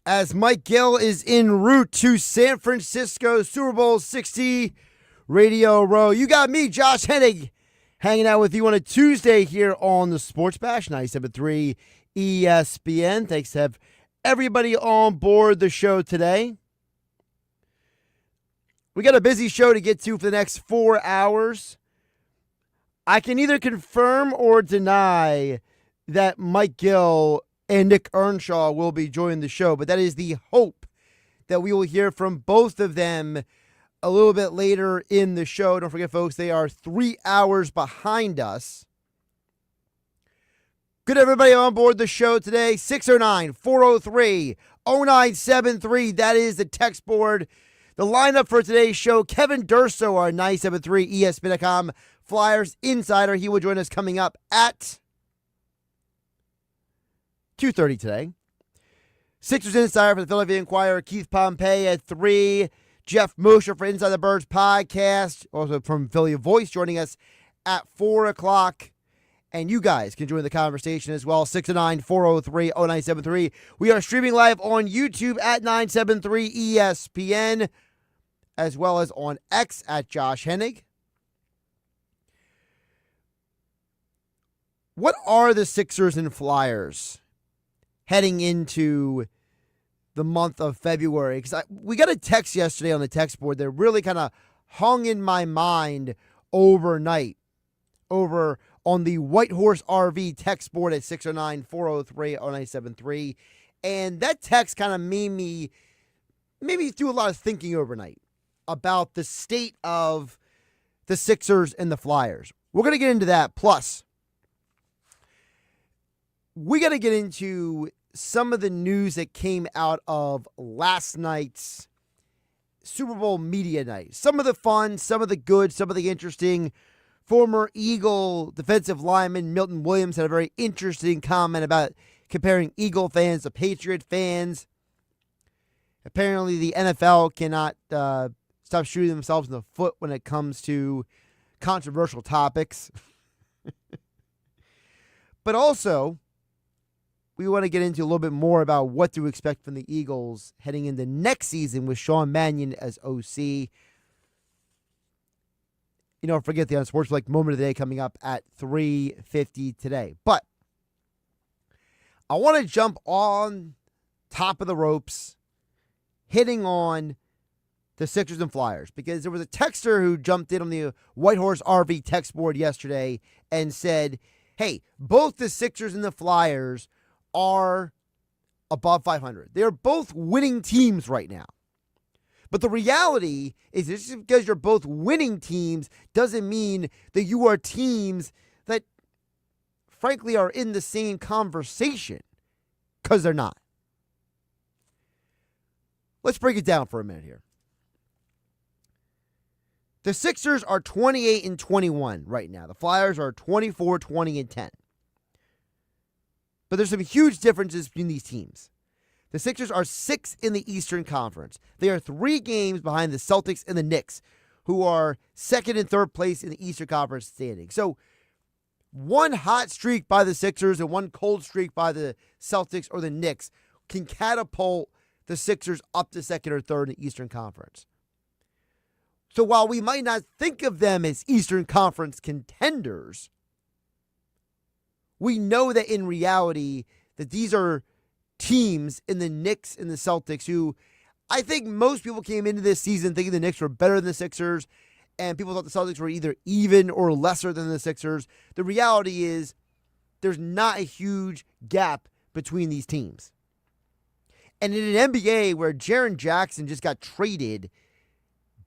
as Mike Gill is en route to San Francisco Super Bowl 60 Radio Row. You got me, Josh Hennig, hanging out with you on a Tuesday here on the Sports Bash, 97.3 ESPN. Thanks to have everybody on board the show today. We got a busy show to get to for the next 4 hours. I can either confirm or deny that Mike Gill and Nick Earnshaw will be joining the show, but that is the hope that we will hear from both of them a little bit later in the show. Don't forget, folks, they are 3 hours behind us. Good everybody on board the show today. 609-403-0973. That is the text board. The lineup for today's show, Kevin Durso, our 973 ESPN.com Flyers insider. He will join us coming up at 2:30 today. Sixers insider for the Philadelphia Inquirer, Keith Pompey at 3. Geoff Mosher for Inside the Birds podcast, also from Philly Voice, joining us at 4 o'clock. And you guys can join the conversation as well, 609-403-0973. We are streaming live on YouTube at 973 ESPN, as well as on X at Josh Hennig. What are the Sixers and Flyers heading into the month of February? Because we got a text yesterday on the text board that really kind of hung in my mind overnight over on the White Horse RV text board at 609-403-0973. And that text kind of made me do a lot of thinking overnight about the state of the Sixers and the Flyers. We're going to get into that. Plus, we got to get into some of the news that came out of last night's Super Bowl media night. Some of the fun, some of the good, some of the interesting. Former Eagle defensive lineman Milton Williams had a very interesting comment about comparing Eagle fans to Patriot fans. Apparently, the NFL cannot stop shooting themselves in the foot when it comes to controversial topics. But also, we want to get into a little bit more about what to expect from the Eagles heading into next season with Sean Mannion as OC. Forget the unsportsmanlike moment of the day coming up at 3:50 today. But I want to jump on top of the ropes, hitting on the Sixers and Flyers, because there was a texter who jumped in on the White Horse RV text board yesterday and said, hey, both the Sixers and the Flyers are above 500. They're both winning teams right now. But the reality is just because you're both winning teams doesn't mean that you are teams that, frankly, are in the same conversation, because they're not. Let's break it down for a minute here. The Sixers are 28-21 right now. The Flyers are 24-20-10. But there's some huge differences between these teams. The Sixers are 6th in the Eastern Conference. They are 3 games behind the Celtics and the Knicks, who are 2nd and 3rd place in the Eastern Conference standing. So, one hot streak by the Sixers and one cold streak by the Celtics or the Knicks can catapult the Sixers up to 2nd or 3rd in the Eastern Conference. So, while we might not think of them as Eastern Conference contenders, we know that in reality that these are teams in the Knicks and the Celtics who I think most people came into this season thinking the Knicks were better than the Sixers, and people thought the Celtics were either even or lesser than the Sixers. The reality is there's not a huge gap between these teams. And in an NBA where Jaren Jackson just got traded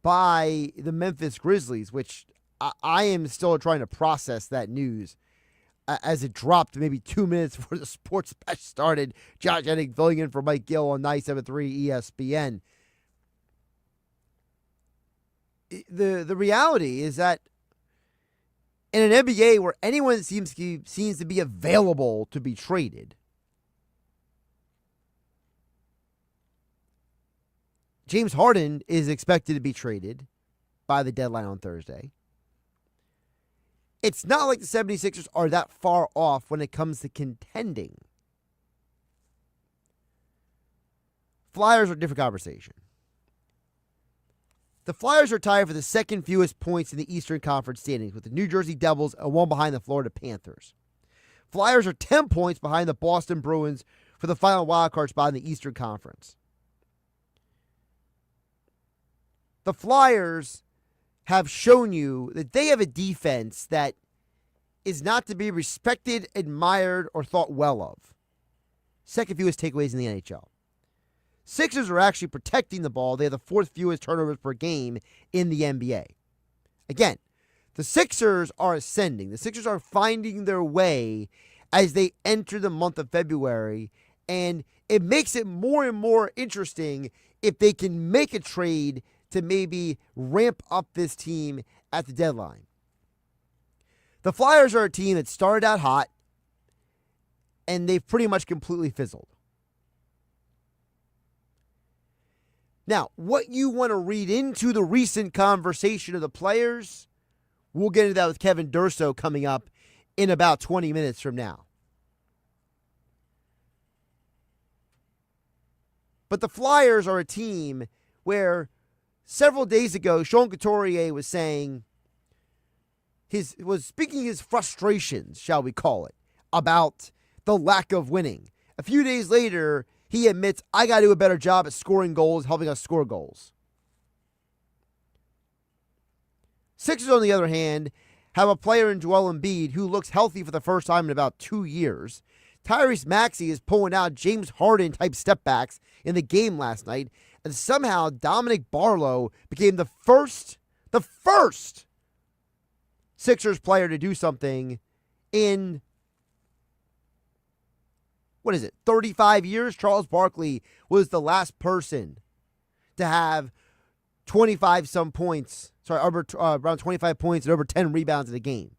by the Memphis Grizzlies, which I am still trying to process that news, as it dropped maybe 2 minutes before the sports match started. Josh Hennig filling in for Mike Gill on 97.3 ESPN. The reality is that in an NBA where anyone seems to be available to be traded, James Harden is expected to be traded by the deadline on Thursday. It's not like the 76ers are that far off when it comes to contending. Flyers are a different conversation. The Flyers are tied for the second fewest points in the Eastern Conference standings, with the New Jersey Devils and one behind the Florida Panthers. Flyers are 10 points behind the Boston Bruins for the final wildcard spot in the Eastern Conference. The Flyers have shown you that they have a defense that is not to be respected, admired, or thought well of. Second fewest takeaways in the NHL. Sixers are actually protecting the ball. They have the fourth fewest turnovers per game in the NBA. Again, the Sixers are ascending. The Sixers are finding their way as they enter the month of February, and it makes it more and more interesting if they can make a trade to maybe ramp up this team at the deadline. The Flyers are a team that started out hot, and they've pretty much completely fizzled. Now, what you want to read into the recent conversation of the players, we'll get into that with Kevin Durso coming up in about 20 minutes from now. But the Flyers are a team where several days ago, Sean Couturier was saying, was speaking his frustrations, shall we call it, about the lack of winning. A few days later, he admits, I got to do a better job at scoring goals, helping us score goals. Sixers, on the other hand, have a player in Joel Embiid who looks healthy for the first time in about 2 years. Tyrese Maxey is pulling out James Harden-type stepbacks in the game last night, and somehow Dominic Barlow became the first Sixers player to do something in 35 years? Charles Barkley was the last person to have 25-some points, around 25 points and over 10 rebounds in a game.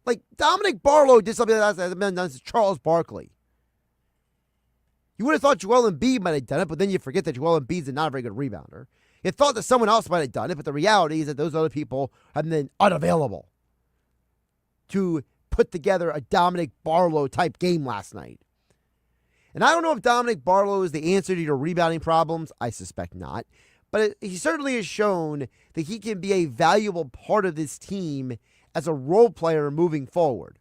Like, Dominic Barlow did something that hasn't been done since Charles Barkley. You would have thought Joel Embiid might have done it, but then you forget that Joel Embiid's not a very good rebounder. You thought that someone else might have done it, but the reality is that those other people have been unavailable to put together a Dominic Barlow-type game last night. And I don't know if Dominic Barlow is the answer to your rebounding problems. I suspect not. But he certainly has shown that he can be a valuable part of this team as a role player moving forward.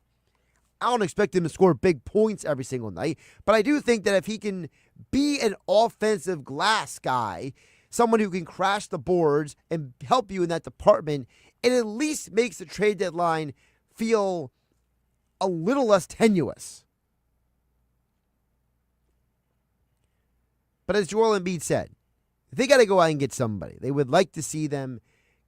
I don't expect him to score big points every single night, but I do think that if he can be an offensive glass guy, someone who can crash the boards and help you in that department, it at least makes the trade deadline feel a little less tenuous. But as Joel Embiid said, they got to go out and get somebody. They would like to see them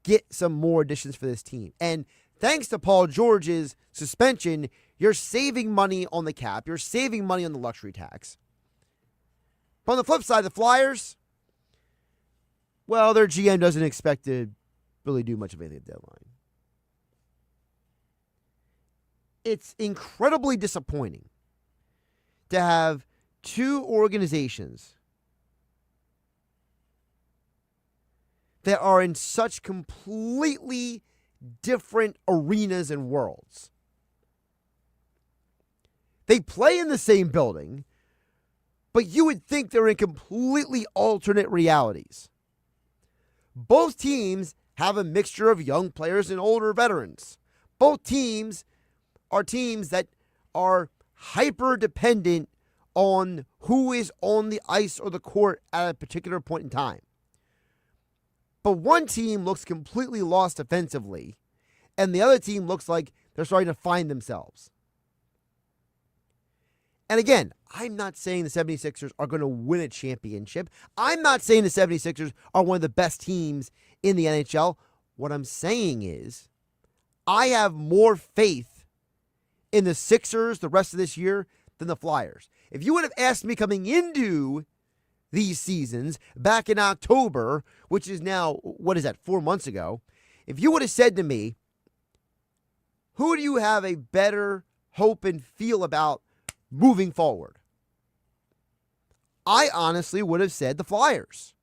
get some more additions for this team. And thanks to Paul George's suspension, you're saving money on the cap. You're saving money on the luxury tax. But on the flip side, the Flyers, well, their GM doesn't expect to really do much of anything at the deadline. It's incredibly disappointing to have two organizations that are in such completely different arenas and worlds. They play in the same building, but you would think they're in completely alternate realities. Both teams have a mixture of young players and older veterans. Both teams are teams that are hyper-dependent on who is on the ice or the court at a particular point in time. But one team looks completely lost offensively, and the other team looks like they're starting to find themselves. And again, I'm not saying the 76ers are going to win a championship. I'm not saying the 76ers are one of the best teams in the NHL. What I'm saying is, I have more faith in the Sixers the rest of this year than the Flyers. If you would have asked me coming into these seasons back in October, which is now, 4 months ago, if you would have said to me, who do you have a better hope and feel about moving forward? I honestly would have said the Flyers.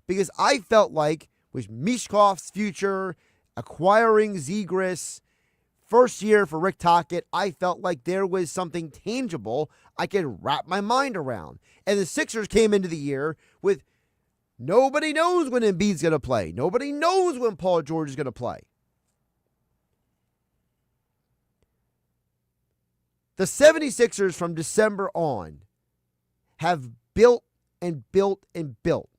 Because I felt like with Mishkov's future, acquiring Zegras, First year for Rick Tocchet, I felt like there was something tangible I could wrap my mind around. And the Sixers came into the year with nobody knows when Embiid's going to play. Nobody knows when Paul George is going to play. The 76ers from December on have built and built and built.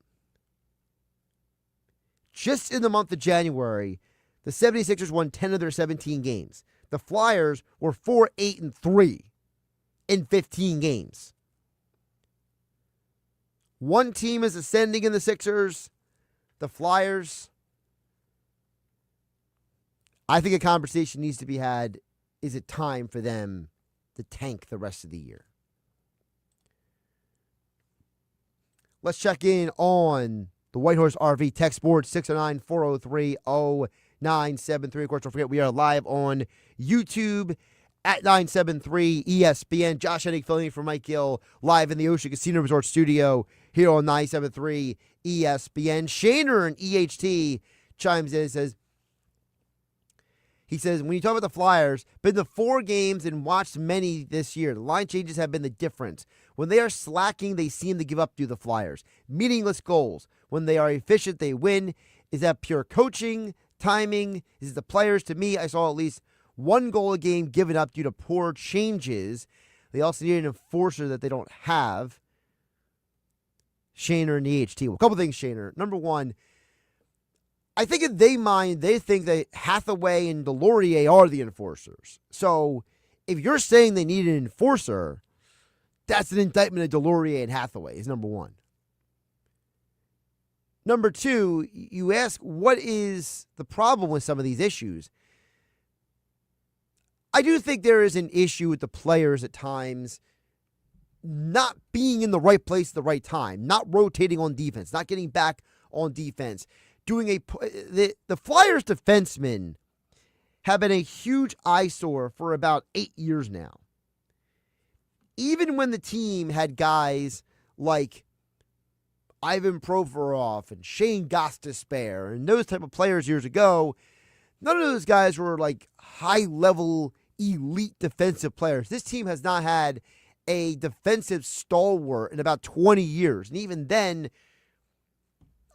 Just in the month of January, the 76ers won 10 of their 17 games. The Flyers were 4-8-3 in 15 games. One team is ascending in the Sixers, the Flyers. I think a conversation needs to be had. Is it time for them to tank the rest of the year? Let's check in on the Whitehorse RV text board, 609-403-0973. Of course, don't forget we are live on YouTube at 973 ESPN. Josh Hennig filling in for Mike Gill, live in the Ocean Casino Resort studio here on 973 ESPN. Shaner and EHT chimes in and says, when you talk about the Flyers, been to 4 games and watched many this year. The line changes have been the difference. When they are slacking, they seem to give up to the Flyers. Meaningless goals. When they are efficient, they win. Is that pure coaching, timing? Is it the players? To me, I saw at least 1 goal a game given up due to poor changes. They also need an enforcer that they don't have. Shaner and EHT. Well, a couple things, Shaner. Number one, I think in their mind, they think that Hathaway and Delorier are the enforcers. So if you're saying they need an enforcer, that's an indictment of Delorier and Hathaway, is number one. Number two, you ask, what is the problem with some of these issues? I do think there is an issue with the players at times not being in the right place at the right time, not rotating on defense, not getting back on defense. The Flyers defensemen have been a huge eyesore for about 8 years now. Even when the team had guys like Ivan Provorov and Shane Gostisbehere and those type of players years ago, none of those guys were like high-level elite defensive players. This team has not had a defensive stalwart in about 20 years. And even then,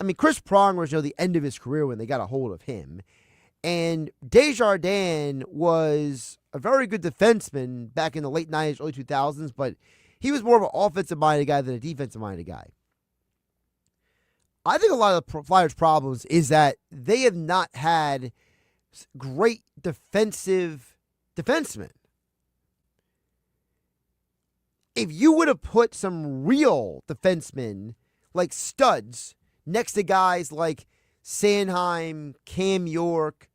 I mean, Chris Pronger was the end of his career when they got a hold of him. And Desjardins was a very good defenseman back in the late 90s, early 2000s, but he was more of an offensive-minded guy than a defensive-minded guy. I think a lot of the Flyers' problems is that they have not had great defensemen. If you would have put some real defensemen, like studs, next to guys like Sanheim, Cam York,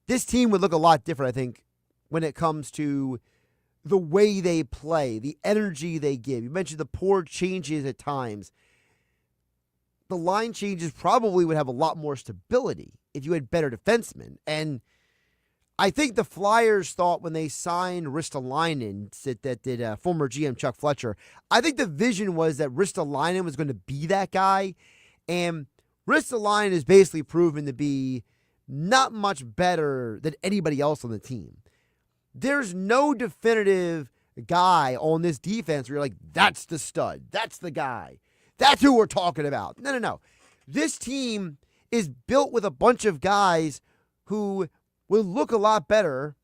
this team would look a lot different, I think, when it comes to the way they play, the energy they give. You mentioned the poor changes at times. The line changes probably would have a lot more stability if you had better defensemen. And I think the Flyers thought when they signed Ristolainen, that did former GM Chuck Fletcher, I think the vision was that Ristolainen was going to be that guy. And Ristolainen is basically proven to be not much better than anybody else on the team. There's no definitive guy on this defense where you're like, that's the stud. That's the guy. That's who we're talking about. No. This team is built with a bunch of guys who will look a lot better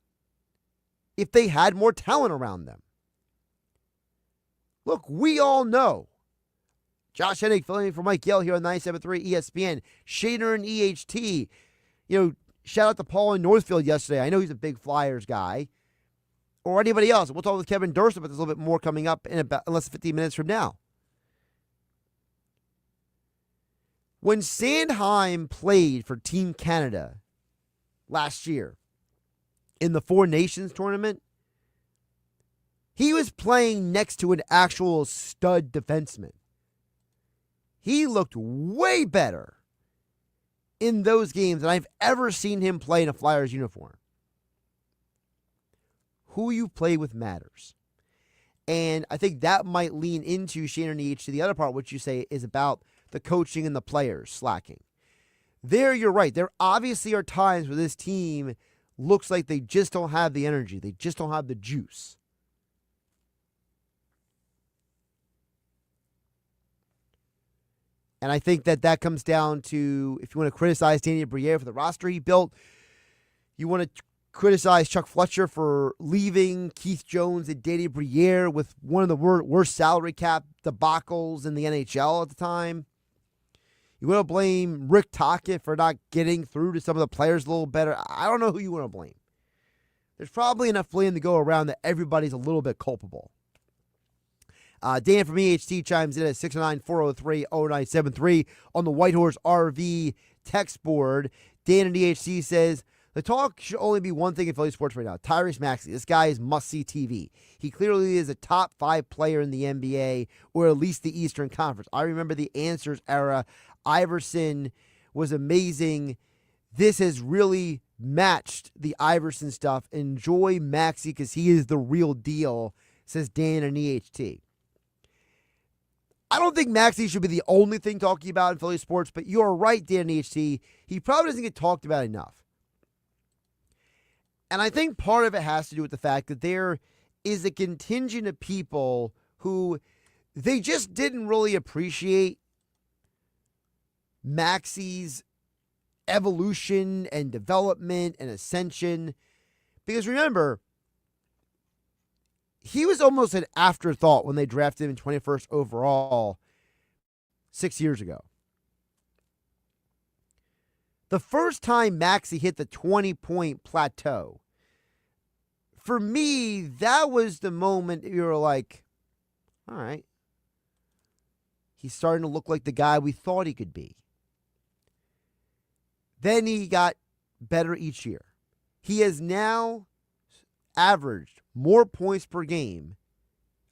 if they had more talent around them. Look, we all know. Josh Hennig filling in for Mike Gill here on 97.3 ESPN. Shaner and EHT. Shout out to Paul in Northfield yesterday. I know he's a big Flyers guy. Or anybody else. We'll talk with Kevin Durso about this a little bit more coming up in about less than 15 minutes from now. When Sanheim played for Team Canada last year in the Four Nations tournament, he was playing next to an actual stud defenseman. He looked way better in those games than I've ever seen him play in a Flyers uniform. Who you play with matters. And I think that might lean into Shaner and EH to the other part, which you say is about the coaching and the players slacking. There, you're right. There obviously are times where this team looks like they just don't have the energy. They just don't have the juice. And I think that comes down to, if you want to criticize Danny Briere for the roster he built, you want to criticize Chuck Fletcher for leaving Keith Jones and Danny Briere with one of the worst salary cap debacles in the NHL at the time. You want to blame Rick Tocchet for not getting through to some of the players a little better. I don't know who you want to blame. There's probably enough blame to go around that everybody's a little bit culpable. Dan from EHT chimes in at 609-403-0973 on the Whitehorse RV text board. Dan in EHT says, the talk should only be one thing in Philly sports right now. Tyrese Maxey. This guy is must-see TV. He clearly is a top 5 player in the NBA, or at least the Eastern Conference. I remember the Answers era. Iverson was amazing. This has really matched the Iverson stuff. Enjoy Maxey because he is the real deal, says Dan in EHT. I don't think Maxey should be the only thing talking about in Philly sports, but you're right, Dan in EHT. He probably doesn't get talked about enough. And I think part of it has to do with the fact that there is a contingent of people who they just didn't really appreciate Maxey's evolution and development and ascension. Because remember, he was almost an afterthought when they drafted him in 21st overall 6 years ago. The first time Maxey hit the 20-point plateau, for me, that was the moment you were like, all right, he's starting to look like the guy we thought he could be. Then he got better each year. He has now averaged more points per game,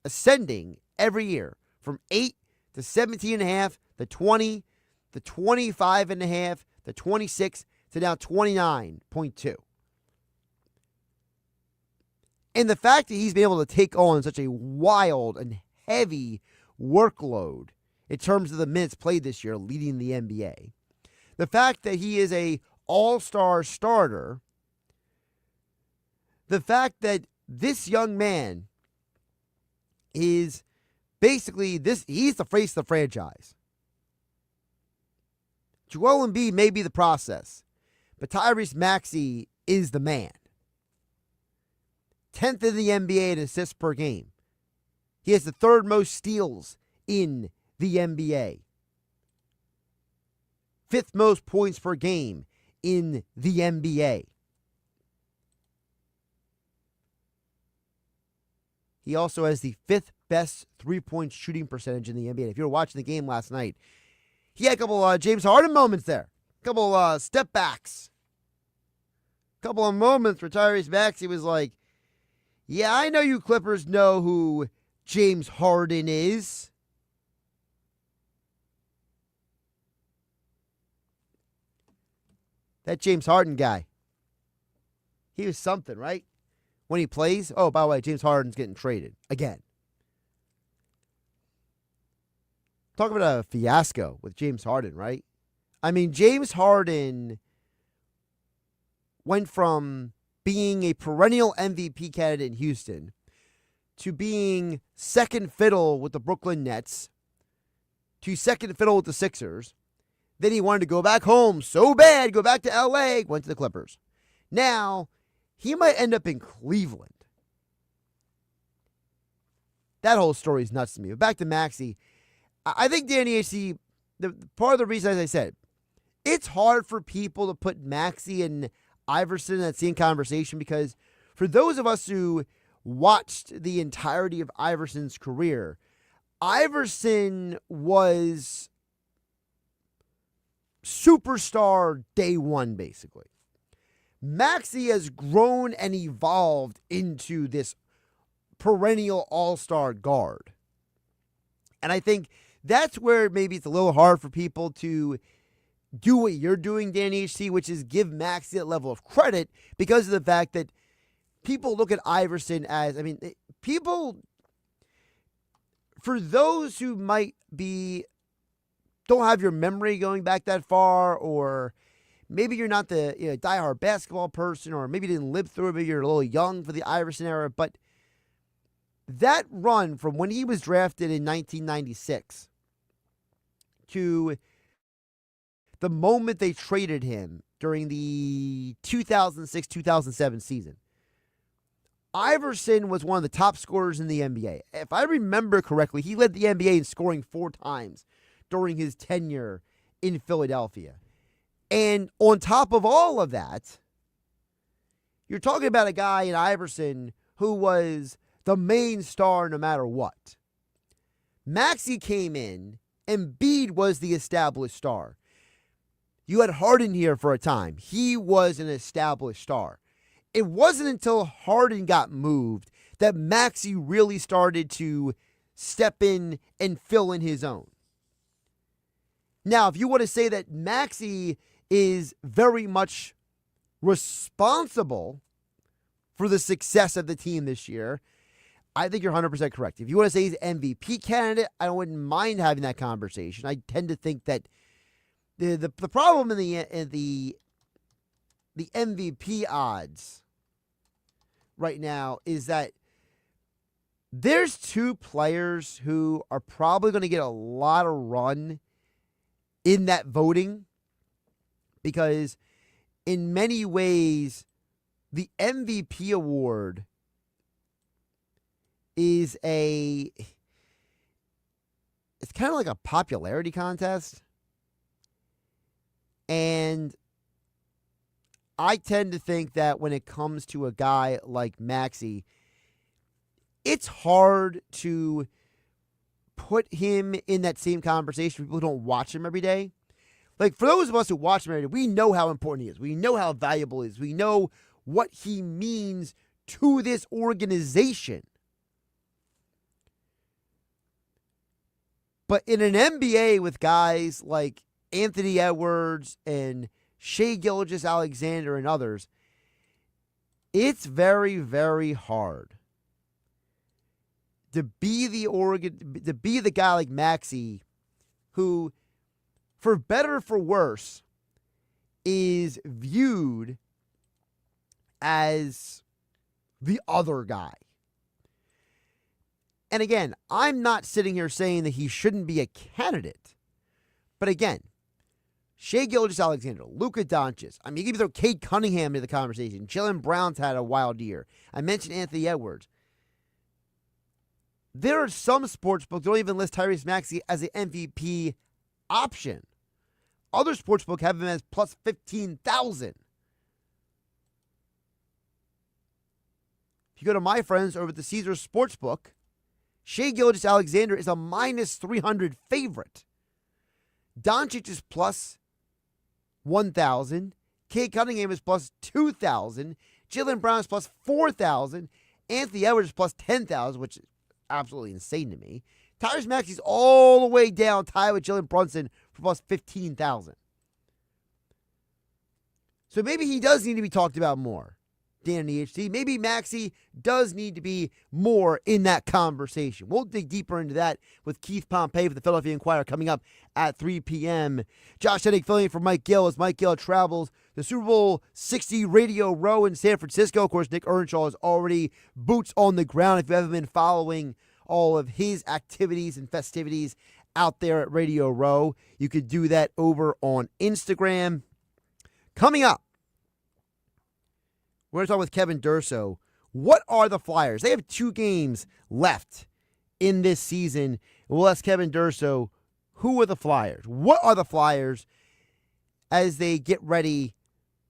ascending every year from 8 to 17.5, the 20, the 25.5, the 26 to now 29.2. And the fact that he's been able to take on such a wild and heavy workload in terms of the minutes played this year, leading the NBA, the fact that he is a all-star starter, the fact that this young man is basically he's the face of the franchise. Joel Embiid may be the process, but Tyrese Maxey is the man. 10th in the NBA in assists per game. He has the 3rd most steals in the NBA. 5th most points per game in the NBA. He also has the 5th best three-point shooting percentage in the NBA. If you were watching the game last night, he had a couple James Harden moments there. A couple step backs. A couple of moments where Tyrese Maxey was like, yeah, I know you Clippers know who James Harden is. That James Harden guy. He was something, right? When he plays. Oh, by the way, James Harden's getting traded again. Talk about a fiasco with James Harden, right? I mean, James Harden went from being a perennial MVP candidate in Houston to being second fiddle with the Brooklyn Nets to second fiddle with the Sixers. Then he wanted to go back home so bad, go back to LA, went to the Clippers. Now, he might end up in Cleveland. That whole story is nuts to me. But back to Maxey. I think Danny AC, part of the reason, as I said, it's hard for people to put Maxey and Iverson in that same conversation because for those of us who watched the entirety of Iverson's career, Iverson was superstar day one, basically. Maxey has grown and evolved into this perennial all-star guard. And I think that's where maybe it's a little hard for people to do what you're doing, Danny HC, which is give Maxey that level of credit because of the fact that people look at Iverson as, I mean, people, for those who might don't have your memory going back that far, or maybe you're not the diehard basketball person, or maybe you didn't live through it, maybe you're a little young for the Iverson era, but that run from when he was drafted in 1996 to the moment they traded him during the 2006-2007 season, Iverson was one of the top scorers in the NBA. If I remember correctly, he led the NBA in scoring 4 times during his tenure in Philadelphia. And on top of all of that, you're talking about a guy in Iverson who was the main star no matter what. Maxey came in, and Embiid was the established star. You had Harden here for a time. He was an established star. It wasn't until Harden got moved that Maxey really started to step in and fill in his own. Now, if you want to say that Maxey is very much responsible for the success of the team this year, I think you're 100% correct. If you want to say he's an MVP candidate, I wouldn't mind having that conversation. I tend to think that the problem in the MVP odds right now is that there's 2 players who are probably going to get a lot of run in that voting, because in many ways the MVP award is it's kind of like a popularity contest. And I tend to think that when it comes to a guy like Maxey, it's hard to put him in that same conversation. People who don't watch him every day. Like, for those of us who watch him every day, we know how important he is. We know how valuable he is. We know what he means to this organization. But in an NBA with guys like Anthony Edwards and Shai Gilgeous-Alexander and others, it's very, very hard to be the guy like Maxey, who, for better or for worse, is viewed as the other guy. And again, I'm not sitting here saying that he shouldn't be a candidate. But again, Shai Gilgeous-Alexander, Luka Doncic. I mean, you can throw Cade Cunningham into the conversation. Jalen Brown's had a wild year. I mentioned Anthony Edwards. There are some sportsbooks that don't even list Tyrese Maxey as an MVP option. Other sportsbooks have him as plus 15,000. If you go to my friends over at the Caesars Sportsbook, Shai Gilgeous-Alexander is a minus 300 favorite. Doncic is plus 1,000. Cade Cunningham is plus 2,000. Jalen Brown is plus 4,000. Anthony Edwards is plus 10,000, which is absolutely insane to me. Tyrese Maxey's all the way down, tied with Jalen Brunson for plus 15,000. So maybe he does need to be talked about more, Dan and EHT. Maybe Maxey does need to be more in that conversation. We'll dig deeper into that with Keith Pompey for the Philadelphia Inquirer coming up at 3 p.m. Josh Hennig filling in for Mike Gill as Mike Gill travels the Super Bowl 60 Radio Row in San Francisco. Of course, Nick Earnshaw is already boots on the ground. If you haven't been following all of his activities and festivities out there at Radio Row, you could do that over on Instagram. Coming up, we're going to talk with Kevin Durso. What are the Flyers? They have 2 games left in this season. We'll ask Kevin Durso, who are the Flyers? What are the Flyers as they get ready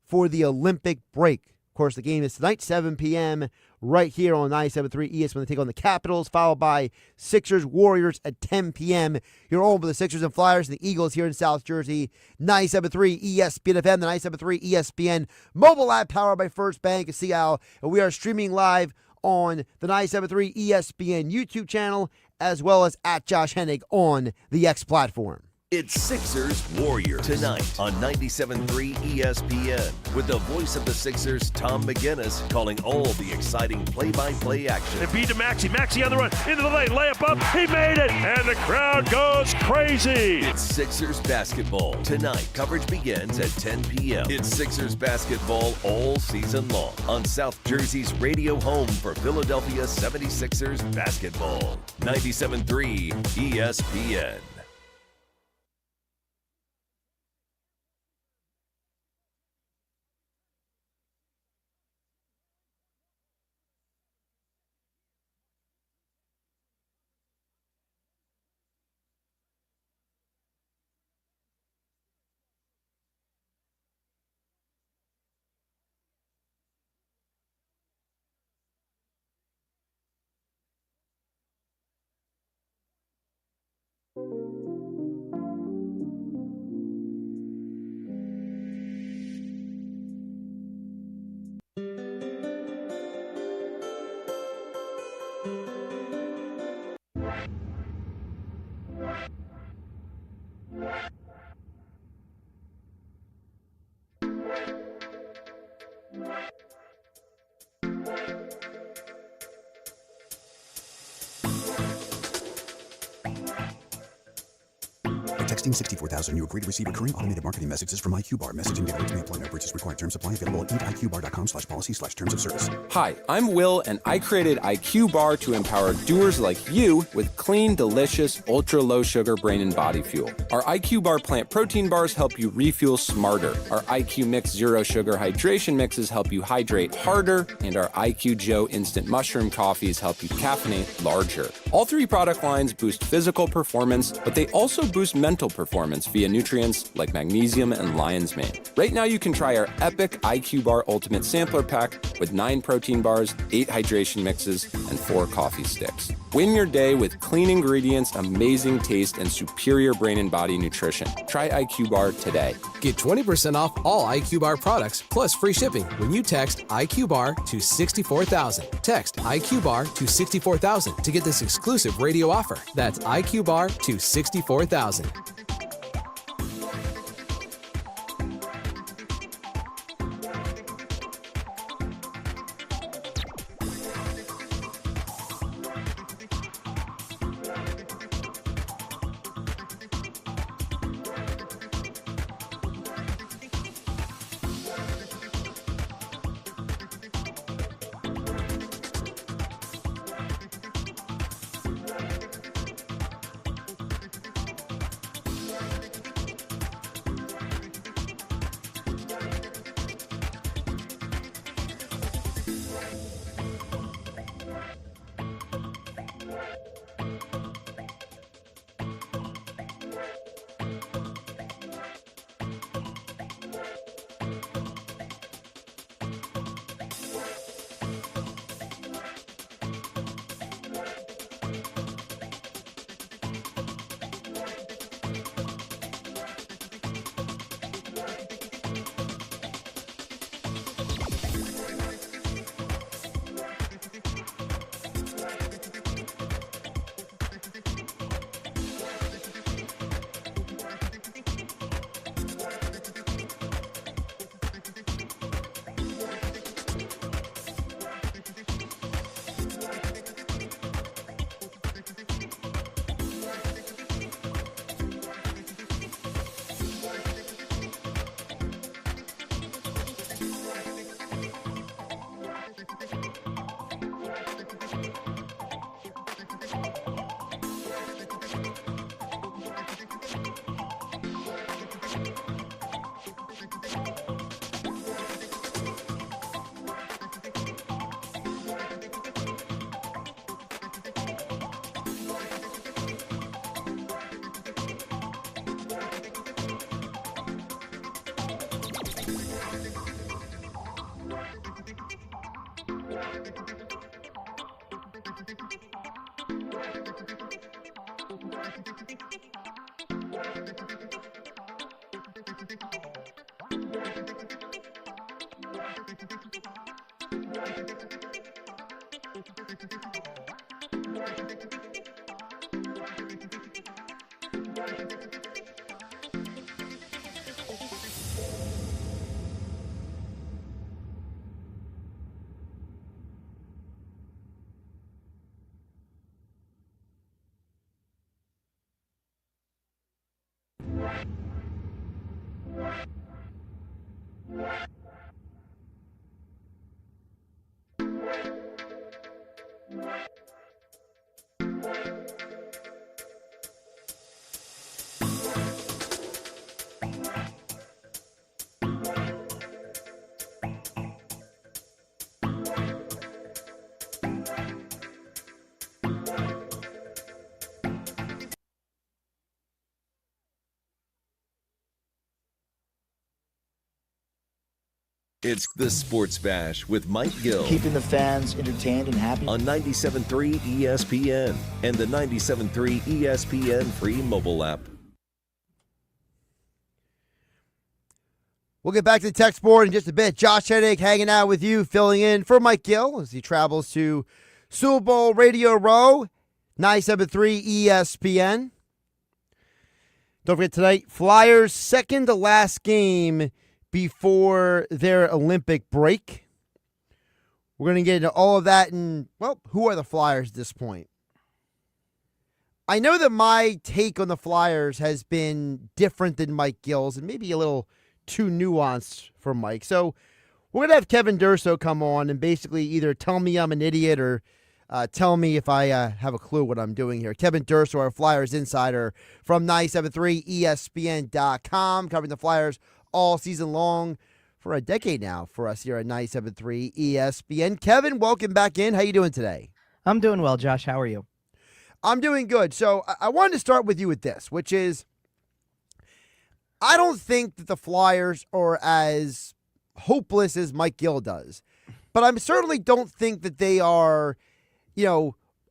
for the Olympic break? Of course, the game is tonight, 7 p.m., right here on 97.3 ESPN when they take on the Capitals, followed by Sixers Warriors at 10 p.m. You're home for the Sixers and Flyers and the Eagles here in South Jersey. 97.3 ESPN FM, the 97.3 ESPN mobile app powered by First Bank of Seattle. And we are streaming live on the 97.3 ESPN YouTube channel as well as at Josh Hennig on the X platform. It's Sixers Warriors tonight on 97.3 ESPN with the voice of the Sixers, Tom McGinnis, calling all the exciting play-by-play action. They beat to Maxey. Maxey on the run, into the lane, layup up. He made it, and the crowd goes crazy. It's Sixers basketball tonight. Coverage begins at 10 p.m. It's Sixers basketball all season long on South Jersey's radio home for Philadelphia 76ers basketball. 97.3 ESPN. Texting 64,000, you agree to receive recurring automated marketing messages from IQ Bar. Messaging data rates may apply. No purchase required. Terms apply. Available at eatiqbar.com/policy/terms of service. Hi, I'm Will, and I created IQ Bar to empower doers like you with clean, delicious, ultra-low sugar brain and body fuel. Our IQ Bar plant protein bars help you refuel smarter. Our IQ Mix Zero Sugar Hydration Mixes help you hydrate harder, and our IQ Joe Instant Mushroom Coffees help you caffeinate larger. All three product lines boost physical performance, but they also boost mental performance via nutrients like magnesium and lion's mane. Right now you can try our epic IQ Bar Ultimate Sampler Pack with 9 protein bars, 8 hydration mixes, and 4 coffee sticks. Win your day with clean ingredients, amazing taste, and superior brain and body nutrition. Try IQ Bar today. Get 20% off all IQ Bar products plus free shipping when you text IQ Bar to 64,000. Text IQ Bar to 64,000 to get this exclusive radio offer. That's IQ Bar to 64,000. It's the Sports Bash with Mike Gill Keeping the fans entertained and happy. on 97.3 ESPN and the 97.3 ESPN free mobile app. We'll get back to the text board in just a bit. Josh Hennig hanging out with you, filling in for Mike Gill as he travels to Super Bowl Radio Row, 97.3 ESPN. Don't forget tonight, Flyers' second to last game before their Olympic break. We're going to get into all of that and, well, who are the Flyers at this point? I know that my take on the Flyers has been different than Mike Gill's and maybe a little too nuanced for Mike. So we're going to have Kevin Durso come on and basically either tell me I'm an idiot or tell me if I have a clue what I'm doing here. Kevin Durso, our Flyers insider from 97.3 ESPN.com, covering the Flyers all season long for a decade now for us here at 97.3 ESPN. Kevin, welcome back in. How you doing today? I'm doing well, Josh. How are you? I'm doing good. So I wanted to start with you with this, which is I don't think that the Flyers are as hopeless as Mike Gill does, but I certainly don't think that they are,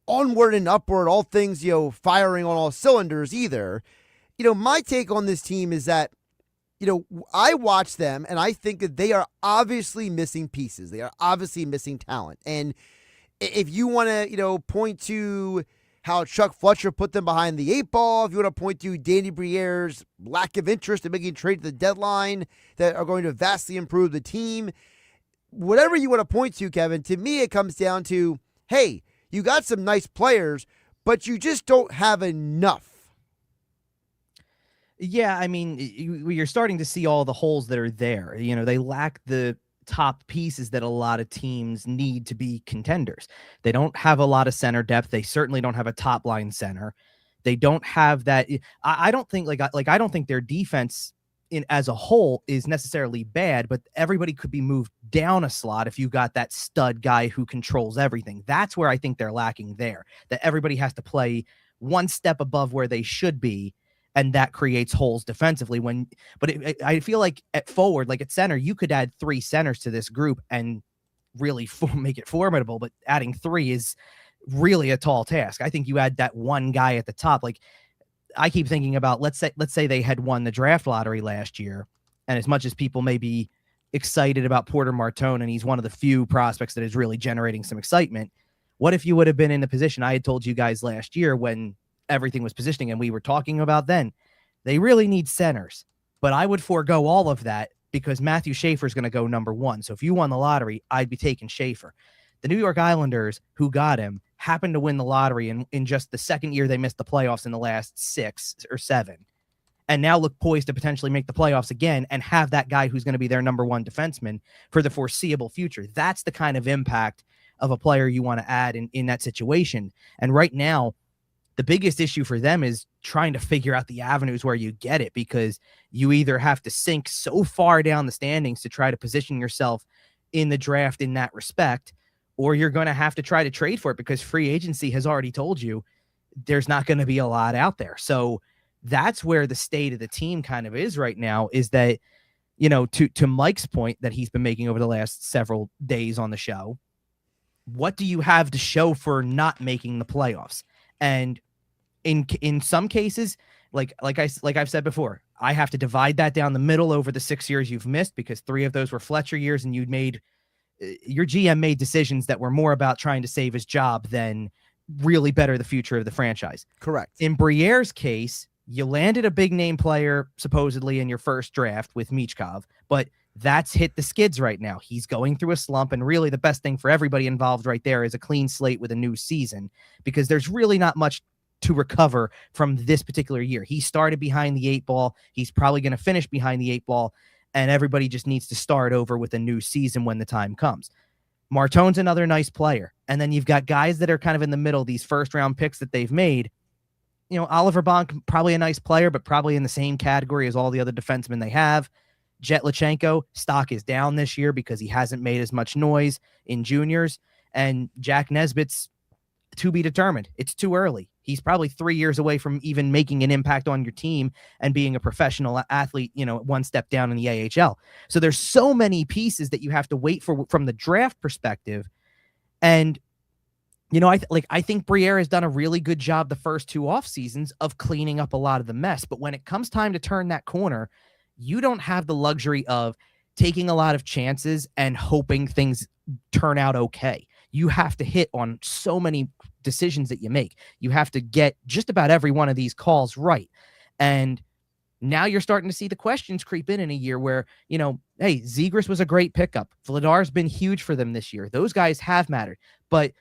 onward and upward, all things, firing on all cylinders either. My take on this team is that I watch them and I think that they are obviously missing pieces. They are obviously missing talent. And if you want to, point to how Chuck Fletcher put them behind the eight ball, if you want to point to Danny Briere's lack of interest in making trades at the deadline that are going to vastly improve the team, whatever you want to point to, Kevin, to me it comes down to, hey, you got some nice players, but you just don't have enough. Yeah, I mean, you're starting to see all the holes that are there. They lack the top pieces that a lot of teams need to be contenders. They don't have a lot of center depth. They certainly don't have a top line center. They don't have that. I don't think I don't think their defense as a whole is necessarily bad, but everybody could be moved down a slot if you got that stud guy who controls everything. That's where I think they're lacking there, that everybody has to play one step above where they should be. And that creates holes defensively. I feel like at forward, like at center, you could add three centers to this group and really make it formidable. But adding three is really a tall task. I think you add that one guy at the top. Like I keep thinking about, let's say they had won the draft lottery last year, and as much as people may be excited about Porter Martone, and he's one of the few prospects that is really generating some excitement. What if you would have been in the position I had told you guys last year when everything was positioning and we were talking about then? They really need centers, but I would forego all of that because Matthew Schaefer is going to go number one. So if you won the lottery, I'd be taking Schaefer. The New York Islanders, who got him, happened to win the lottery in just the second year they missed the playoffs in the last 6 or 7, and now look poised to potentially make the playoffs again and have that guy who's going to be their number one defenseman for the foreseeable future. That's the kind of impact of a player you want to add in that situation. And right now, the biggest issue for them is trying to figure out the avenues where you get it, because you either have to sink so far down the standings to try to position yourself in the draft in that respect, or you're going to have to try to trade for it because free agency has already told you there's not going to be a lot out there. So that's where the state of the team kind of is right now, is that, to Mike's point that he's been making over the last several days on the show, what do you have to show for not making the playoffs? And in some cases, like I've said before, I have to divide that down the middle over the 6 years you've missed, because 3 of those were Fletcher years, and your GM made decisions that were more about trying to save his job than really better the future of the franchise. Correct. In Briere's case, you landed a big name player supposedly in your first draft with Michkov, but that's hit the skids right now. He's going through a slump, and really the best thing for everybody involved right there is a clean slate with a new season, because there's really not much to recover from this particular year. He started behind the 8 ball. He's probably going to finish behind the 8 ball, and everybody just needs to start over with a new season when the time comes. Martone's another nice player. And then you've got guys that are kind of in the middle, these first-round picks that they've made. Oliver Bonk, probably a nice player, but probably in the same category as all the other defensemen they have. Jet Lachenko, stock is down this year because he hasn't made as much noise in juniors. And Jack Nesbitt's to be determined. It's too early. He's probably 3 years away from even making an impact on your team and being a professional athlete, one step down in the AHL. So there's so many pieces that you have to wait for from the draft perspective. And I think Briere has done a really good job the first 2 off seasons of cleaning up a lot of the mess. But when it comes time to turn that corner, you don't have the luxury of taking a lot of chances and hoping things turn out okay. You have to hit on so many decisions that you make. You have to get just about every one of these calls right. And now you're starting to see the questions creep in a year where, hey, Zegras was a great pickup. Vladar's been huge for them this year. Those guys have mattered. But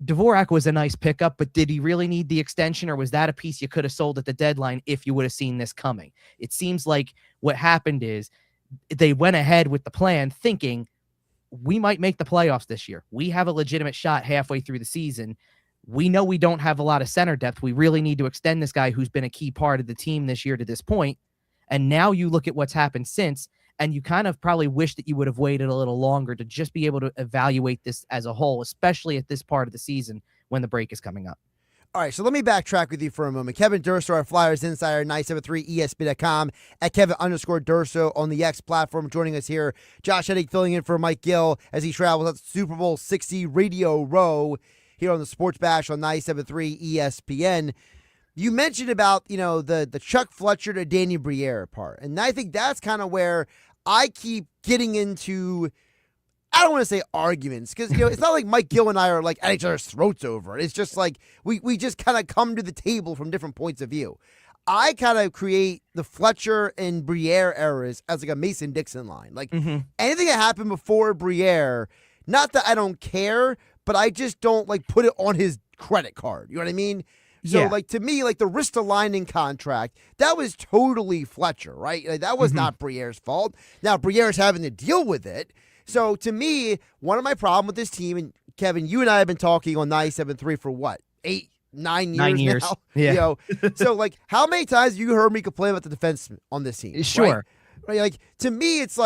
Dvorak was a nice pickup, but did he really need the extension, or was that a piece you could have sold at the deadline if you would have seen this coming? It seems like what happened is they went ahead with the plan thinking we might make the playoffs this year. We have a legitimate shot halfway through the season. We know we don't have a lot of center depth. We really need to extend this guy who's been a key part of the team this year to this point. And now you look at what's happened since, and you kind of probably wish that you would have waited a little longer to just be able to evaluate this as a whole, especially at this part of the season when the break is coming up. All right, so let me backtrack with you for a moment. Kevin Durso, our Flyers insider, 973ESPN.com, at Kevin_Durso on the X platform, joining us here. Josh Hennig filling in for Mike Gill as he travels at Super Bowl 60 Radio Row here on the Sports Bash on 973 ESPN. You mentioned about, the Chuck Fletcher to Danny Briere part, and I think that's kind of where I keep getting into, I don't want to say arguments, because it's not like Mike Gill and I are like at each other's throats over it. It's just like we just kind of come to the table from different points of view. I kind of create the Fletcher and Briere eras as like a Mason-Dixon line. Like anything that happened before Briere, not that I don't care, but I just don't put it on his credit card. You know what I mean? So, to me, the Ristolainen contract, that was totally Fletcher, right? That was not Briere's fault. Now, Briere's having to deal with it. So, to me, one of my problems with this team, and Kevin, you and I have been talking on 97.3 for what, 9 years now? Yeah. So, how many times have you heard me complain about the defense on this team? Sure. Right? To me, it's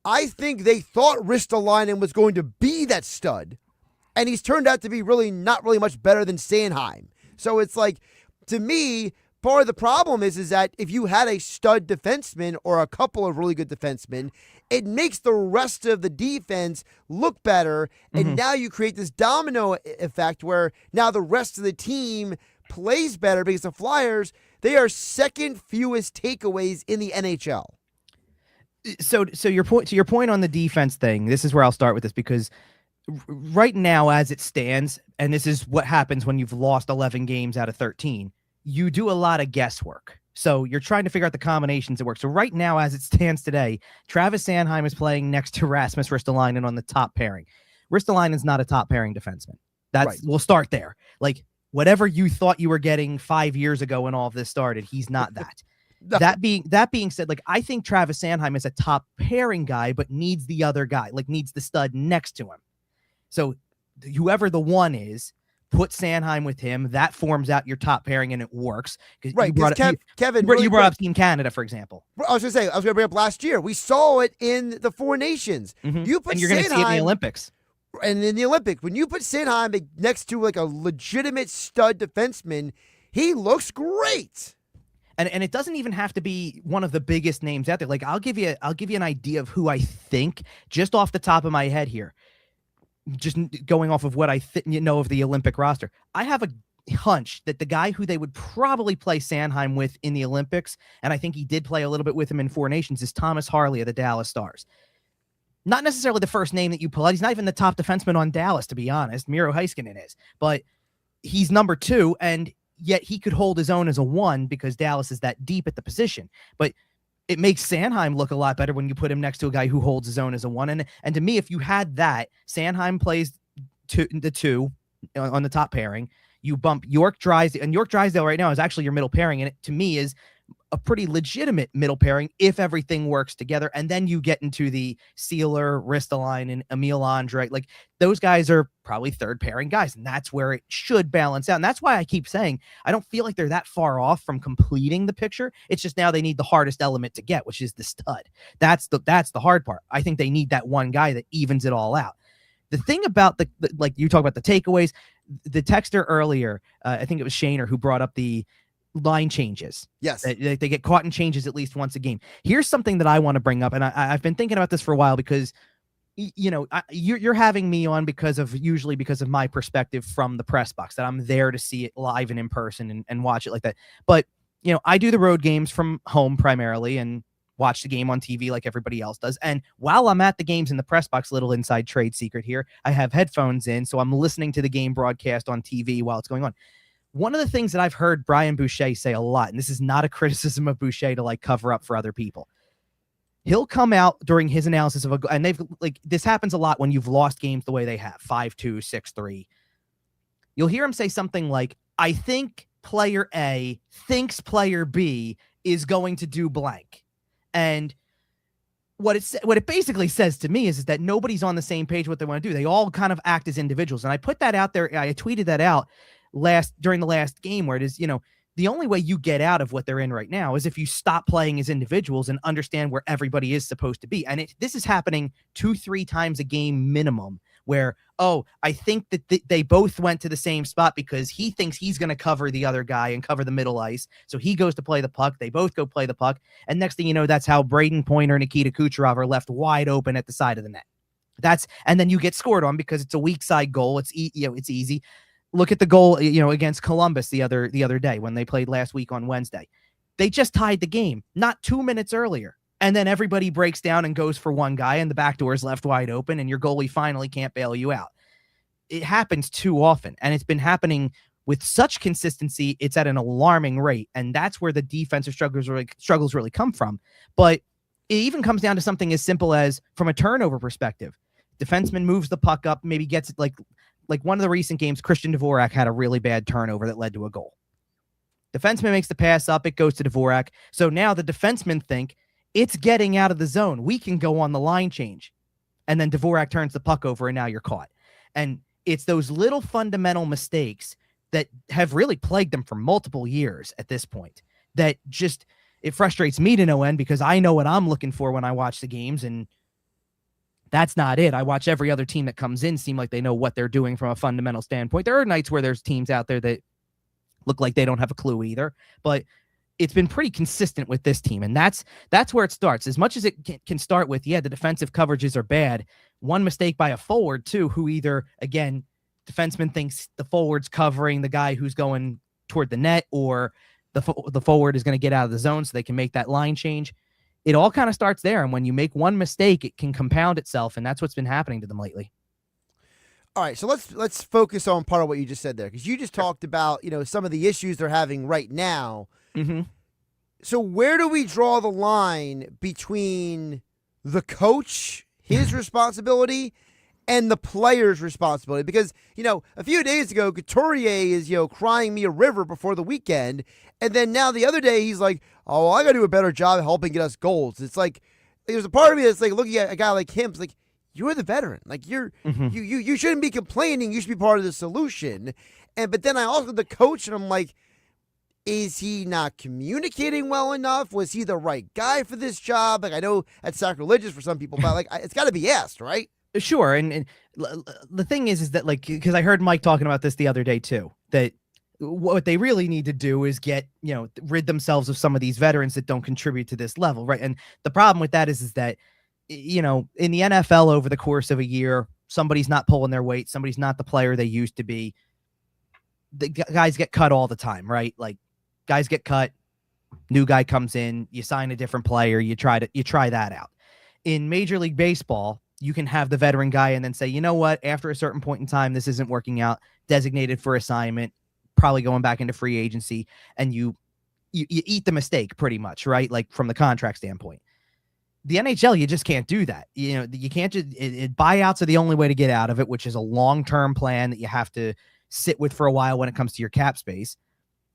I think they thought Ristolainen was going to be that stud, and he's turned out to be not really much better than Sanheim. So it's to me, part of the problem is that if you had a stud defenseman or a couple of really good defensemen, it makes the rest of the defense look better. And now you create this domino effect where now the rest of the team plays better because the Flyers, they are second fewest takeaways in the NHL. So to your point on the defense thing, this is where I'll start with this, because right now, as it stands, and this is what happens when you've lost 11 games out of 13, you do a lot of guesswork. So you're trying to figure out the combinations that work. So right now, as it stands today, Travis Sanheim is playing next to Rasmus Ristolainen on the top pairing. Ristolainen's not a top pairing defenseman. We'll start there. Whatever you thought you were getting 5 years ago when all of this started, he's not that. No. That being said, I think Travis Sanheim is a top pairing guy, but needs the other guy, needs the stud next to him. So whoever the one is, put Sanheim with him. That forms out your top pairing, and it works. Right. Kevin, you brought up Team Canada, for example. I was going to bring up last year. We saw it in the Four Nations. And you're going to see it in the Olympics. And in the Olympics, when you put Sanheim next to a legitimate stud defenseman, he looks great. And it doesn't even have to be one of the biggest names out there. I'll give you an idea of who I think just off the top of my head here. Just going off of what I of the Olympic roster. I have a hunch that the guy who they would probably play Sanheim with in the Olympics, and I think he did play a little bit with him in Four Nations, is Thomas Harley of the Dallas Stars. Not necessarily the first name that you pull out. He's not even the top defenseman on Dallas, to be honest. Miro Heiskanen is. But he's number 2, and yet he could hold his own as a 1 because Dallas is that deep at the position. But it makes Sanheim look a lot better when you put him next to a guy who holds his own as a 1. And to me, if you had that, Sanheim plays the 2 on the top pairing. You bump York Drysdale, and York Drysdale right now is actually your middle pairing, and it to me is a pretty legitimate middle pairing if everything works together. And then you get into the Sealer, Ristolainen, and Emil Andre. Like, those guys are probably third pairing guys, and that's where it should balance out. And that's why I keep saying I don't feel like they're that far off from completing the picture. It's just now they need the hardest element to get, which is the stud. That's the hard part. I think they need that one guy that evens it all out. The thing about the like you talk about the takeaways, the texter earlier, I think it was Shaner who brought up the line changes. Yes. They get caught in changes at least once a game. Here's something that I want to bring up, and I've been thinking about this for a while because, you're having me on because of my perspective from the press box, that I'm there to see it live and in person and watch it like that. But, I do the road games from home primarily and watch the game on TV like everybody else does. And while I'm at the games in the press box, little inside trade secret here, I have headphones in, so I'm listening to the game broadcast on TV while it's going on. One of the things that I've heard Brian Boucher say a lot, and this is not a criticism of Boucher to like cover up for other people. He'll come out during his analysis of and this happens a lot when you've lost games the way they have, 5-2, 6-3. You'll hear him say something like, I think player A thinks player B is going to do blank. And what it basically says to me is that nobody's on the same page what they want to do. They all kind of act as individuals. And I put that out there. I tweeted that out during the last game, where it is, the only way you get out of what they're in right now is if you stop playing as individuals and understand where everybody is supposed to be. And this is happening 2-3 times a game minimum, where, I think that they both went to the same spot because he thinks he's going to cover the other guy and cover the middle ice. So he goes to play the puck. They both go play the puck. And next thing you know, that's how Braden Pointer and Nikita Kucherov are left wide open at the side of the net. And then you get scored on because it's a weak side goal. It's easy. Look at the goal, against Columbus the other day when they played last week on Wednesday. They just tied the game not 2 minutes earlier. And then everybody breaks down and goes for one guy, and the back door is left wide open, and your goalie finally can't bail you out. It happens too often, and it's been happening with such consistency. It's at an alarming rate, and that's where the defensive struggles really come from. But it even comes down to something as simple as, from a turnover perspective, defenseman moves the puck up, maybe gets it like one of the recent games, Christian Dvorak had a really bad turnover that led to a goal. Defenseman makes the pass up, it goes to Dvorak. So now the defensemen think, it's getting out of the zone, we can go on the line change. And then Dvorak turns the puck over, and now you're caught. And it's those little fundamental mistakes that have really plagued them for multiple years at this point that just, it frustrates me to no end, because I know what I'm looking for when I watch the games, and that's not it. I watch every other team that comes in seem like they know what they're doing from a fundamental standpoint. There are nights where there's teams out there that look like they don't have a clue either, but it's been pretty consistent with this team. And that's where it starts. As much as it can start with, the defensive coverages are bad. One mistake by a forward too, who either, again, defenseman thinks the forward's covering the guy who's going toward the net, or the forward is going to get out of the zone so they can make that line change. It all kind of starts there. And when you make one mistake, it can compound itself. And that's what's been happening to them lately. All right, so let's focus on part of what you just said there, because you just talked about, some of the issues they're having right now. Mm-hmm. So where do we draw the line between the coach, his responsibility, and the player's responsibility? Because, a few days ago, Couturier is, crying me a river before the weekend. And then now the other day, he's like, oh, I got to do a better job helping get us goals. It's like, there's a part of me that's like looking at a guy like him. It's like, you're the veteran. Like, you shouldn't be complaining. You should be part of the solution. But then I also the coach, and I'm like, is he not communicating well enough? Was he the right guy for this job? Like, I know that's sacrilegious for some people, but it's got to be asked, right? Sure. And the thing is that, because I heard Mike talking about this the other day too, that what they really need to do is get, rid themselves of some of these veterans that don't contribute to this level, right? And the problem with that is that, in the NFL over the course of a year, somebody's not pulling their weight, somebody's not the player they used to be. The guys get cut all the time, right? Like, guys get cut, new guy comes in, you sign a different player, you try that out. In Major League Baseball, you can have the veteran guy and then say, you know what, after a certain point in time, this isn't working out, designated for assignment, probably going back into free agency, and you eat the mistake pretty much, right? Like, from the contract standpoint. The NHL, you just can't do that. You can't just buyouts are the only way to get out of it, which is a long-term plan that you have to sit with for a while when it comes to your cap space.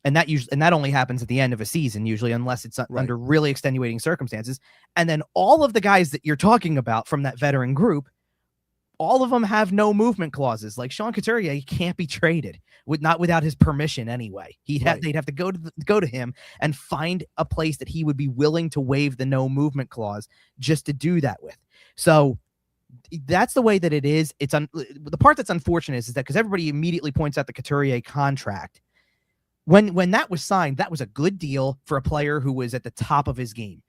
And that only happens at the end of a season, usually, unless it's under really extenuating circumstances. And then all of the guys that you're talking about from that veteran group, all of them have no movement clauses. Like Sean Couturier, he can't be traded not without his permission anyway. They'd have to go to him and find a place that he would be willing to waive the no movement clause just to do that with. So that's the way that it is. The part that's unfortunate is that because everybody immediately points out the Couturier contract. When that was signed, that was a good deal for a player who was at the top of his game.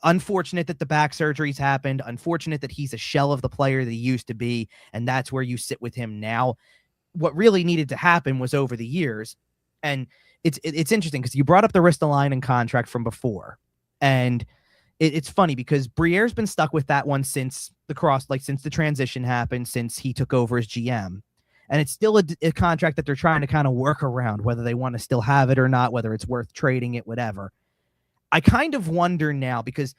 Unfortunate that the back surgeries happened. Unfortunate that he's a shell of the player that he used to be, and that's where you sit with him now. What really needed to happen was over the years, and it's interesting because you brought up the Ristolainen contract from before, and it's funny because Briere's been stuck with that one since the transition happened, since he took over as GM. And it's still a contract that they're trying to kind of work around, whether they want to still have it or not, whether it's worth trading it, whatever. I kind of wonder now, because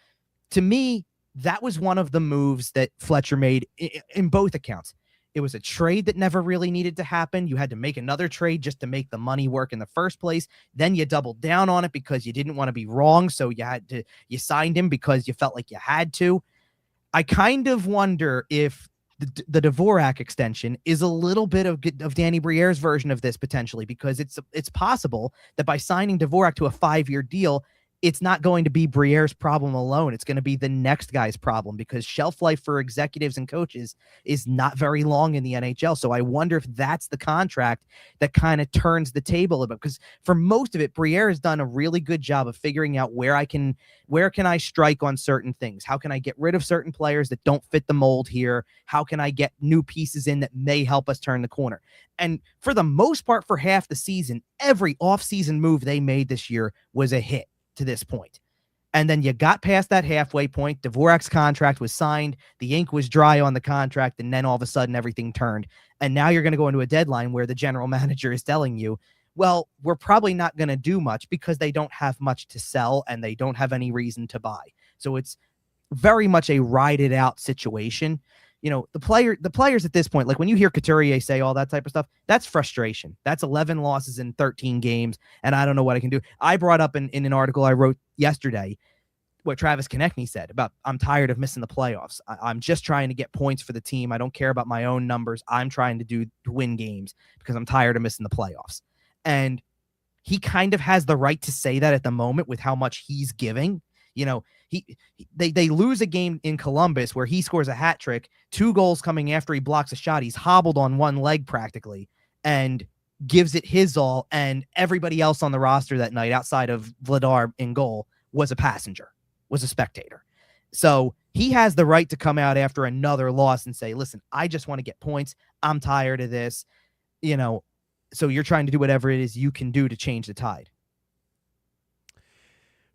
to me, that was one of the moves that Fletcher made in both accounts. It was a trade that never really needed to happen. You had to make another trade just to make the money work in the first place. Then you doubled down on it because you didn't want to be wrong. So you signed him because you felt like you had to. I kind of wonder if the Dvorak extension is a little bit of Danny Briere's version of this potentially, because it's possible that by signing Dvorak to a 5-year deal, it's not going to be Briere's problem alone. It's going to be the next guy's problem, because shelf life for executives and coaches is not very long in the NHL. So I wonder if that's the contract that kind of turns the table a bit, because for most of it, Briere has done a really good job of figuring out where can I strike on certain things? How can I get rid of certain players that don't fit the mold here? How can I get new pieces in that may help us turn the corner? And for the most part, for half the season, every offseason move they made this year was a hit to this point. And then you got past that halfway point. Dvorak's contract was signed. The ink was dry on the contract. And then all of a sudden everything turned. And now you're going to go into a deadline where the general manager is telling you, well, we're probably not going to do much because they don't have much to sell and they don't have any reason to buy. So it's very much a ride it out situation. You know, the players at this point, like when you hear Couturier say all that type of stuff, that's frustration. That's 11 losses in 13 games, and I don't know what I can do. I brought up in an article I wrote yesterday what Travis Konechny said about, I'm tired of missing the playoffs. I'm just trying to get points for the team. I don't care about my own numbers. I'm trying to win games because I'm tired of missing the playoffs. And he kind of has the right to say that at the moment with how much he's giving. You know, they lose a game in Columbus where he scores a hat trick, 2 goals coming after he blocks a shot. He's hobbled on one leg practically and gives it his all. And everybody else on the roster that night outside of Vladar in goal was a passenger, was a spectator. So he has the right to come out after another loss and say, listen, I just want to get points. I'm tired of this. You know, so you're trying to do whatever it is you can do to change the tide.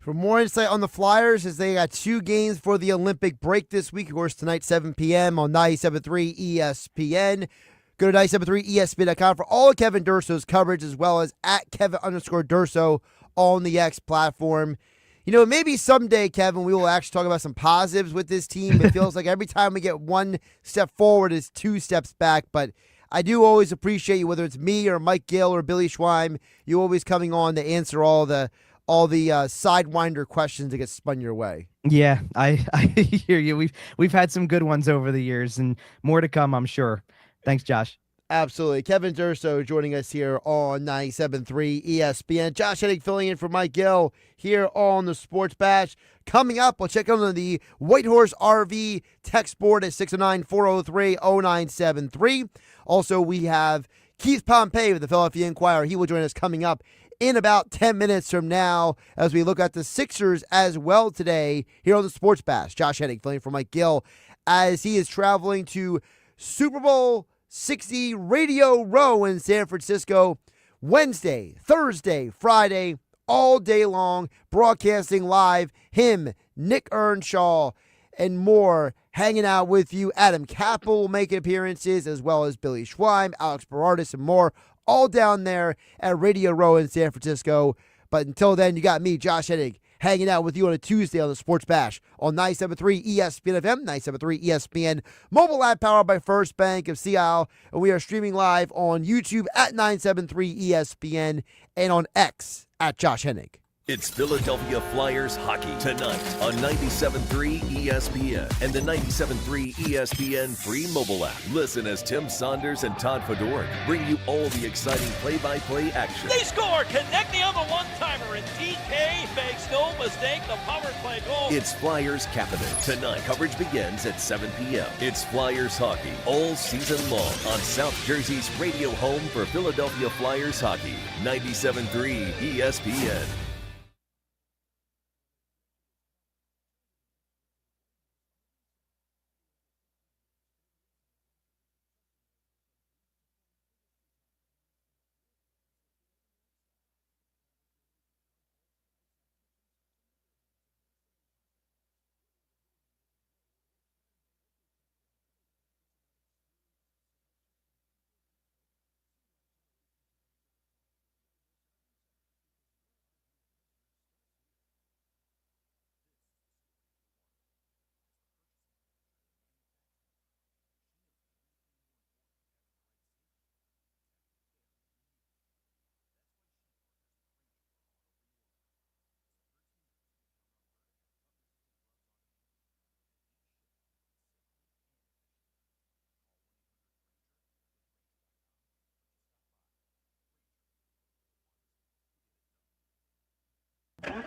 For more insight on the Flyers, as they got 2 games for the Olympic break this week, of course, tonight, 7 p.m. on 97.3 ESPN. Go to 97.3ESPN.com for all of Kevin Durso's coverage, as well as at Kevin_Durso on the X platform. You know, maybe someday, Kevin, we will actually talk about some positives with this team. It feels like every time we get 1 step forward, it's 2 steps back. But I do always appreciate you, whether it's me or Mike Gill or Billy Schweim, you always coming on to answer all the sidewinder questions that get spun your way. Yeah, I hear you. We've had some good ones over the years, and more to come, I'm sure. Thanks, Josh. Absolutely. Kevin Durso joining us here on 97.3 ESPN. Josh Hennig filling in for Mike Gill here on the Sports Bash. Coming up, we'll check on the Whitehorse RV text board at 609-403-0973. Also, we have Keith Pompey with the Philadelphia Inquirer. He will join us coming up in about 10 minutes from now as we look at the Sixers as well today here on the Sports Bash. Josh Hennig filling in for Mike Gill as he is traveling to Super Bowl 60 Radio Row in San Francisco Wednesday, Thursday, Friday, all day long, broadcasting live. Him, Nick Earnshaw, and more hanging out with you. Adam Capel will make appearances, as well as Billy Schweim, Alex Berardis, and more, all down there at Radio Row in San Francisco. But until then, you got me, Josh Hennig, hanging out with you on a Tuesday on the Sports Bash on 97.3 ESPN FM, 97.3 ESPN mobile app powered by First Bank of Sea Isle. And we are streaming live on YouTube at 973 ESPN and on X at Josh Hennig. It's Philadelphia Flyers hockey tonight on 97.3 ESPN and the 97.3 ESPN free mobile app. Listen as Tim Saunders and Todd Fedoruk bring you all the exciting play-by-play action. They score! Konechny on the one-timer, and DK makes no mistake, the power play goal. It's Flyers Capitals tonight. Coverage begins at 7 p.m. It's Flyers hockey all season long on South Jersey's radio home for Philadelphia Flyers hockey, 97.3 ESPN.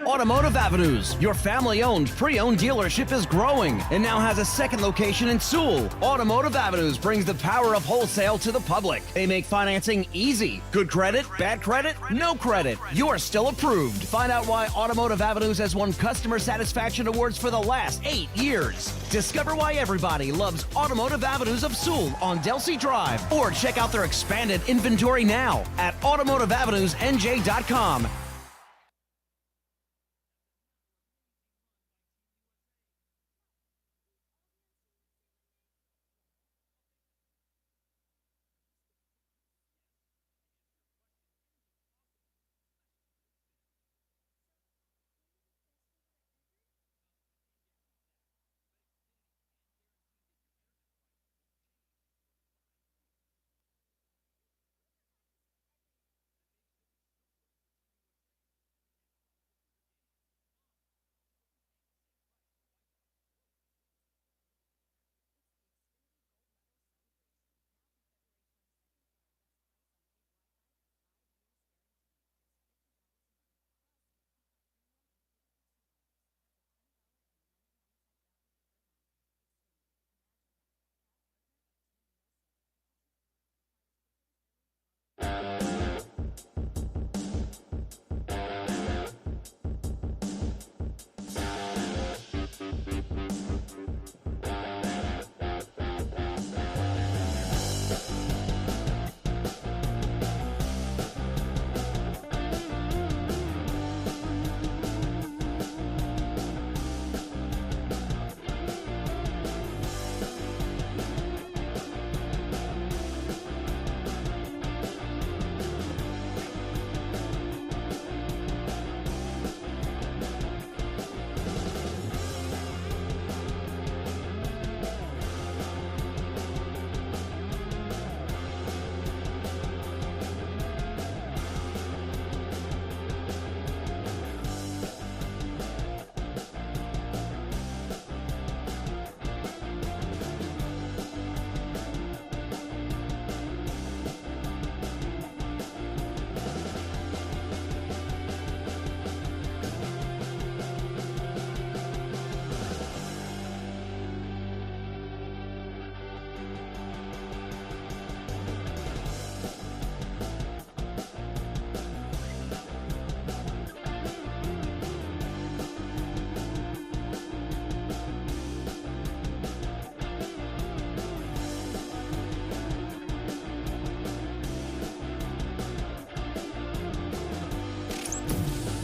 Automotive Avenues, your family-owned, pre-owned dealership is growing and now has a second location in Sewell. Automotive Avenues brings the power of wholesale to the public. They make financing easy. Good credit, bad credit, no credit. You're still approved. Find out why Automotive Avenues has won customer satisfaction awards for the last 8 years. Discover why everybody loves Automotive Avenues of Sewell on Delsey Drive. Or check out their expanded inventory now at automotiveavenusnj.com.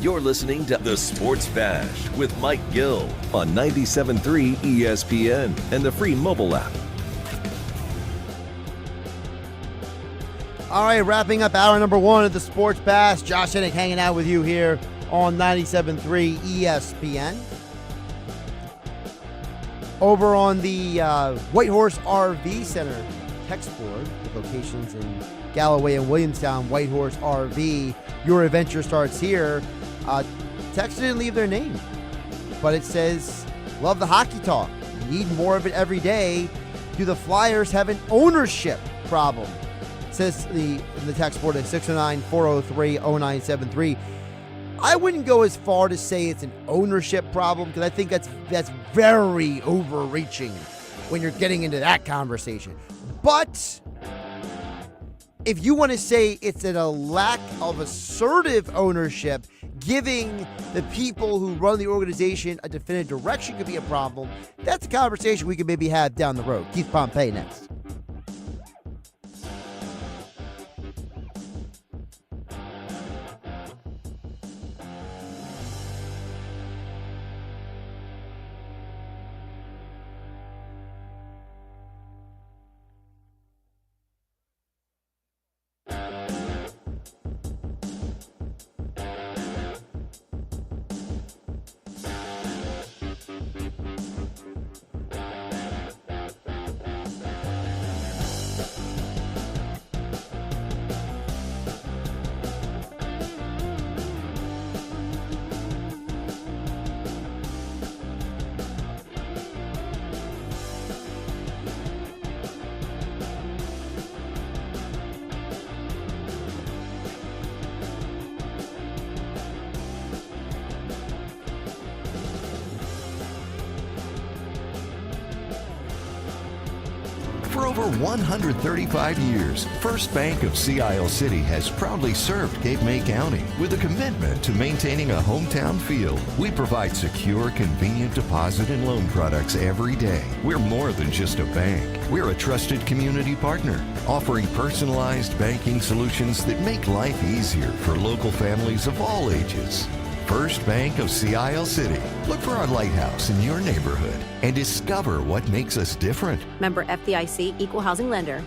You're listening to The Sports Bash with Mike Gill on 97.3 ESPN and the free mobile app. All right, wrapping up hour number one of The Sports Bash. Josh Hennig hanging out with you here on 97.3 ESPN. Over on the Whitehorse RV Center text board, with locations in Galloway and Williamstown, Whitehorse RV, your adventure starts here. Text didn't leave their name, but it says, love the hockey talk. Need more of it every day. Do the Flyers have an ownership problem? It says in the text board at 609-403-0973. I wouldn't go as far to say it's an ownership problem, because I think that's very overreaching when you're getting into that conversation. But if you want to say it's a lack of assertive ownership, giving the people who run the organization a definitive direction could be a problem, that's a conversation we could maybe have down the road. Keith Pompey next. For over 135 years, First Bank of Sea Isle City has proudly served Cape May County with a commitment to maintaining a hometown feel. We provide secure, convenient deposit and loan products every day. We're more than just a bank. We're a trusted community partner, offering personalized banking solutions that make life easier for local families of all ages. First Bank of Sea Isle City. Look for our lighthouse in your neighborhood and discover what makes us different. Member FDIC, Equal Housing Lender.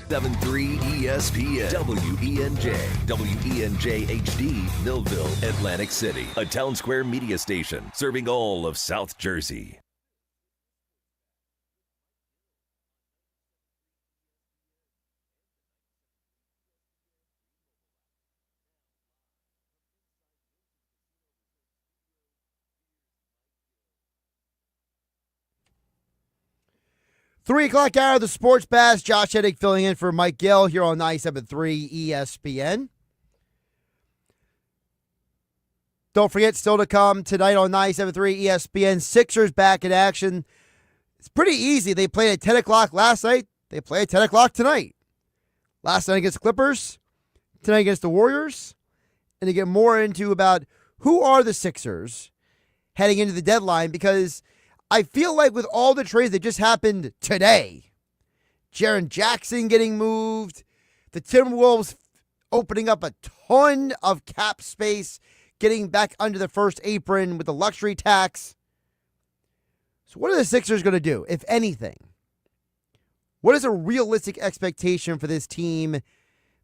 7.3 ESPN, WENJ, WENJ HD, Millville, Atlantic City, a Town Square media station serving all of South Jersey. Three o'clock hour of the Sports Bash. Josh Hennig filling in for Mike Gill here on 97.3 ESPN. Don't forget, still to come tonight on 97.3 ESPN, Sixers back in action. It's pretty easy. They played at 10 o'clock last night. They play at 10 o'clock tonight. Last night against the Clippers, tonight against the Warriors. And to get more into about who are the Sixers heading into the deadline, because I feel like with all the trades that just happened today, Jaren Jackson getting moved, the Timberwolves opening up a ton of cap space, getting back under the first apron with the luxury tax. So what are the Sixers going to do, if anything? What is a realistic expectation for this team?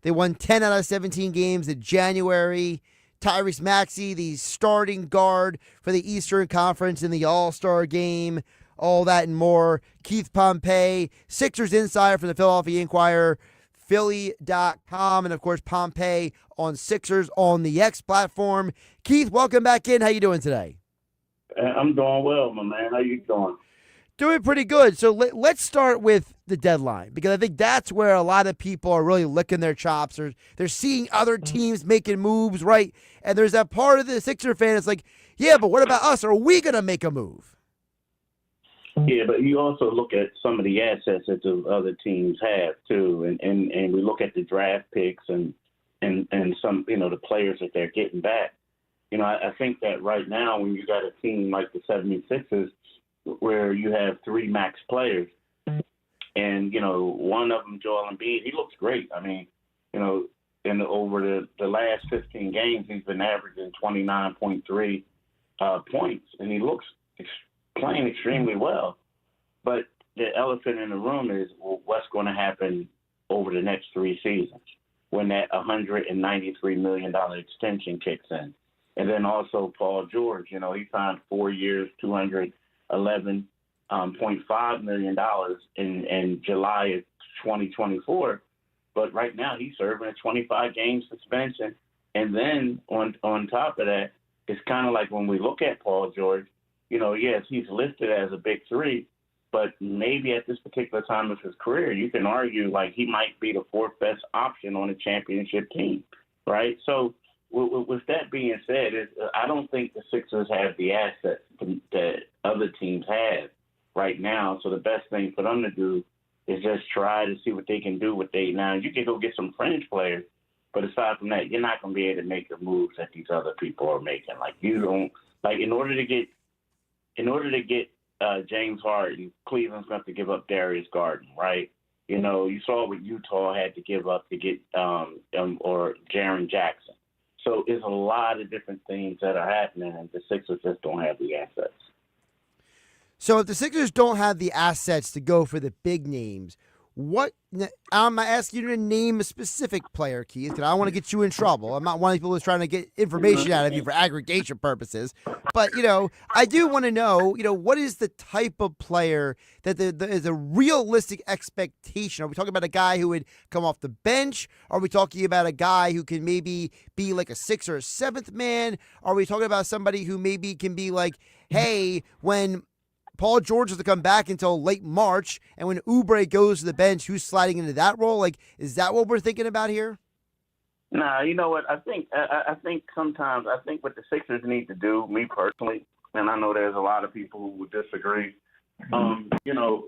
They won 10 out of 17 games in January. Tyrese Maxey, the starting guard for the Eastern Conference in the All-Star game, all that and more. Keith Pompey, Sixers insider from the Philadelphia Inquirer, Philly.com, and of course Pompey on Sixers on the X platform. Keith, welcome back in. How you doing today? I'm doing well, my man. How you doing? Doing pretty good. So let's start with the deadline, because I think that's where a lot of people are really licking their chops, or they're seeing other teams making moves, right? And there's that part of the Sixer fan that's like, yeah, but what about us? Are we going to make a move? Yeah, but you also look at some of the assets that the other teams have, too. And we look at the draft picks and some, the players that they're getting back. I think that right now when you got a team like the 76ers, where you have three max players, and, one of them, Joel Embiid, he looks great. I mean, and over the last 15 games, he's been averaging 29.3 points, and he looks playing extremely well. But the elephant in the room is what's going to happen over the next 3 seasons when that $193 million extension kicks in. And then also Paul George, he signed 4 years, $211.5 million in July of 2024. But right now he's serving a 25-game suspension. And then on top of that, it's kind of like when we look at Paul George, yes, he's listed as a big three, but maybe at this particular time of his career, you can argue like he might be the fourth best option on a championship team, right? So with that being said, I don't think the Sixers have the assets that other teams have right now. So the best thing for them to do is just try to see what they can do now. You can go get some fringe players, but aside from that, you're not going to be able to make the moves that these other people are making. Like you don't in order to get James Harden, Cleveland's going to have to give up Darius Garden, right? You saw what Utah had to give up to get or Jaren Jackson. So it's a lot of different things that are happening, and the Sixers just don't have the assets. So if the Sixers don't have the assets to go for the big names, I'm not asking you to name a specific player, Keith, because I don't want to get you in trouble. I'm not one of the people who's trying to get information out of you for aggregation purposes. But, I do want to know, what is the type of player that is a realistic expectation? Are we talking about a guy who would come off the bench? Are we talking about a guy who can maybe be like a sixth or a seventh man? Are we talking about somebody who maybe can be like, hey, when Paul George has to come back until late March, and when Oubre goes to the bench, who's sliding into that role? Like, is that what we're thinking about here? Nah, you know what? I think sometimes what the Sixers need to do, me personally, and I know there's a lot of people who would disagree. That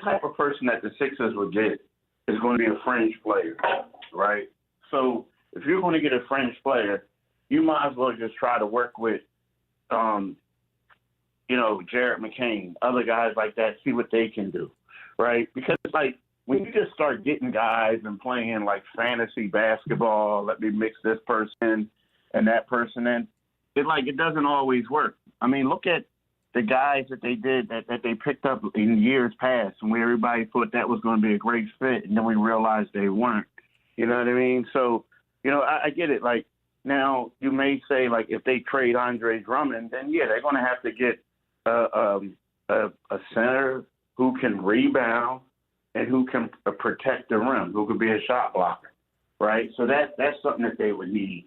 type of person that the Sixers would get is going to be a fringe player, right? So if you're going to get a fringe player, you might as well just try to work with Jared McCain, other guys like that, see what they can do, right? Because, when you just start getting guys and playing, fantasy basketball, let me mix this person and that person in, it doesn't always work. I mean, look at the guys that they did that they picked up in years past, and where everybody thought that was going to be a great fit, and then we realized they weren't. You know what I mean? So, I get it. Like, now you may say, like, if they trade Andre Drummond, then yeah, they're going to have to get a center who can rebound and who can protect the rim, who can be a shot blocker, right? So that's something that they would need.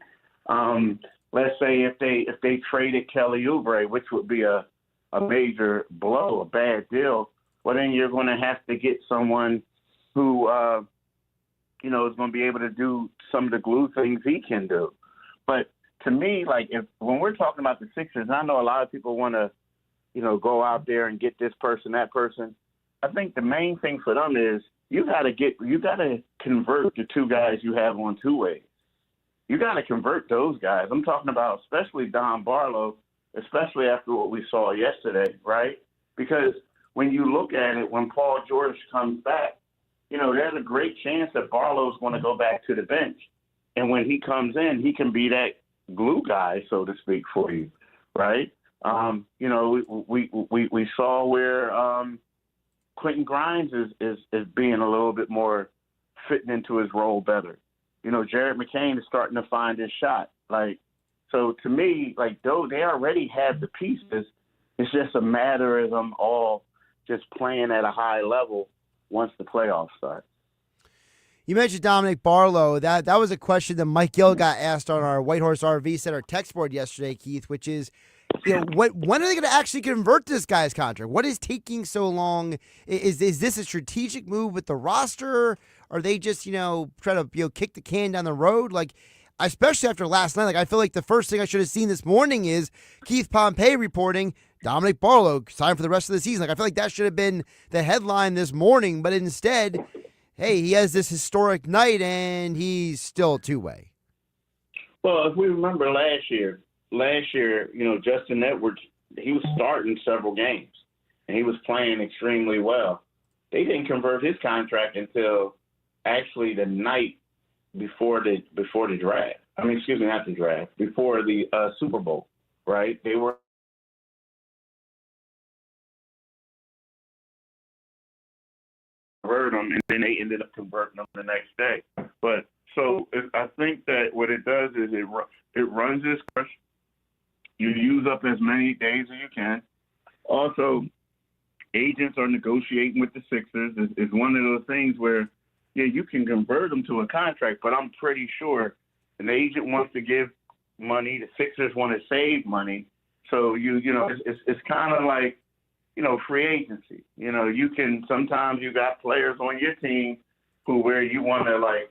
Let's say if they traded Kelly Oubre, which would be a major blow, a bad deal, well, then you're going to have to get someone who, is going to be able to do some of the glue things he can do. But to me, like, when we're talking about the Sixers, and I know a lot of people want to, go out there and get this person, that person. I think the main thing for them is you got to convert the two guys you have on two ways. You got to convert those guys. I'm talking about especially Don Barlow, especially after what we saw yesterday, right? Because when you look at it, when Paul George comes back, there's a great chance that Barlow's going to go back to the bench. And when he comes in, he can be that glue guy, so to speak, for you, right? We saw where Quentin Grimes is being a little bit more fitting into his role better. Jared McCain is starting to find his shot. So to me, though they already have the pieces, it's just a matter of them all just playing at a high level once the playoffs start. You mentioned Dominic Barlow. That was a question that Mike Gill got asked on our White Horse RV Center text board yesterday, Keith, which is, when are they going to actually convert this guy's contract? What is taking so long? Is this a strategic move with the roster? Are they just, trying to, kick the can down the road? Especially after last night, I feel like the first thing I should have seen this morning is Keith Pompey reporting Dominic Barlow signed for the rest of the season. I feel like that should have been the headline this morning, but instead, hey, he has this historic night and he's still two-way. Well, if we remember last year, Justin Edwards, he was starting several games and he was playing extremely well. They didn't convert his contract until actually the night before the draft. I mean, excuse me, not the draft, before the Super Bowl, right? They were convert them, and then they ended up converting them the next day. But so I think that what it does is it runs this course. You use up as many days as you can. Also, agents are negotiating with the Sixers. It's one of those things where, yeah, you can convert them to a contract, but I'm pretty sure an agent wants to give money. The Sixers want to save money. So, it's kind of like, free agency. You can sometimes you got players on your team where you want to,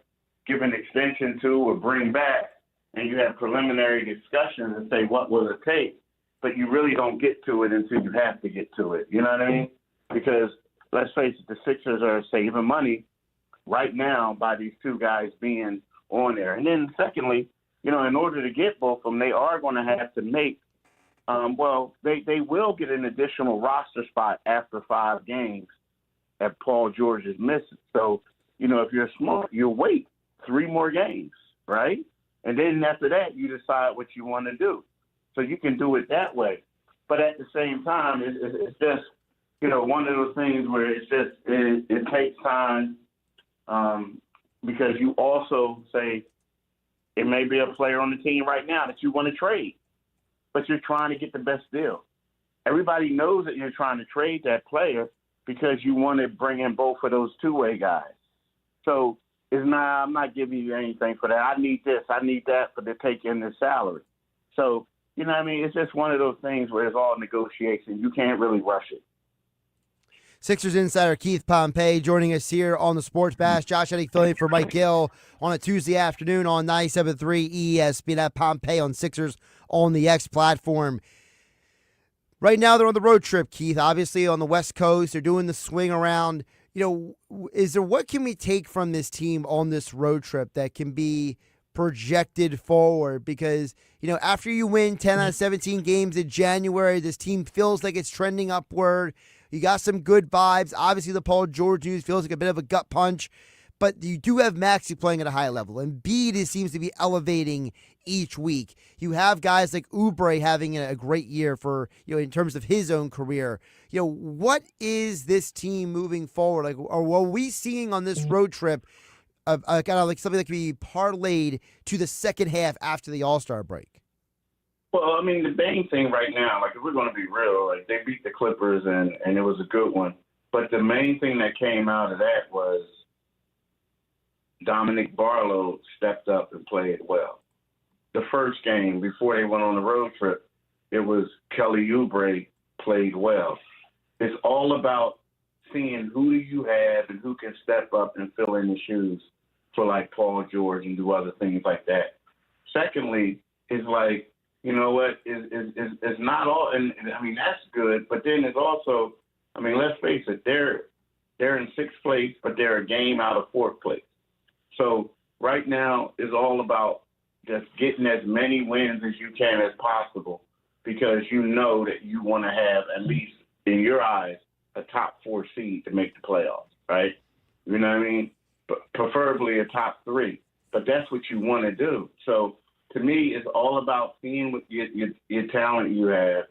give an extension to or bring back, and you have preliminary discussions and say, what will it take? But you really don't get to it until you have to get to it. You know what I mean? Because let's face it, the Sixers are saving money right now by these two guys being on there. And then secondly, in order to get both of them, they are going to have to make, they will get an additional roster spot after 5 games that Paul George is missing. So, if you're smart, you'll wait 3 more games, right? And then after that, you decide what you want to do. So you can do it that way. But at the same time, it's just, one of those things where it's just, it takes time because you also say it may be a player on the team right now that you want to trade, but you're trying to get the best deal. Everybody knows that you're trying to trade that player because you want to bring in both of those two-way guys. So I'm not giving you anything for that. I need this, I need that for the take in the salary. So, it's just one of those things where it's all negotiation. You can't really rush it. Sixers insider Keith Pompey joining us here on the Sports Bash. Josh Hennig filling in for Mike Gill on a Tuesday afternoon on 97.3 ESPN at Pompey on Sixers on the X platform. Right now they're on the road trip, Keith, obviously on the West Coast. They're doing the swing around. What can we take from this team on this road trip that can be projected forward? Because, after you win 10 out of 17 games in January, this team feels like it's trending upward. You got some good vibes. Obviously, the Paul George news feels like a bit of a gut punch, but you do have Maxey playing at a high level. Embiid seems to be elevating each week. You have guys like Oubre having a great year for, in terms of his own career. What is this team moving forward? Like, are we seeing on this road trip kind of like something that can be parlayed to the second half after the All-Star break? Well, I mean, the main thing right now, like if we're going to be real, like they beat the Clippers and it was a good one. But the main thing that came out of that was Dominic Barlow stepped up and played well. The first game before they went on the road trip, it was Kelly Oubre played well. It's all about seeing who do you have and who can step up and fill in the shoes for like Paul George and do other things like that. Secondly, is like, you know what, is not all, and I mean, that's good, but then it's also, I mean, let's face it, they're in sixth place, but they're a game out of fourth place. So right now is all about just getting as many wins as you can as possible, because you know that you want to have, at least in your eyes, a top 4 seed to make the playoffs, right? You know what I mean? But preferably a top 3. But that's what you want to do. So to me, it's all about seeing what your talent you have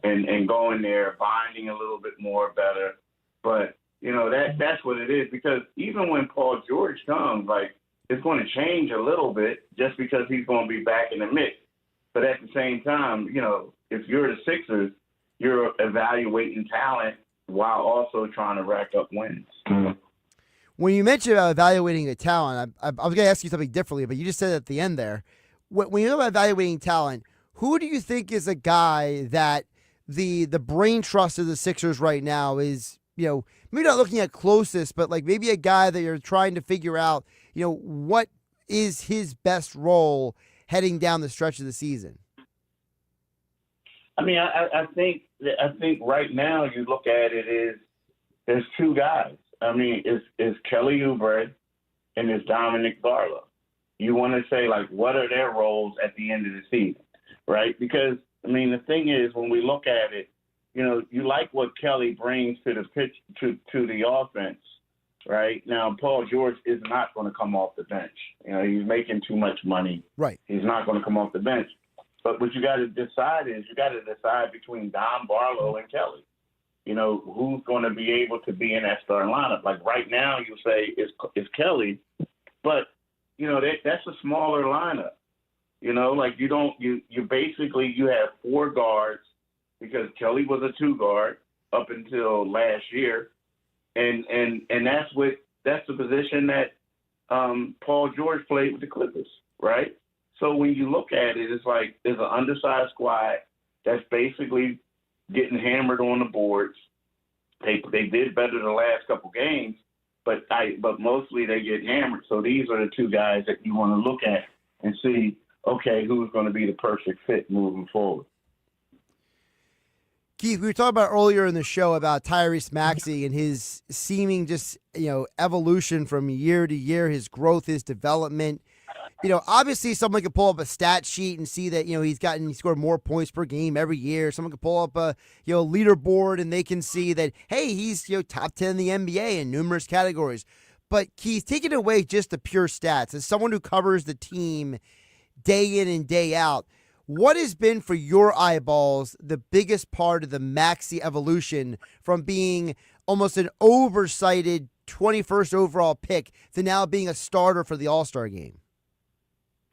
and going there, binding a little bit more better. But, that's what it is, because even when Paul George comes, like, it's going to change a little bit just because he's going to be back in the mix. But at the same time, if you're the Sixers, you're evaluating talent while also trying to rack up wins. When you mentioned about evaluating the talent, I was going to ask you something differently, but you just said it at the end there. When you know about evaluating talent, who do you think is a guy that the brain trust of the Sixers right now is, maybe not looking at closest, but like maybe a guy that you're trying to figure out, what is his best role heading down the stretch of the season? I mean, I think right now you look at it there's 2 guys. I mean, it's Kelly Oubre and it's Dominic Barlow. You want to say, like, what are their roles at the end of the season, right? Because, I mean, the thing is, when we look at it, you like what Kelly brings to the pitch, to the offense, right? Now, Paul George is not going to come off the bench. He's making too much money. Right. He's not going to come off the bench. But what you got to decide is between Dom Barlow and Kelly. Who's going to be able to be in that starting lineup? Like right now, you say it's Kelly, but that's a smaller lineup. Like you basically you have 4 guards, because Kelly was a 2 guard up until last year, and that's the position that Paul George played with the Clippers, right? So when you look at it, it's like there's an undersized squad that's basically getting hammered on the boards. They did better the last couple games, but mostly they get hammered. So these are the 2 guys that you want to look at and see, okay, who's going to be the perfect fit moving forward. Keith, we were talking about earlier in the show about Tyrese Maxey and his seeming just, evolution from year to year, his growth, his development. Obviously someone can pull up a stat sheet and see that, he scored more points per game every year. Someone can pull up a, leaderboard and they can see that, hey, he's, top 10 in the NBA in numerous categories. But Keith, taking away just the pure stats, as someone who covers the team day in and day out, what has been for your eyeballs the biggest part of the Maxey evolution from being almost an oversighted 21st overall pick to now being a starter for the All-Star game?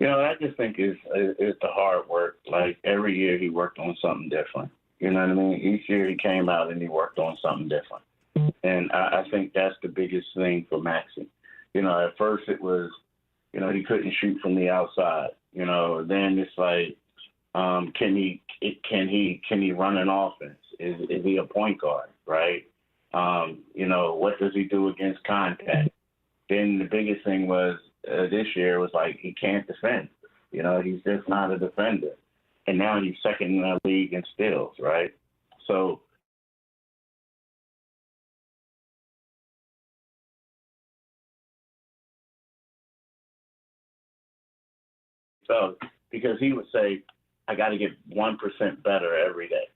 I just think is the hard work. Like every year he worked on something different. You know what I mean? Each year he came out and he worked on something different. And I think that's the biggest thing for Maxey. At first it was, he couldn't shoot from the outside. Then it's like, can he run an offense? Is he a point guard, right? What does he do against contact? Then the biggest thing was this year was like he can't defend. He's just not a defender. And now he's second in the league in steals, right? So because he would say, I got to get 1% better every day.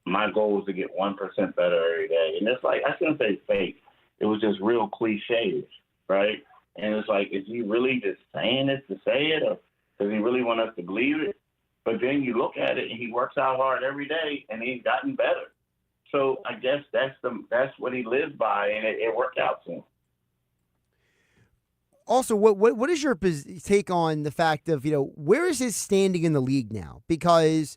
My goal is to get 1% better every day. And it's like, I shouldn't say fake. It was just real cliches, right? And it's like, is he really just saying it to say it? Or Does he really want us to believe it? But then you look at it, and he works out hard every day, and he's gotten better. So I guess that's what he lives by, and it worked out for him. Also, what is your take on the fact of, where is his standing in the league now? Because,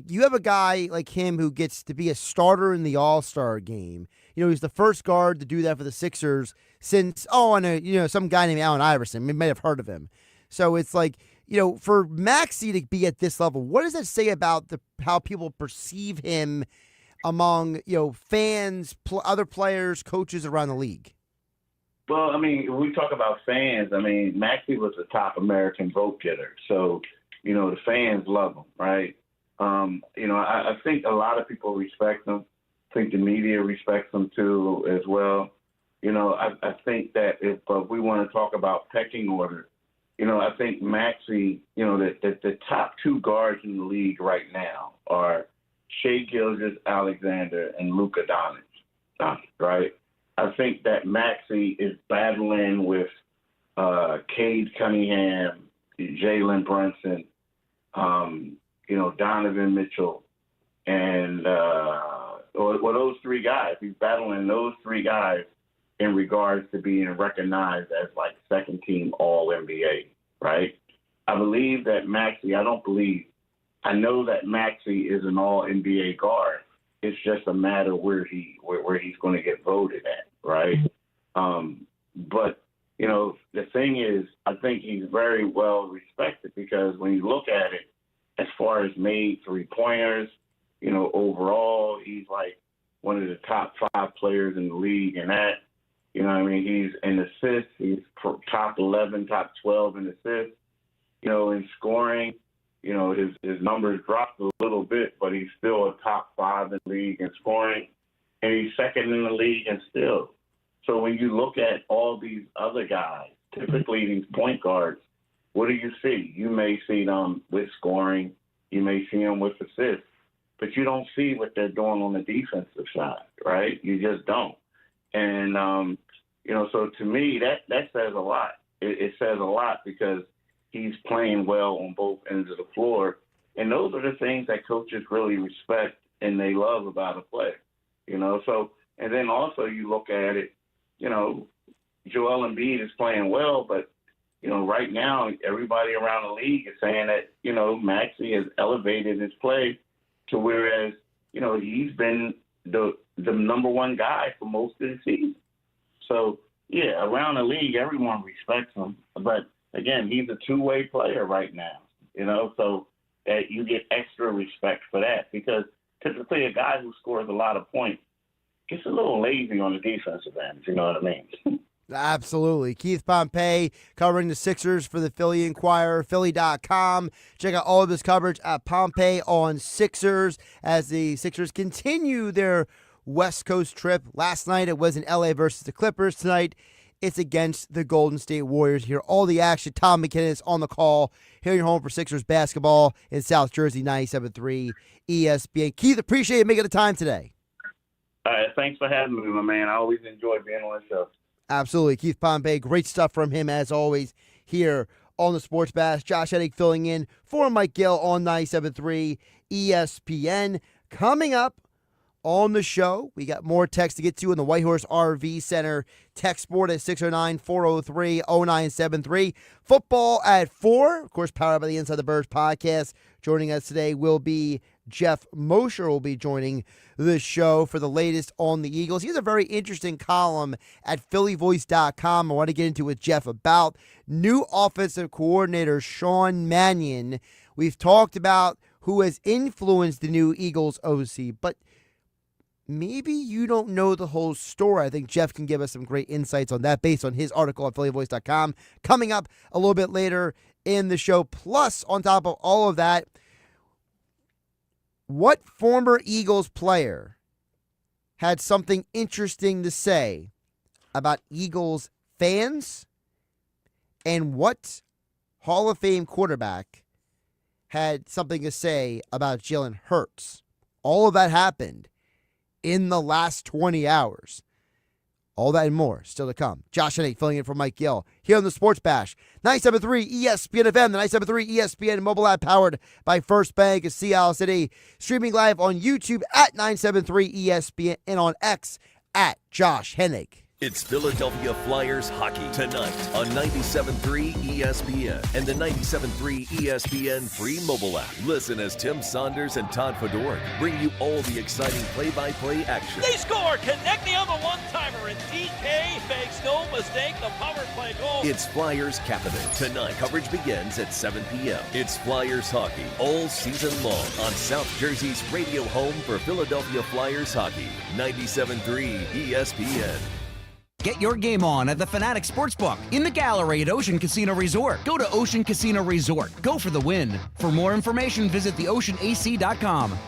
you have a guy like him who gets to be a starter in the All-Star game. He's the first guard to do that for the Sixers since, some guy named Allen Iverson. You may have heard of him. So it's for Maxey to be at this level, what does that say about how people perceive him among, fans, other players, coaches around the league? Well, when we talk about fans, Maxey was the top American vote getter. So, the fans love him, right? I think a lot of people respect him. I think the media respects him too as well. I think that if we want to talk about pecking order, I think Maxey, the top two guards in the league right now are Shai Gilgeous-Alexander and Luka Doncic, right? I think that Maxey is battling with Cade Cunningham, Jalen Brunson, Donovan Mitchell, and those three guys. He's battling those three guys in regards to being recognized as second team All-NBA, right? I know that Maxey is an All-NBA guard. It's just a matter where he's going to get voted at, right? But the thing is, I think he's very well respected because when you look at it, as far as made three-pointers, overall, he's one of the top 5 players in the league in that. He's in assists. He's top 11, top 12 in assists. In scoring, his numbers dropped a little bit, but he's still a top 5 in the league in scoring, and he's second in the league in steals. So when you look at all these other guys, typically these point guards, what do you see? You may see them with scoring, you may see them with assists, but you don't see what they're doing on the defensive side, right? You just don't. And so to me, that says a lot. It says a lot because he's playing well on both ends of the floor. And those are the things that coaches really respect and they love about a player, So, and then also you look at it, Joel Embiid is playing well, but, right now everybody around the league is saying that, Maxey has elevated his play to whereas, he's been the number one guy for most of the season. So, yeah, around the league, everyone respects him. But, again, he's a two-way player right now, so that you get extra respect for that because typically a guy who scores a lot of points gets a little lazy on the defensive end, if you know what I mean. Absolutely. Keith Pompey covering the Sixers for the Philly Inquirer, Philly.com. Check out all of his coverage at Pompey on Sixers as the Sixers continue their West Coast trip. Last night it was in LA versus the Clippers. Tonight it's against the Golden State Warriors. Hear all the action. Tom McKinnon is on the call. Here you're home for Sixers basketball in South Jersey, 97.3 ESPN. Keith, appreciate you making the time today. All right, thanks for having me, my man. I always enjoy being on the show. Absolutely. Keith Pompey, great stuff from him as always here on the Sports Bash. Josh Hennig filling in for Mike Gill on 97.3 ESPN. Coming up on the show, we got more text to get to in the Whitehorse RV Center. Text board at 609-403-0973. Football at 4. Of course, powered by the Inside the Birds podcast. Joining us today will be Geoff. Mosher will be joining the show for the latest on the Eagles. He has a very interesting column at phillyvoice.com I want to get into with Geoff about new offensive coordinator Sean Mannion. We've talked about who has influenced the new Eagles OC, but maybe you don't know the whole story. I think Geoff can give us some great insights on that based on his article at phillyvoice.com coming up a little bit later in the show. Plus, on top of all of that, what former Eagles player had something interesting to say about Eagles fans, and what Hall of Fame quarterback had something to say about Jalen Hurts? All of that happened in the last 20 hours. All that and more still to come. Josh Hennig filling in for Mike Gill here on the Sports Bash. 97.3 ESPN FM, the 97.3 ESPN mobile app powered by First Bank of Seattle City. Streaming live on YouTube at 97.3 ESPN and on X at Josh Hennig. It's Philadelphia Flyers hockey tonight on 97.3 ESPN and the 97.3 ESPN free mobile app. Listen as Tim Saunders and Todd Fedoruk bring you all the exciting play-by-play action. They score! Connecting on the one-timer, and DK makes no mistake, the power play goal. It's Flyers Capitals tonight. Coverage begins at 7 p.m. It's Flyers hockey all season long on South Jersey's radio home for Philadelphia Flyers hockey, 97.3 ESPN. Get your game on at the Fanatic Sportsbook in the gallery at Ocean Casino Resort. Go to Ocean Casino Resort. Go for the win. For more information, visit theoceanac.com.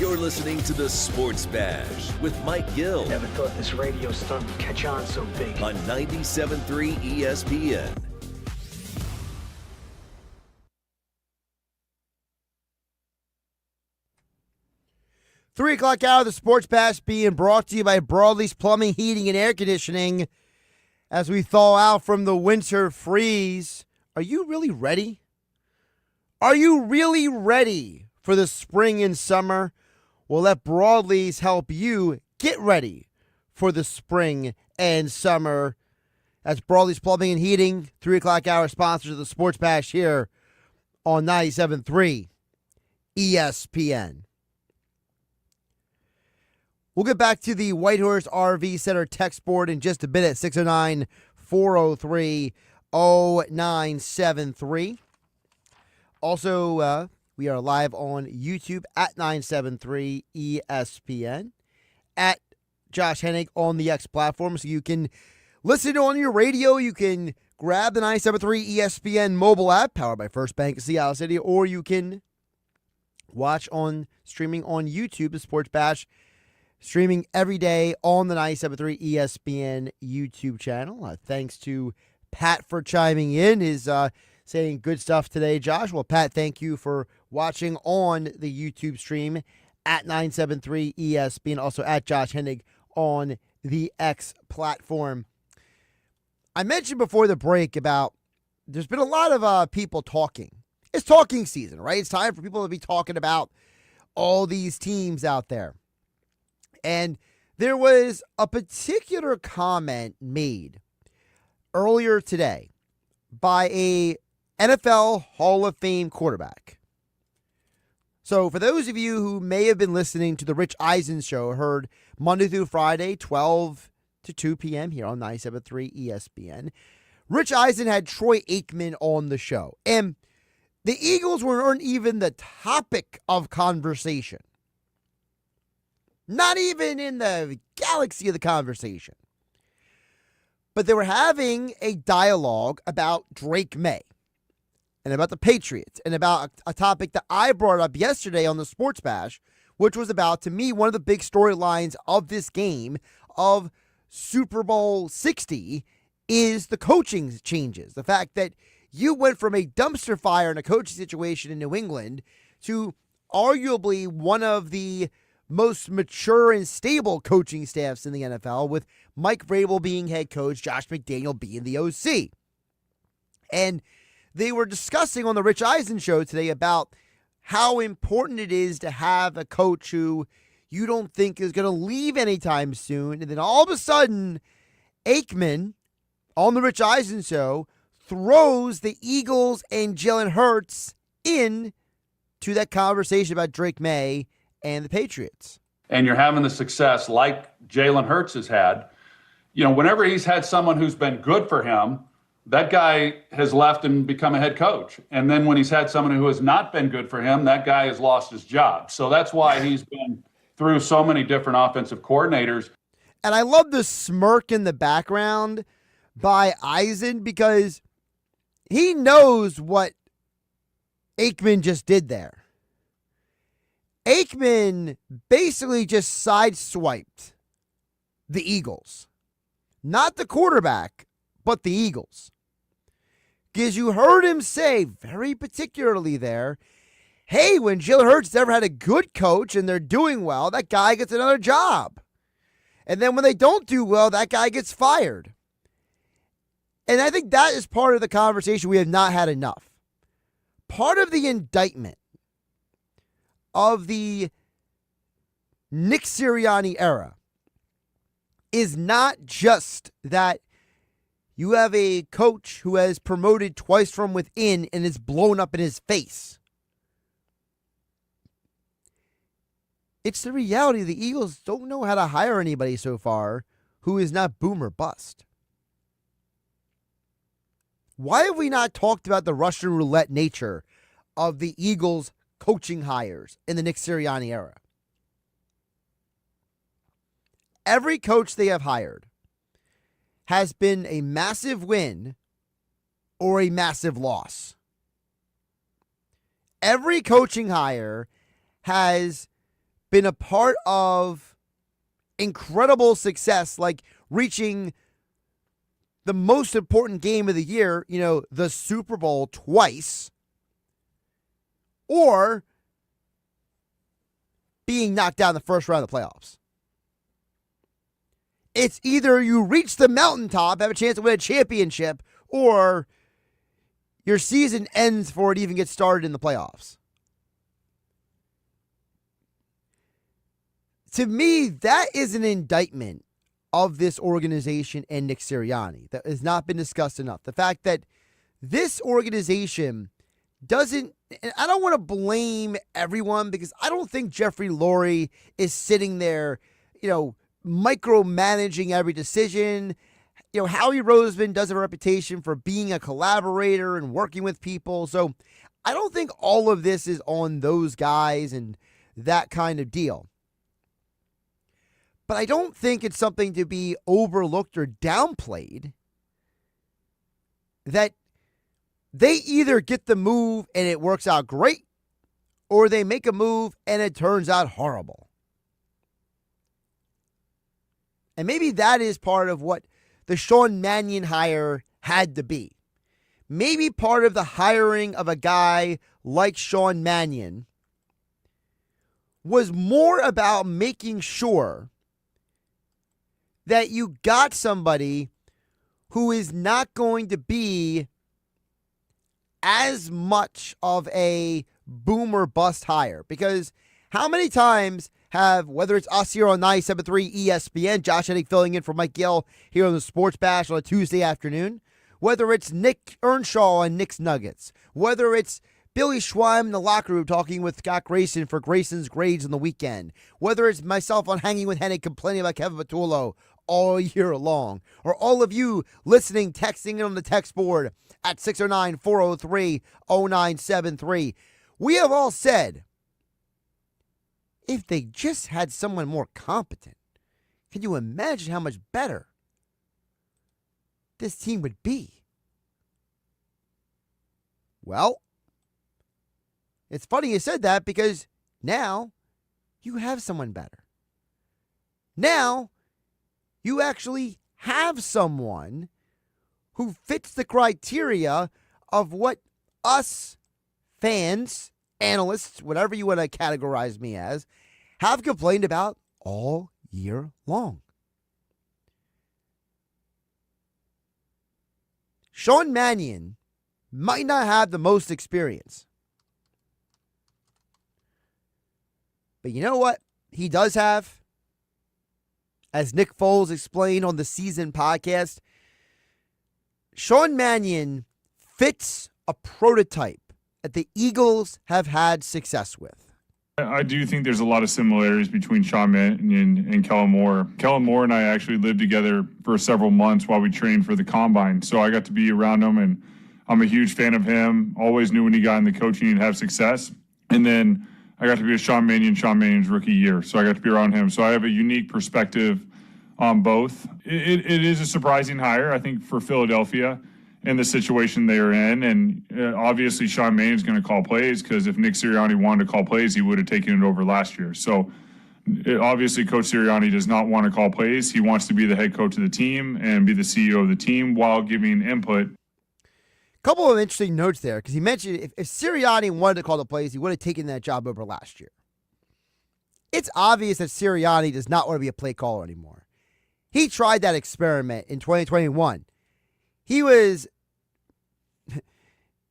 You're listening to the Sports Bash with Mike Gill. Never thought this radio stunt would catch on so big. On 97.3 ESPN. Three o'clock hour of the Sports Bash being brought to you by Broadleaf's Plumbing, Heating, and Air Conditioning. As we thaw out from the winter freeze, are you really ready? Are you really ready for the spring and summer? Well, let Broadleaf's help you get ready for the spring and summer. That's Broadleaf's Plumbing and Heating, 3 o'clock hour sponsors of the Sports Bash here on 97.3 ESPN. We'll get back to the Whitehorse RV Center text board in just a bit at 609-403-0973. Also, we are live on YouTube at 973 ESPN, at Josh Hennig on the X platform, so you can listen on your radio. You can grab the 973 ESPN mobile app powered by First Bank of Seattle City, or you can watch on streaming on YouTube, the Sports Bash, streaming every day on the 97.3 ESPN YouTube channel. Thanks to Pat for chiming in. Is saying good stuff today, Josh. Well, Pat, thank you for watching on the YouTube stream at 973 ESPN, also at Josh Hennig on the X platform. I mentioned before the break about there's been a lot of people talking. It's talking season, right? It's time for people to be talking about all these teams out there. And there was a particular comment made earlier today by a NFL Hall of Fame quarterback. So for those of you who may have been listening to the Rich Eisen show, heard Monday through Friday, 12 to 2 p.m. here on 97.3 ESPN, Rich Eisen had Troy Aikman on the show. And the Eagles weren't even the topic of conversation. Not even in the galaxy of the conversation. But they were having a dialogue about Drake May and about the Patriots and about a topic that I brought up yesterday on the Sports Bash, which was about, to me, one of the big storylines of this game of Super Bowl 60 is the coaching changes. The fact that you went from a dumpster fire in a coaching situation in New England to arguably one of the most mature and stable coaching staffs in the NFL, with Mike Vrabel being head coach, Josh McDaniel being the OC. And they were discussing on the Rich Eisen show today about how important it is to have a coach who you don't think is going to leave anytime soon. And then all of a sudden, Aikman on the Rich Eisen show throws the Eagles and Jalen Hurts in to that conversation about Drake May and the Patriots. And you're having the success like Jalen Hurts has had. You know, whenever he's had someone who's been good for him, that guy has left and become a head coach. And then when he's had someone who has not been good for him, that guy has lost his job. So that's why he's been through so many different offensive coordinators. And I love the smirk in the background by Eisen, because he knows what Aikman just did there. Aikman basically just sideswiped the Eagles. Not the quarterback, but the Eagles. Because you heard him say very particularly there, hey, when Jalen Hurts ever had a good coach and they're doing well, that guy gets another job. And then when they don't do well, that guy gets fired. And I think that is part of the conversation we have not had enough. Part of the indictment of the Nick Sirianni era is not just that you have a coach who has promoted twice from within and is blown up in his face. It's the reality the Eagles don't know how to hire anybody so far who is not boom or bust. Why have we not talked about the Russian roulette nature of the Eagles' coaching hires in the Nick Sirianni era? Every coach they have hired has been a massive win or a massive loss. Every coaching hire has been a part of incredible success, like reaching the most important game of the year, the Super Bowl twice, or being knocked down in the first round of the playoffs. It's either you reach the mountaintop, have a chance to win a championship, or your season ends before it even gets started in the playoffs. To me, that is an indictment of this organization and Nick Sirianni that has not been discussed enough. The fact that this organization doesn't, and I don't want to blame everyone because I don't think Jeffrey Lurie is sitting there, micromanaging every decision. Howie Roseman does have a reputation for being a collaborator and working with people. So I don't think all of this is on those guys and that kind of deal. But I don't think it's something to be overlooked or downplayed that they either get the move and it works out great, or they make a move and it turns out horrible. And maybe that is part of what the Sean Mannion hire had to be. Maybe part of the hiring of a guy like Sean Mannion was more about making sure that you got somebody who is not going to be as much of a boom or bust hire. Because how many times have, whether it's us here on 97.3 ESPN, Josh Hennig filling in for Mike Gill here on the Sports Bash on a Tuesday afternoon, whether it's Nick Earnshaw on Nick's Nuggets, whether it's Billy Schweim in the locker room talking with Scott Grayson for Grayson's Grades on the weekend, whether it's myself on Hanging with Hennig complaining about Kevin Patullo all year long, or all of you listening, texting in on the text board at 609-403-0973. We have all said, if they just had someone more competent, can you imagine how much better this team would be? Well, it's funny you said that because now you have someone better. Now you actually have someone who fits the criteria of what us fans, analysts, whatever you want to categorize me as, have complained about all year long. Sean Mannion might not have the most experience, but you know what he does have? As Nick Foles explained on the Season podcast, Sean Mannion fits a prototype that the Eagles have had success with. I do think there's a lot of similarities between Sean Mannion and Kellen Moore. Kellen Moore and I actually lived together for several months while we trained for the Combine, so I got to be around him, and I'm a huge fan of him. Always knew when he got in the coaching he'd have success. And then I got to be with Sean Mannion's rookie year, so I got to be around him. So I have a unique perspective on both. It is a surprising hire, I think, for Philadelphia and the situation they are in. And obviously Sean Mannion's going to call plays, because if Nick Sirianni wanted to call plays, he would have taken it over last year. So obviously Coach Sirianni does not want to call plays. He wants to be the head coach of the team and be the CEO of the team while giving input. Couple of interesting notes there, because he mentioned if Sirianni wanted to call the plays, he would have taken that job over last year. It's obvious that Sirianni does not want to be a play caller anymore. He tried that experiment in 2021. He was,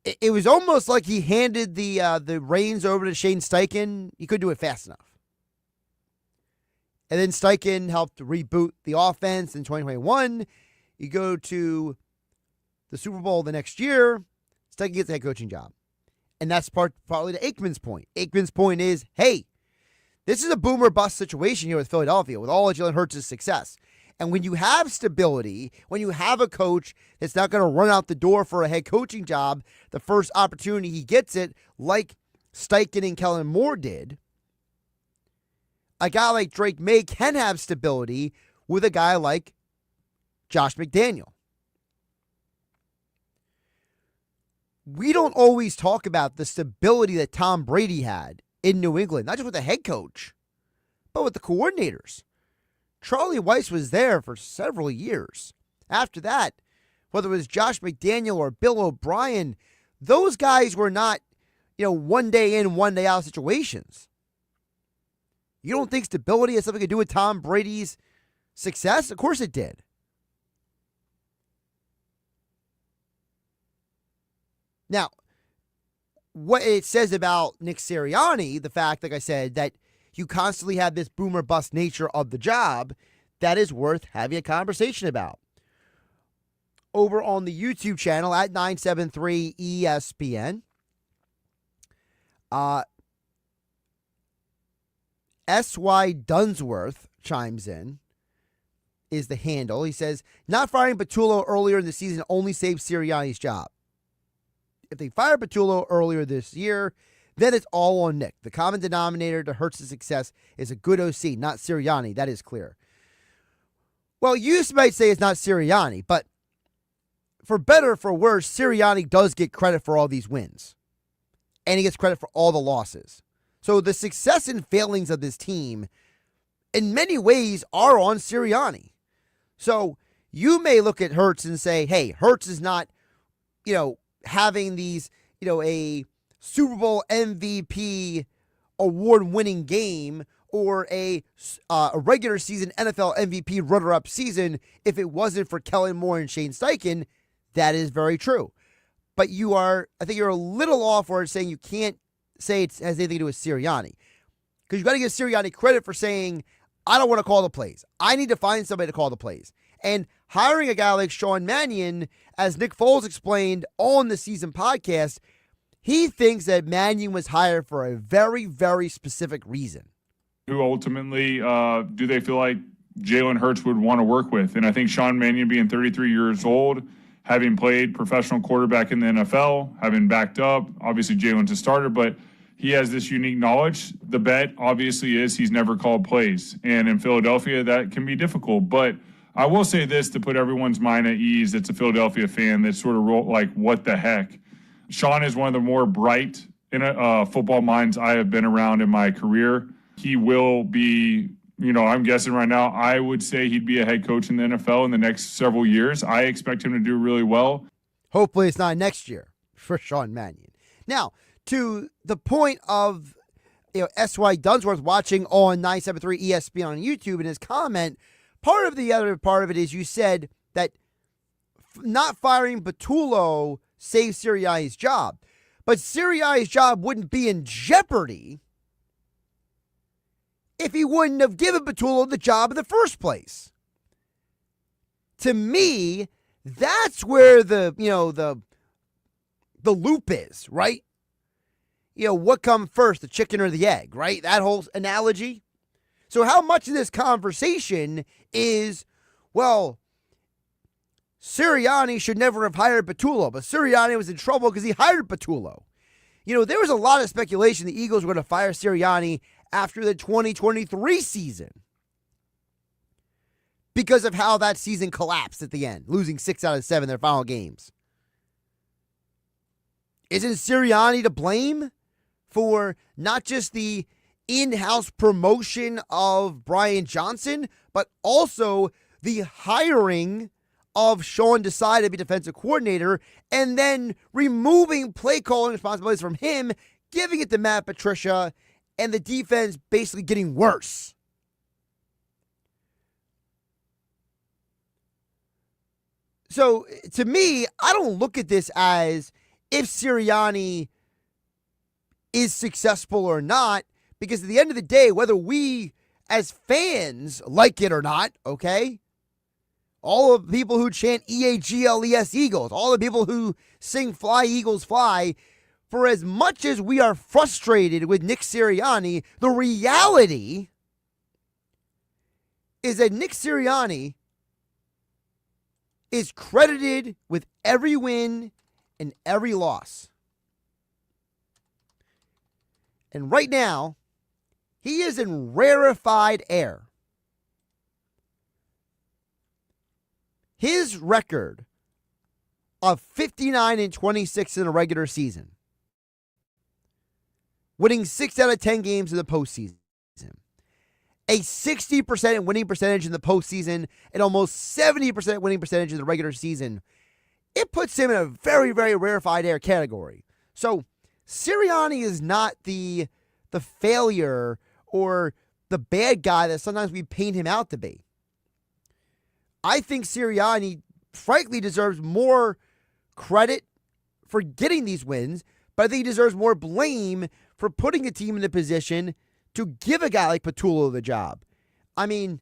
it was almost like he handed the reins over to Shane Steichen. He couldn't do it fast enough. And then Steichen helped reboot the offense in 2021. You go to the Super Bowl the next year, Steichen gets the head coaching job. And that's partly to Aikman's point. Aikman's point is, hey, this is a boom or bust situation here with Philadelphia, with all of Jalen Hurts' success. And when you have stability, when you have a coach that's not going to run out the door for a head coaching job the first opportunity he gets it, like Steichen and Kellen Moore did, a guy like Drake May can have stability with a guy like Josh McDaniel. We don't always talk about the stability that Tom Brady had in New England, not just with the head coach, but with the coordinators. Charlie Weiss was there for several years. After that, whether it was Josh McDaniel or Bill O'Brien, those guys were not, one day in, one day out situations. You don't think stability has something to do with Tom Brady's success? Of course it did. Now, what it says about Nick Sirianni, the fact, like I said, that you constantly have this boomer bust nature of the job, that is worth having a conversation about. Over on the YouTube channel at 973 ESPN, S.Y. Dunsworth chimes in, is the handle. He says, not firing Patullo earlier in the season only saved Sirianni's job. If they fire Patullo earlier this year, then it's all on Nick. The common denominator to Hurts' success is a good OC, not Sirianni. That is clear. Well, you might say it's not Sirianni, but for better or for worse, Sirianni does get credit for all these wins. And he gets credit for all the losses. So the success and failings of this team, in many ways, are on Sirianni. So you may look at Hurts and say, hey, Hurts is not, having these, a Super Bowl MVP award-winning game or a regular season NFL MVP runner-up season if it wasn't for Kellen Moore and Shane Steichen. That is very true. But I think you're a little off where it's saying you can't say it has anything to do with Sirianni. Because you've got to give Sirianni credit for saying, I don't want to call the plays. I need to find somebody to call the plays. And hiring a guy like Sean Mannion, as Nick Foles explained on the season podcast, he thinks that Mannion was hired for a very, very specific reason. Who ultimately do they feel like Jalen Hurts would want to work with? And I think Sean Mannion, being 33 years old, having played professional quarterback in the NFL, having backed up, obviously Jalen's a starter, but he has this unique knowledge. The bet obviously is he's never called plays. And in Philadelphia, that can be difficult. But I will say this to put everyone's mind at ease that's a Philadelphia fan that's sort of like, what the heck? Sean is one of the more bright football minds I have been around in my career. He will be, I'm guessing right now, I would say he'd be a head coach in the NFL in the next several years. I expect him to do really well. Hopefully it's not next year for Sean Mannion. Now, to the point of S.Y. Dunsworth watching on 973 ESPN on YouTube, in his comment, part of it is you said that not firing Patullo saved Sirianni's job. But Sirianni's job wouldn't be in jeopardy if he wouldn't have given Patullo the job in the first place. To me, that's where the loop is, right? What come first, the chicken or the egg, right? That whole analogy. So how much of this conversation is, well, Sirianni should never have hired Patullo, but Sirianni was in trouble because he hired Patullo. There was a lot of speculation the Eagles were going to fire Sirianni after the 2023 season because of how that season collapsed at the end, losing 6 out of 7 their final games. Isn't Sirianni to blame for not just the in-house promotion of Brian Johnson, but also the hiring of Sean Desai to be defensive coordinator and then removing play calling responsibilities from him, giving it to Matt Patricia, and the defense basically getting worse? So, to me, I don't look at this as if Sirianni is successful or not, because at the end of the day, whether we as fans like it or not, okay, all of the people who chant EAGLES Eagles, all the people who sing Fly Eagles Fly, for as much as we are frustrated with Nick Sirianni, the reality is that Nick Sirianni is credited with every win and every loss. And right now, he is in rarefied air. His record of 59-26 in a regular season, winning 6 out of 10 games in the postseason, a 60% winning percentage in the postseason and almost 70% winning percentage in the regular season, it puts him in a very, very rarefied air category. So Sirianni is not the failure or the bad guy that sometimes we paint him out to be. I think Sirianni, frankly, deserves more credit for getting these wins, but I think he deserves more blame for putting a team in a position to give a guy like Patullo the job. I mean,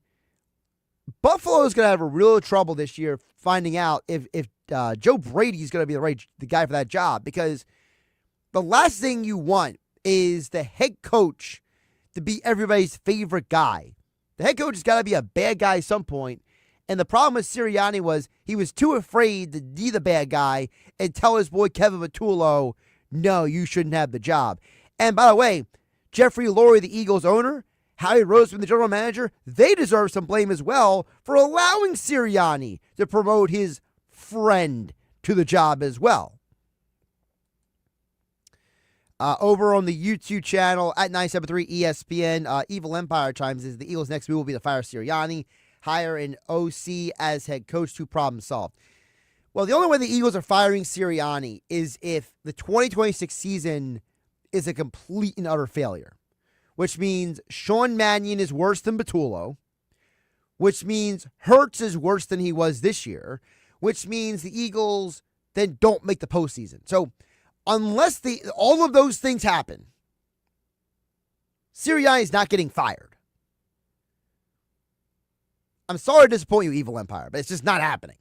Buffalo is going to have a real trouble this year finding out if Joe Brady is going to be the guy for that job, because the last thing you want is the head coach to be everybody's favorite guy. The head coach has got to be a bad guy at some point. And the problem with Sirianni was he was too afraid to be the bad guy and tell his boy Kevin Patullo, no, you shouldn't have the job. And by the way, Jeffrey Lurie, the Eagles owner, Howie Roseman, the general manager, they deserve some blame as well for allowing Sirianni to promote his friend to the job as well. Over on the YouTube channel at 973 ESPN, Evil Empire chimes is the Eagles' next move will be to fire Sirianni, hire an OC as head coach to problem solve. Well, the only way the Eagles are firing Sirianni is if the 2026 season is a complete and utter failure, which means Sean Mannion is worse than Patullo, which means Hurts is worse than he was this year, which means the Eagles then don't make the postseason. So unless all of those things happen, Sirianni is not getting fired. I'm sorry to disappoint you, Evil Empire, but it's just not happening.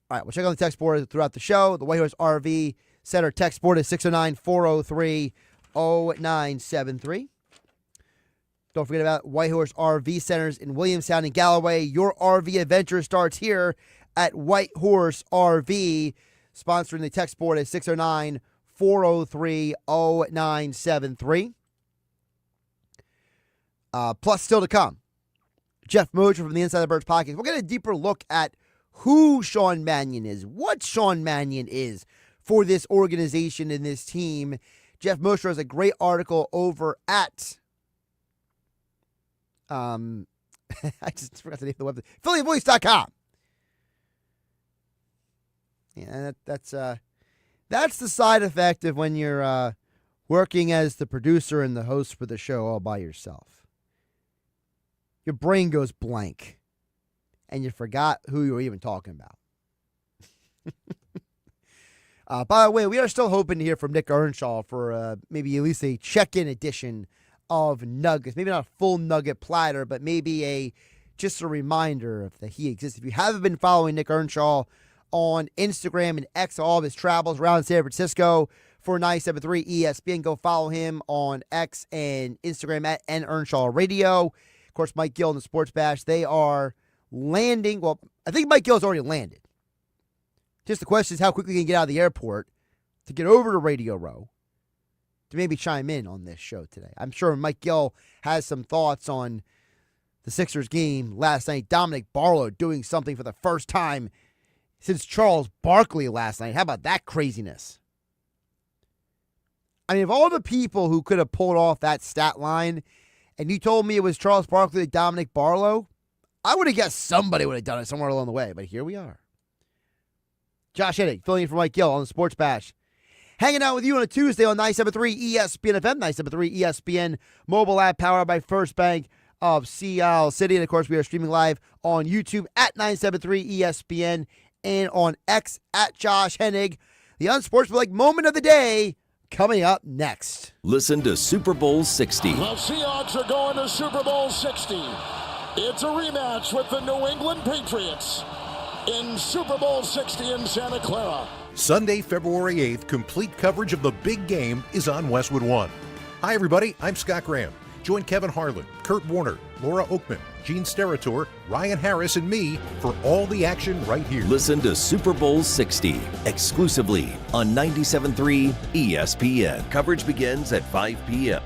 All right, we'll check on the text board throughout the show. The White Horse RV Center text board is 609-403-0973. Don't forget about White Horse RV Centers in Williamstown and Galloway. Your RV adventure starts here at White Horse RV. Sponsoring the text board is 609-403-0973. Plus, still to come, Geoff Mosher from the Inside the Birds podcast. We'll get a deeper look at who Sean Mannion is, what Sean Mannion is for this organization and this team. Geoff Mosher has a great article over at, I just forgot the name of the website, PhillyVoice.com. Yeah, that's the side effect of when you're working as the producer and the host for the show all by yourself. Your brain goes blank, and you forgot who you were even talking about. By the way, we are still hoping to hear from Nick Earnshaw for maybe at least a check-in edition of Nuggets. Maybe not a full nugget platter, but maybe just a reminder that he exists. If you haven't been following Nick Earnshaw on Instagram and X, all of his travels around San Francisco for 973 ESPN, go follow him on X and Instagram at NEarnshaw Radio. Of course, Mike Gill and the Sports Bash, they are landing. Well, I think Mike Gill's already landed. Just the question is how quickly he can get out of the airport to get over to Radio Row to maybe chime in on this show today. I'm sure Mike Gill has some thoughts on the Sixers game last night. Dominic Barlow doing something for the first time since Charles Barkley last night. How about that craziness? I mean, of all the people who could have pulled off that stat line, and you told me it was Charles Barkley and Dominic Barlow, I would have guessed somebody would have done it somewhere along the way, but here we are. Josh Hennig, filling in for Mike Gill on the Sports Bash. Hanging out with you on a Tuesday on 973 ESPN FM, 973 ESPN mobile app powered by First Bank of Sea City. And, of course, we are streaming live on YouTube at 973 ESPN and on X at Josh Hennig. The unsportsmanlike moment of the day coming up next. Listen to Super Bowl 60. The Seahawks are going to Super Bowl 60. It's a rematch with the New England Patriots in Super Bowl 60 in Santa Clara. Sunday, February 8th, complete coverage of the big game is on Westwood One. Hi, everybody. I'm Scott Graham. Join Kevin Harlan, Kurt Warner, Laura Oakman, Gene Steratore, Ryan Harris, and me for all the action right here. Listen to Super Bowl 60 exclusively on 97.3 ESPN. Coverage begins at 5 p.m.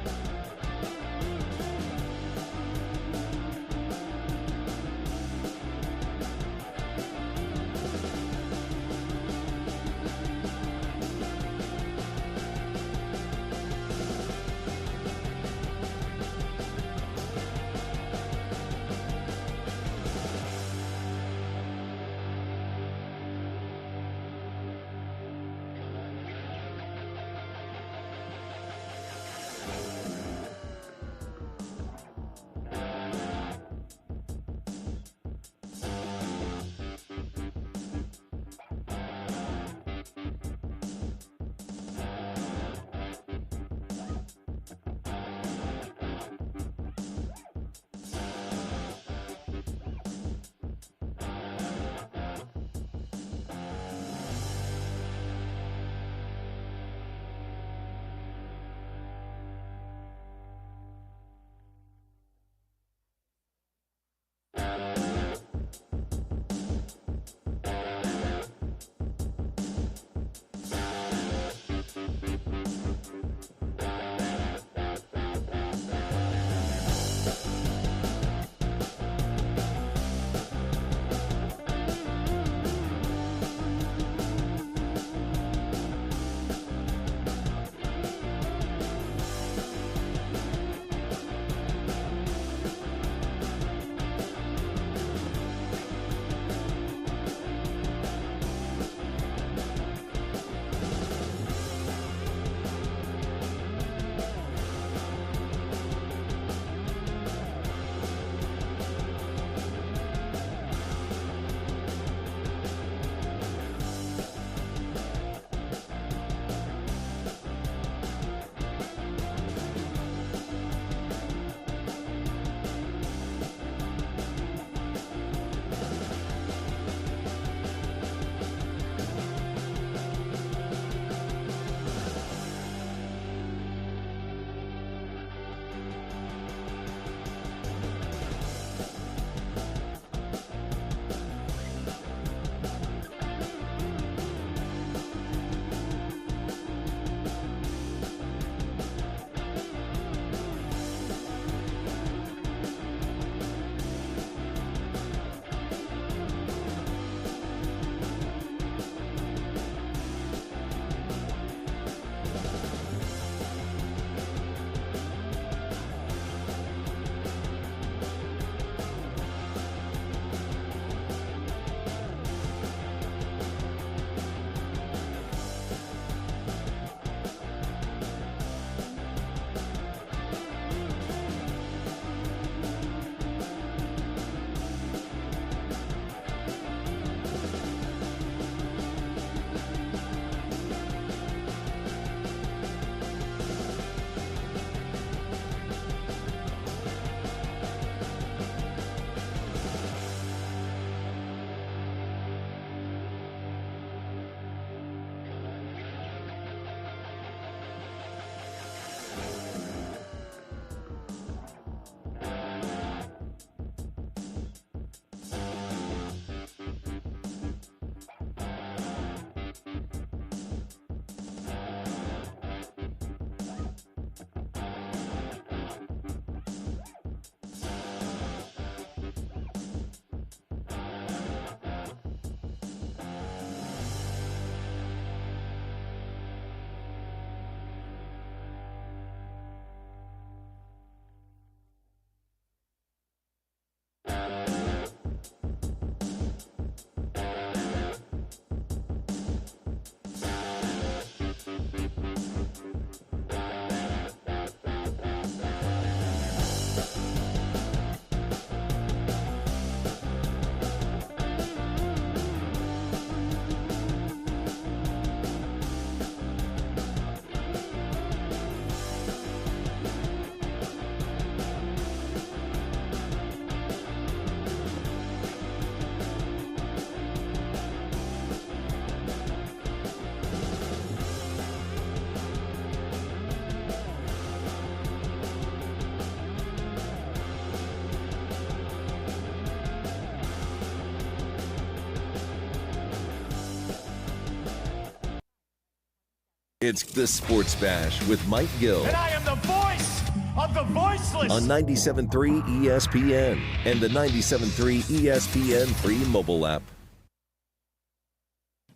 It's the Sports Bash with Mike Gill. And I am the voice of the voiceless. On 97.3 ESPN and the 97.3 ESPN free mobile app.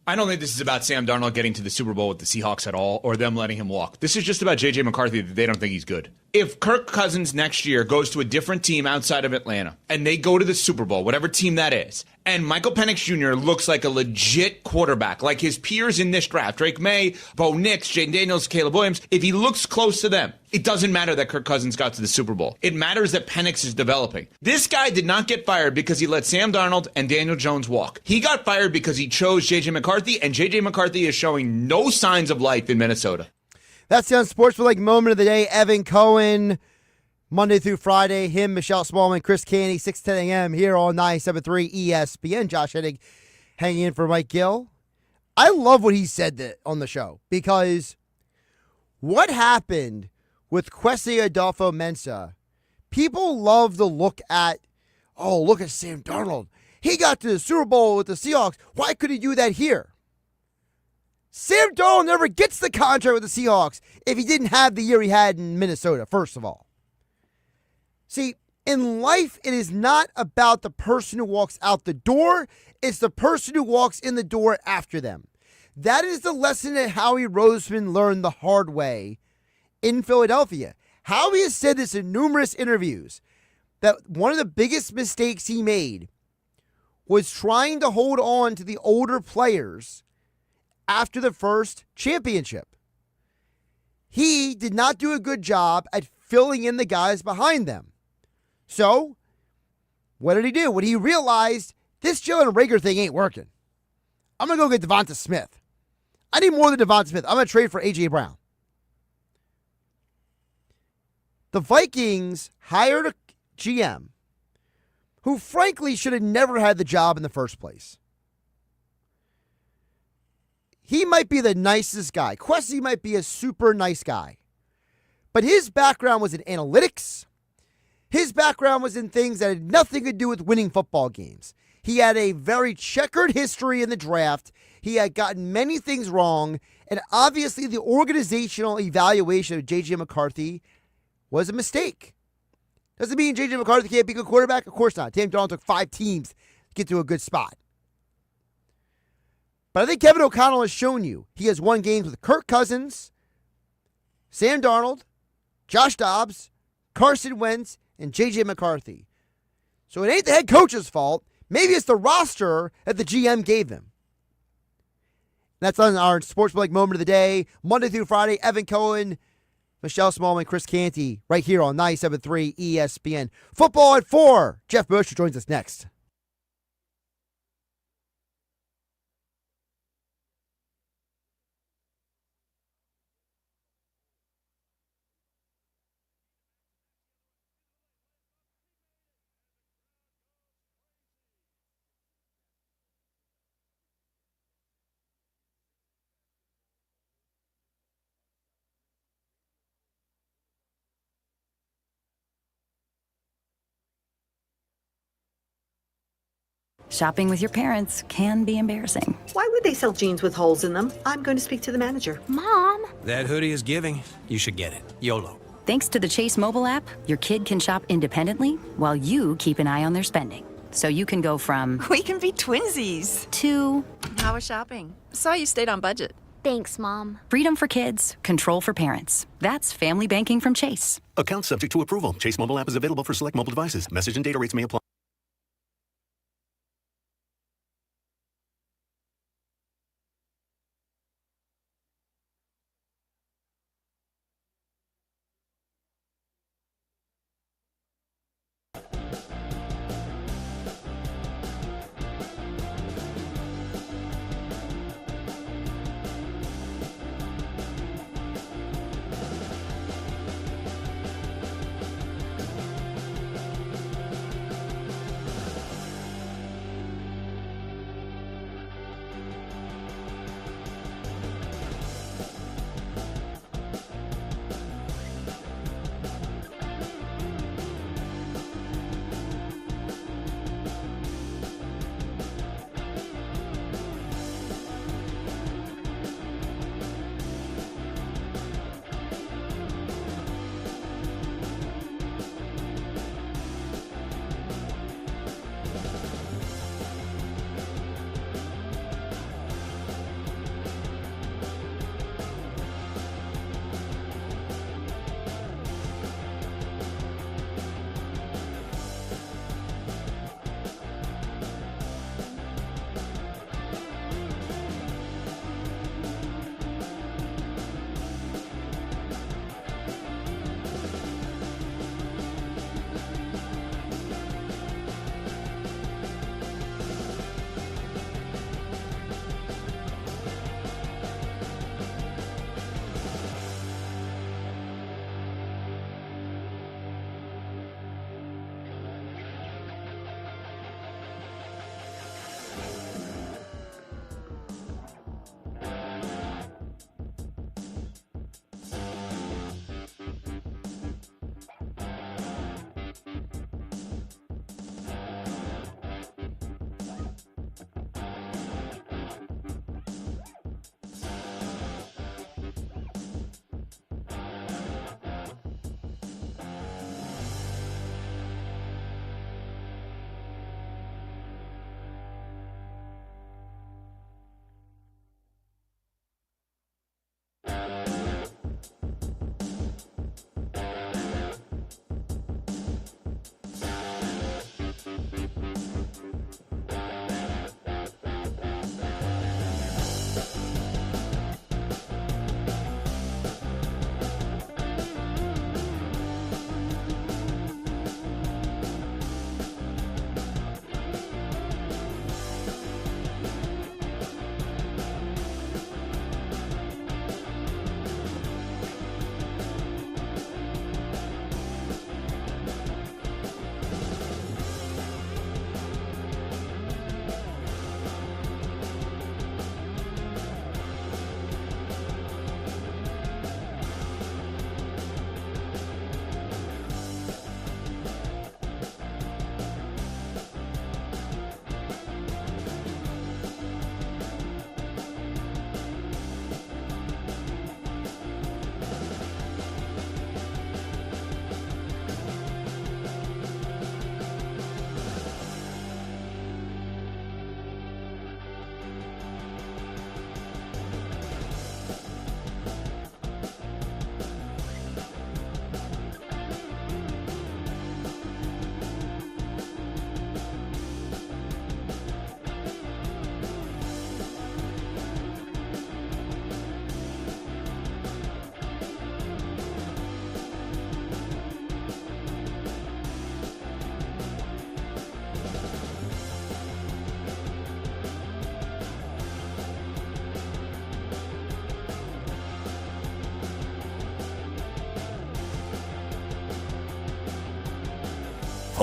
I don't think this is about Sam Darnold getting to the Super Bowl with the Seahawks at all, or them letting him walk. This is just about J.J. McCarthy that they don't think he's good. If Kirk Cousins next year goes to a different team outside of Atlanta, and they go to the Super Bowl, whatever team that is, and Michael Penix Jr. looks like a legit quarterback, like his peers in this draft, Drake May, Bo Nix, Jaden Daniels, Caleb Williams, if he looks close to them, it doesn't matter that Kirk Cousins got to the Super Bowl. It matters that Penix is developing. This guy did not get fired because he let Sam Darnold and Daniel Jones walk. He got fired because he chose J.J. McCarthy, and J.J. McCarthy is showing no signs of life in Minnesota. That's the Unsportsmanlike moment of the day. Evan Cohen, Monday through Friday. Him, Michelle Smallman, Chris Canty, 6 to 10 a.m. here on 97.3 ESPN. Josh Hennig hanging in for Mike Gill. I love what he said on the show, because what happened with Kwesi Adolfo-Mensah, people love to look at Sam Darnold. He got to the Super Bowl with the Seahawks. Why could he do that here? Sam Darnold never gets the contract with the Seahawks if he didn't have the year he had in Minnesota, first of all. See, in life, it is not about the person who walks out the door. It's the person who walks in the door after them. That is the lesson that Howie Roseman learned the hard way in Philadelphia. Howie has said this in numerous interviews, that one of the biggest mistakes he made was trying to hold on to the older players after the first championship. He did not do a good job at filling in the guys behind them. So, what did he do? When he realized this Jalen Reagor thing ain't working, I'm going to go get Devonta Smith. I need more than Devonta Smith. I'm going to trade for A.J. Brown. The Vikings hired a GM who frankly should have never had the job in the first place. He might be the nicest guy. Kwesi might be a super nice guy. But his background was in analytics. His background was in things that had nothing to do with winning football games. He had a very checkered history in the draft. He had gotten many things wrong. And obviously the organizational evaluation of J.J. McCarthy was a mistake. Doesn't mean J.J. McCarthy can't be a good quarterback? Of course not. Sam Darnold took 5 teams to get to a good spot. But I think Kevin O'Connell has shown you he has won games with Kirk Cousins, Sam Darnold, Josh Dobbs, Carson Wentz, and J.J. McCarthy. So it ain't the head coach's fault. Maybe it's the roster that the GM gave him. That's on our Sportsmanlike moment of the day. Monday through Friday, Evan Cohen, Michelle Smallman, Chris Canty, right here on 97.3 ESPN. Football at 4. Geoff Mosher joins us next. Shopping with your parents can be embarrassing. Why would they sell jeans with holes in them? I'm going to speak to the manager. Mom! That hoodie is giving. You should get it. YOLO. Thanks to the Chase mobile app, your kid can shop independently while you keep an eye on their spending. So you can go from... We can be twinsies. ...to... How was shopping? Saw you stayed on budget. Thanks, Mom. Freedom for kids, control for parents. That's family banking from Chase. Account subject to approval. Chase mobile app is available for select mobile devices. Message and data rates may apply.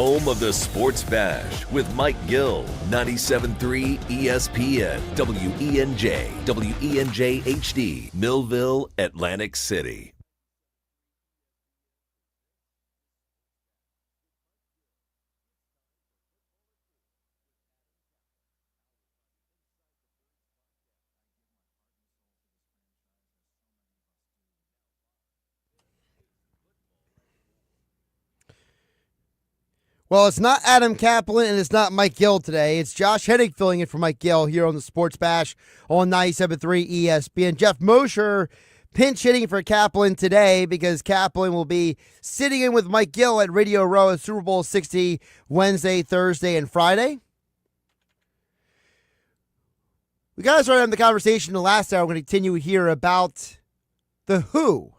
home of the Sports Bash with Mike Gill, 97.3 ESPN, WENJ, WENJ HD, Millville, Atlantic City. Well, it's not Adam Kaplan and it's not Mike Gill today. It's Josh Hennig filling in for Mike Gill here on the Sports Bash on 97.3 ESPN. Geoff Mosher pinch hitting for Kaplan today because Kaplan will be sitting in with Mike Gill at Radio Row at Super Bowl 60 Wednesday, Thursday, and Friday. We got to start having the conversation in the last hour. We're going to continue here about the who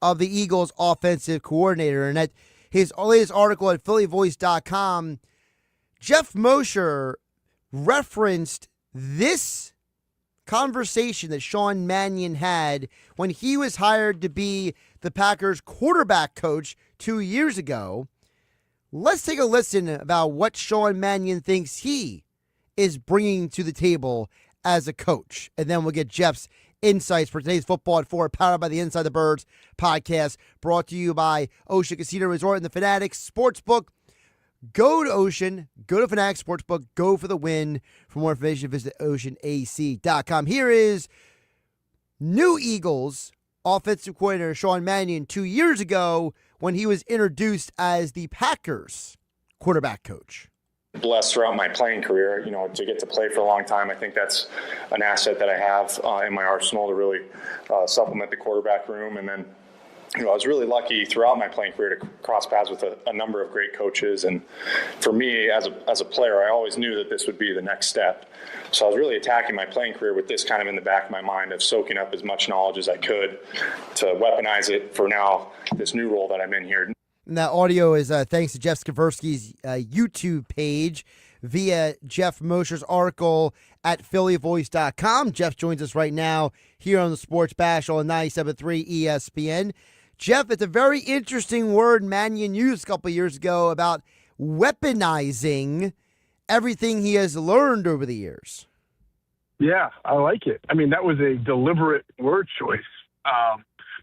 of the Eagles offensive coordinator. And at his latest article at phillyvoice.com, Geoff Mosher referenced this conversation that Sean Mannion had when he was hired to be the Packers quarterback coach 2 years ago. Let's take a listen about what Sean Mannion thinks he is bringing to the table as a coach. And then we'll get Jeff's insights for today's Football at 4, powered by the Inside the Birds podcast, brought to you by Ocean Casino Resort and the Fanatics Sportsbook. Go to Ocean, go to Fanatics Sportsbook, go for the win. For more information, visit oceanac.com. Here is new Eagles offensive coordinator Sean Mannion 2 years ago when he was introduced as the Packers quarterback coach. Blessed throughout my playing career, to get to play for a long time. I think that's an asset that I have in my arsenal to really supplement the quarterback room. And then, I was really lucky throughout my playing career to cross paths with a number of great coaches. And for me, as a player, I always knew that this would be the next step. So I was really attacking my playing career with this kind of in the back of my mind of soaking up as much knowledge as I could to weaponize it for now, this new role that I'm in here. And that audio is thanks to Jeff Skaversky's YouTube page via Geoff Mosher's article at phillyvoice.com. Jeff joins us right now here on the Sports Bash on 97.3 ESPN. Jeff, it's a very interesting word Mannion used a couple of years ago about weaponizing everything he has learned over the years. Yeah, I like it. I mean, that was a deliberate word choice.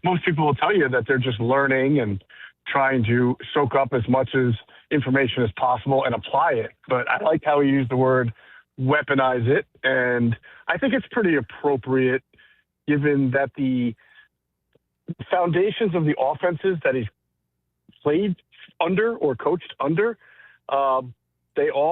Most people will tell you that they're just learning and trying to soak up as much as information as possible and apply it. But I like how he used the word weaponize it. And I think it's pretty appropriate given that the foundations of the offenses that he's played under or coached under, they're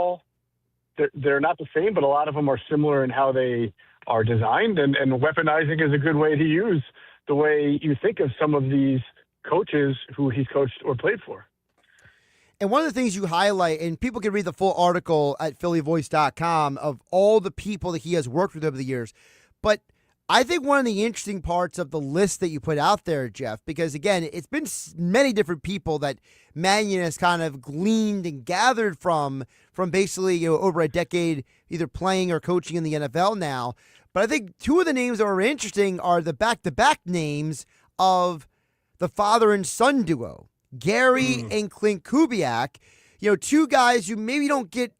not the same, but a lot of them are similar in how they are designed. And weaponizing is a good way to use the way you think of some of these coaches who he's coached or played for. And one of the things you highlight, and people can read the full article at phillyvoice.com of all the people that he has worked with over the years. But I think one of the interesting parts of the list that you put out there, Geoff, because again, it's been many different people that Mannion has kind of gleaned and gathered from basically over a decade, either playing or coaching in the NFL now. But I think two of the names that are interesting are the back-to-back names of the father and son duo, Gary and Clint Kubiak. Two guys who maybe don't get,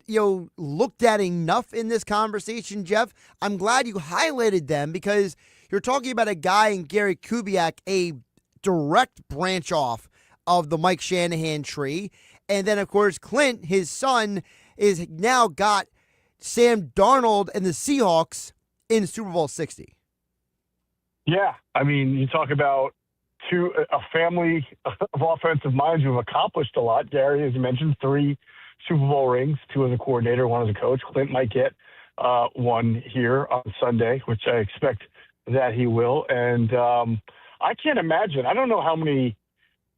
looked at enough in this conversation, Geoff. I'm glad you highlighted them because you're talking about a guy in Gary Kubiak, a direct branch off of the Mike Shanahan tree. And then, of course, Clint, his son, is now got Sam Darnold and the Seahawks in Super Bowl 60. Yeah. I mean, you talk about a family of offensive minds who have accomplished a lot. Gary, as you mentioned, 3 Super Bowl rings, 2 as a coordinator, 1 as a coach. Clint might get 1 here on Sunday, which I expect that he will. And I can't imagine. I don't know how many,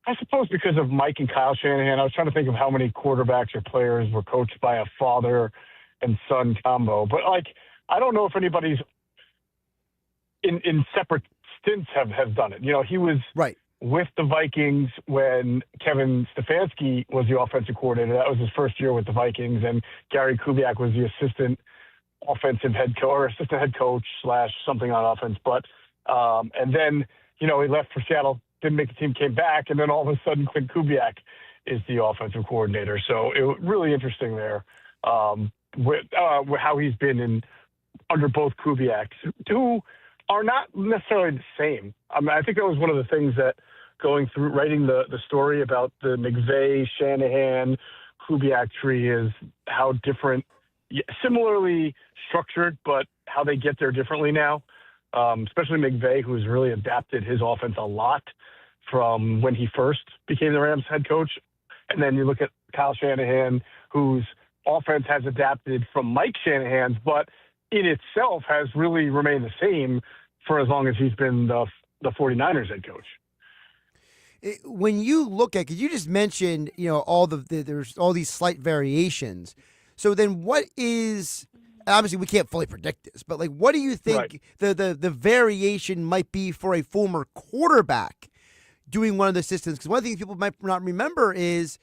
I suppose because of Mike and Kyle Shanahan, I was trying to think of how many quarterbacks or players were coached by a father and son combo. But, I don't know if anybody's in separate stints have done it. He was right with the Vikings when Kevin Stefanski was the offensive coordinator. That was his first year with the Vikings, and Gary Kubiak was the assistant head coach / something on offense. But and then he left for Seattle, didn't make the team, came back, and then all of a sudden Clint Kubiak is the offensive coordinator. So it was really interesting there with how he's been under both Kubiaks, who are not necessarily the same. I mean, I think that was one of the things that going through writing the story about the McVay, Shanahan, Kubiak tree is how different, similarly structured, but how they get there differently now. Especially McVay, who's really adapted his offense a lot from when he first became the Rams head coach. And then you look at Kyle Shanahan, whose offense has adapted from Mike Shanahan's, but in itself has really remained the same for as long as he's been the 49ers head coach. When you look at, because you just mentioned, there's all these slight variations. So then what is, obviously we can't fully predict this, but like, what do you think the variation might be for a former quarterback doing one of the systems? Because one of the things people might not remember is,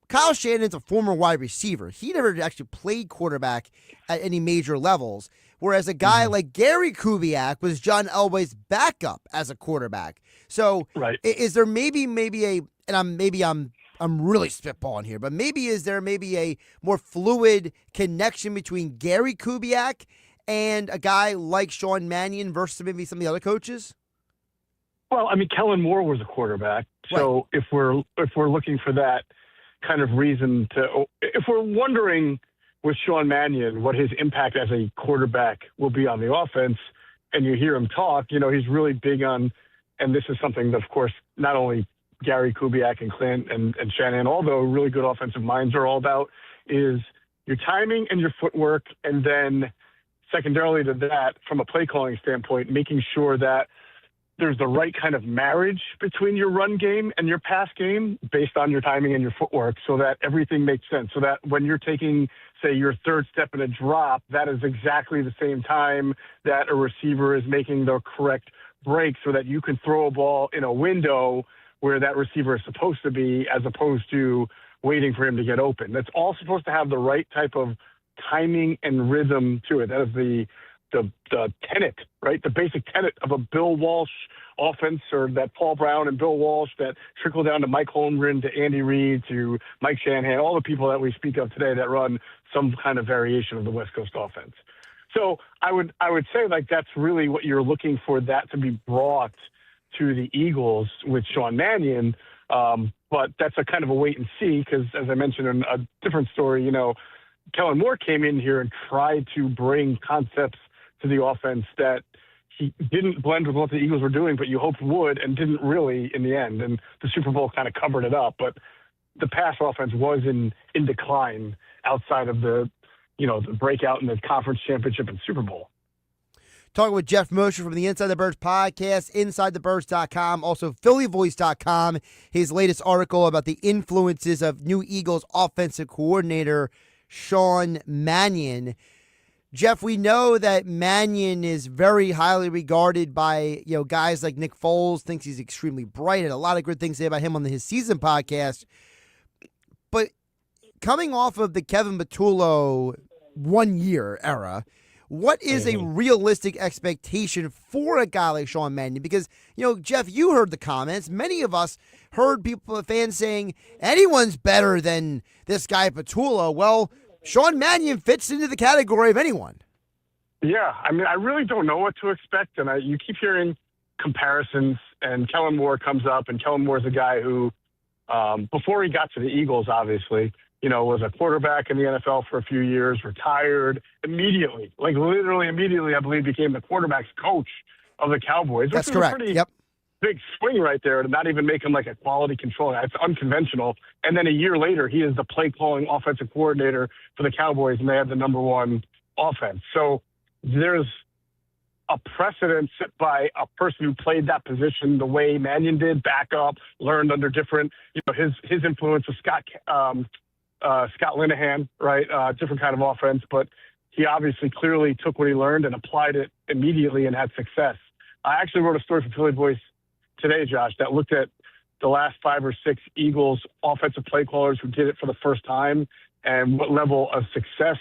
Kyle Shanahan's a former wide receiver. He never actually played quarterback at any major levels. Whereas a guy like Gary Kubiak was John Elway's backup as a quarterback. So is there maybe a, and I'm really spitballing here, but is there a more fluid connection between Gary Kubiak and a guy like Sean Mannion versus maybe some of the other coaches? Well, I mean, Kellen Moore was a quarterback. So if we're looking for that kind of reason if we're wondering with Sean Mannion what his impact as a quarterback will be on the offense, and you hear him talk, he's really big on, and this is something that, of course, not only Gary Kubiak and Clint and Shanahan, although really good offensive minds are all about, is your timing and your footwork, and then secondarily to that, from a play calling standpoint, making sure that there's the right kind of marriage between your run game and your pass game based on your timing and your footwork so that everything makes sense. So that when you're taking, say, your third step in a drop, that is exactly the same time that a receiver is making the correct break so that you can throw a ball in a window where that receiver is supposed to be, as opposed to waiting for him to get open. That's all supposed to have the right type of timing and rhythm to it. That is the tenet, right? The basic tenet of a Bill Walsh offense, or that Paul Brown and Bill Walsh that trickle down to Mike Holmgren, to Andy Reid, to Mike Shanahan, all the people that we speak of today that run some kind of variation of the West Coast offense. So I would say like that's really what you're looking for, that to be brought to the Eagles with Sean Mannion. But that's a kind of a wait and see, because as I mentioned in a different story, Kellen Moore came in here and tried to bring concepts to the offense that he didn't blend with what the Eagles were doing, but you hoped would, and didn't really in the end. And the Super Bowl kind of covered it up. But the pass offense was in decline outside of the breakout in the conference championship and Super Bowl. Talking with Geoff Mosher from the Inside the Birds podcast, InsideTheBirds.com, also PhillyVoice.com, his latest article about the influences of new Eagles offensive coordinator Sean Mannion. Geoff, we know that Mannion is very highly regarded by guys like Nick Foles, thinks he's extremely bright, and a lot of good things to say about him on his season podcast. But coming off of the Kevin Patullo 1 year era, what is a realistic expectation for a guy like Sean Mannion? Because, Geoff, you heard the comments. Many of us heard fans saying anyone's better than this guy Patullo. Well, Sean Mannion fits into the category of anyone. Yeah, I mean, I really don't know what to expect. And you keep hearing comparisons, and Kellen Moore comes up, and Kellen Moore's a guy who, before he got to the Eagles, obviously, was a quarterback in the NFL for a few years, retired immediately, like literally immediately, I believe, became the quarterback's coach of the Cowboys. That's correct. A pretty big swing right there to not even make him like a quality controller. It's unconventional. And then a year later, he is the play calling offensive coordinator for the Cowboys, and they have the number one offense. So there's a precedent set by a person who played that position the way Mannion did, back up, learned under different, his influence with Scott Linehan, right? Different kind of offense, but he obviously clearly took what he learned and applied it immediately and had success. I actually wrote a story for Philly Voice today, Josh, that looked at the last 5 or 6 Eagles offensive play callers who did it for the first time and what level of success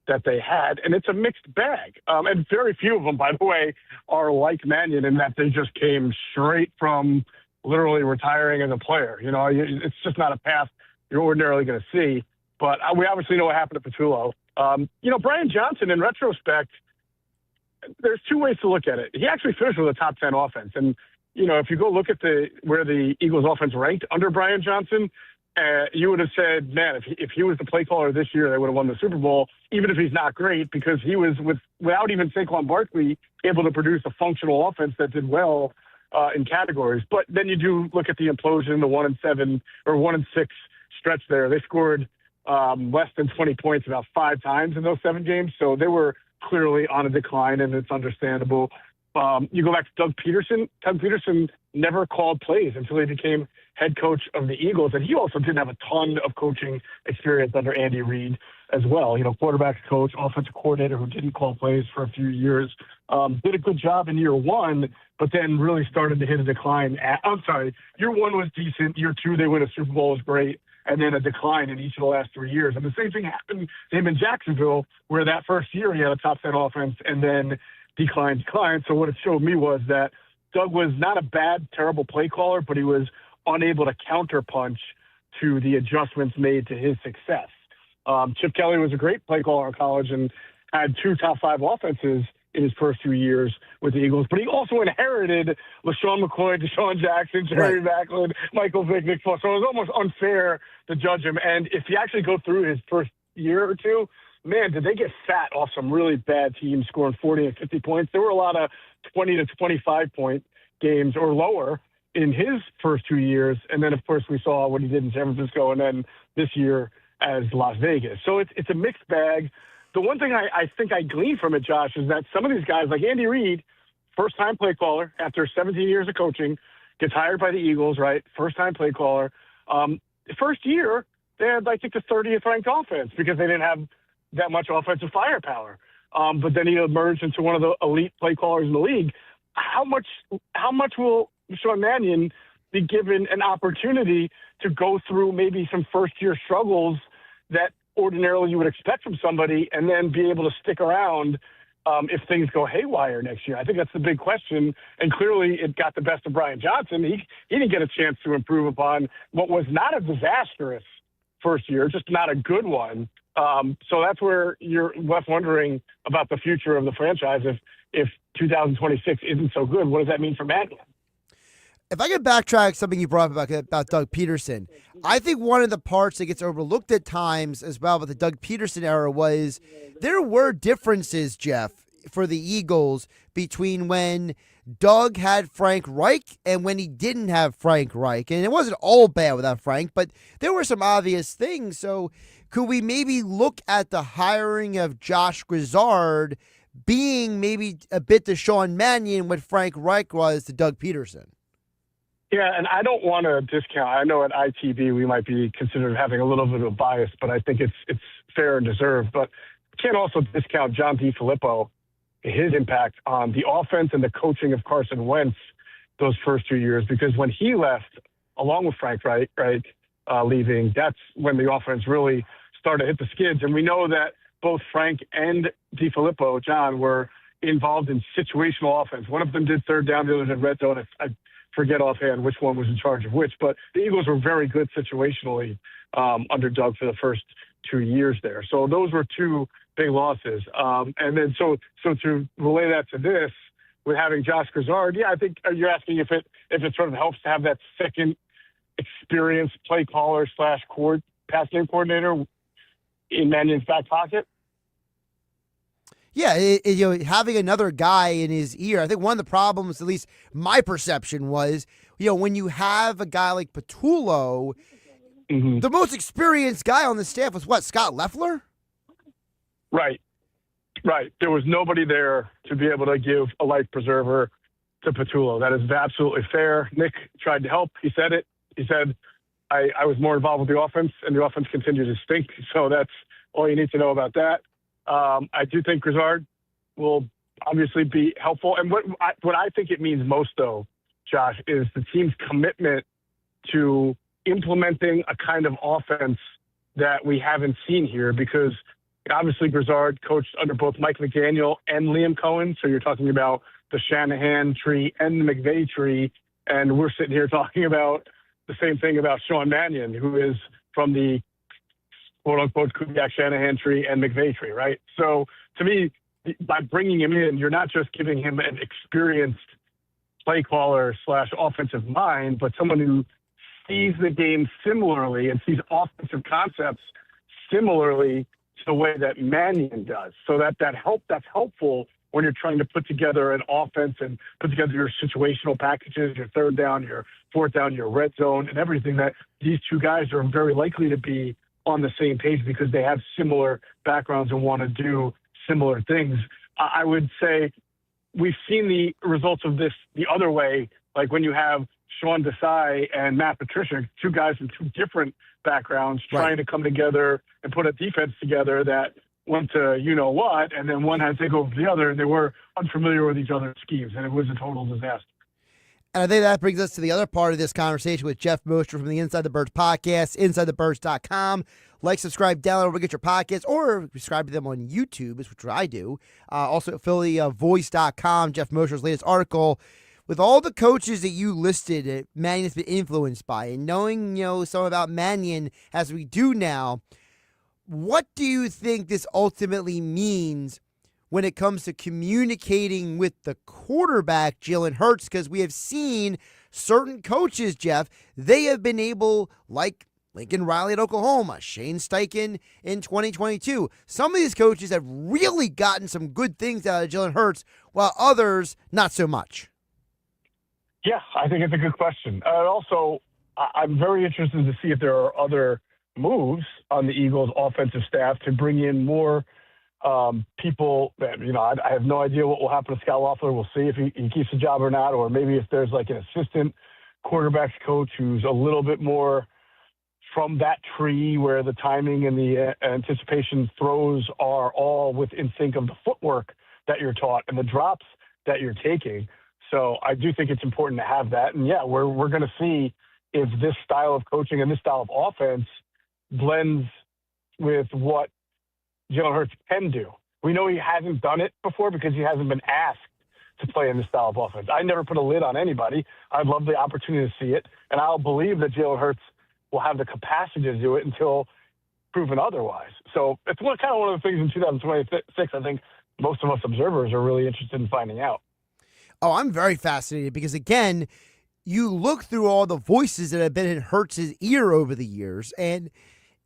that they had. And it's a mixed bag. And very few of them, by the way, are like Mannion in that they just came straight from literally retiring as a player. It's just not a path you're ordinarily going to see. But we obviously know what happened to Patullo. Brian Johnson, in retrospect, there's two ways to look at it. He actually finished with a top 10 offense. And, if you go look at where the Eagles offense ranked under Brian Johnson, you would have said, man, if he was the play caller this year, they would have won the Super Bowl, even if he's not great, because he was, without even Saquon Barkley, able to produce a functional offense that did well in categories. But then you do look at the implosion, the 1-7 or 1-6 stretch there. They scored less than 20 points about 5 times in those 7 games. So they were clearly on a decline, and it's understandable. You go back to Doug Peterson. Doug Peterson never called plays until he became head coach of the Eagles, and he also didn't have a ton of coaching experience under Andy Reid as well. Quarterback coach, offensive coordinator who didn't call plays for a few years. Did a good job in year 1, but then really started to hit a decline. Year 1 was decent. Year 2, they win a Super Bowl, was great. And then a decline in each of the last 3 years. And the same thing happened to him in Jacksonville, where that first year he had a top 10 offense and then declined. So what it showed me was that Doug was not a bad, terrible play caller, but he was unable to counterpunch to the adjustments made to his success. Chip Kelly was a great play caller in college and had 2 top 5 offenses in his first 2 years with the Eagles, but he also inherited LaShawn McCoy, Deshaun Jackson, Jerry Maclin, Michael Vick, Nick Foles. So it was almost unfair to judge him. And if you actually go through his first year or two, man, did they get fat off some really bad teams scoring 40 and 50 points. There were a lot of 20 to 25-point games or lower in his first 2 years. And then, of course, we saw what he did in San Francisco and then this year as Las Vegas. So it's a mixed bag. The one thing I think I gleaned from it, Josh, is that some of these guys, like Andy Reid, first-time play caller after 17 years of coaching, gets hired by the Eagles, right? First-time play caller. First year, they had, I think, the 30th ranked offense because they didn't have that much offensive firepower. But then he emerged into one of the elite play callers in the league. How much will Sean Mannion be given an opportunity to go through maybe some first-year struggles that ordinarily you would expect from somebody and then be able to stick around if things go haywire next year? I think that's the big question. And clearly it got the best of Brian Johnson. He didn't get a chance to improve upon what was not a disastrous first year, just not a good one. So that's where you're left wondering about the future of the franchise. If 2026 isn't so good, what does that mean for Mannion? If I could backtrack something you brought up about Doug Peterson, I think one of the parts that gets overlooked at times as well with the Doug Peterson era was there were differences, Geoff, for the Eagles between when Doug had Frank Reich and when he didn't have Frank Reich. And it wasn't all bad without Frank, but there were some obvious things. So could we maybe look at the hiring of Josh Grizzard being maybe a bit to Sean Mannion what Frank Reich was to Doug Peterson? Yeah, and I don't want to discount. I know at ITB we might be considered having a little bit of a bias, but I think it's fair and deserved. But can't also discount John DeFilippo, his impact on the offense and the coaching of Carson Wentz those first 2 years, because when he left, along with Frank Reich leaving, that's when the offense really started to hit the skids. And we know that both Frank and DeFilippo, John, were involved in situational offense. One of them did third down, the other did red zone. I forget offhand which one was in charge of which, but the Eagles were very good situationally under Doug for the first 2 years there. So those were 2 big losses. And then so to relay that to this, with having Josh Grizzard, yeah, I think you're asking if it sort of helps to have that second experienced play caller / pass game coordinator in Mannion's back pocket. Yeah, having another guy in his ear. I think one of the problems, at least my perception, was, when you have a guy like Patullo, the most experienced guy on the staff was what, Scott Loeffler? Right. There was nobody there to be able to give a life preserver to Patullo. That is absolutely fair. Nick tried to help. He said it. He said, I was more involved with the offense, and the offense continued to stink. So that's all you need to know about that. I do think Grizzard will obviously be helpful. And what I think it means most, though, Josh, is the team's commitment to implementing a kind of offense that we haven't seen here, because obviously Grizzard coached under both Mike McDaniel and Liam Cohen. So you're talking about the Shanahan tree and the McVay tree. And we're sitting here talking about the same thing about Sean Mannion, who is from the quote-unquote Kubiak Shanahan tree and McVay tree, right? So to me, by bringing him in, you're not just giving him an experienced play caller / offensive mind, but someone who sees the game similarly and sees offensive concepts similarly to the way that Mannion does. So that's helpful when you're trying to put together an offense and put together your situational packages, your third down, your fourth down, your red zone, and everything. That these two guys are very likely to be on the same page because they have similar backgrounds and want to do similar things. I would say we've seen the results of this the other way, like when you have Sean Desai and Matt Patricia, two guys from two different backgrounds trying to come together and put a defense together that went to you-know-what, and then one had to take over the other, and they were unfamiliar with each other's schemes, and it was a total disaster. And I think that brings us to the other part of this conversation with Geoff Mosher from the Inside the Birds podcast, InsideTheBirds.com. Like, subscribe, download, wherever you get your podcasts, or subscribe to them on YouTube, which I do. Also at PhillyVoice.com, Geoff Mosher's latest article. With all the coaches that you listed, Mannion's been influenced by, and knowing some about Mannion as we do now, what do you think this ultimately means when it comes to communicating with the quarterback, Jalen Hurts? Because we have seen certain coaches, Geoff, they have been able, like Lincoln Riley at Oklahoma, Shane Steichen in 2022. Some of these coaches have really gotten some good things out of Jalen Hurts, while others not so much. Yeah, I think it's a good question. Also, I'm very interested to see if there are other moves on the Eagles' offensive staff to bring in more people that, I have no idea what will happen to Scott Loeffler. We'll see if he keeps the job or not, or maybe if there's like an assistant quarterbacks coach who's a little bit more from that tree where the timing and the anticipation throws are all within sync of the footwork that you're taught and the drops that you're taking. So I do think it's important to have that. And yeah, we're going to see if this style of coaching and this style of offense blends with what Jalen Hurts can do. We know he hasn't done it before because he hasn't been asked to play in this style of offense. I never put a lid on anybody. I'd love the opportunity to see it, and I'll believe that Jalen Hurts will have the capacity to do it until proven otherwise. So it's kind of one of the things in 2026 I think most of us observers are really interested in finding out. Oh, I'm very fascinated because, again, you look through all the voices that have been in Hurts' ear over the years, and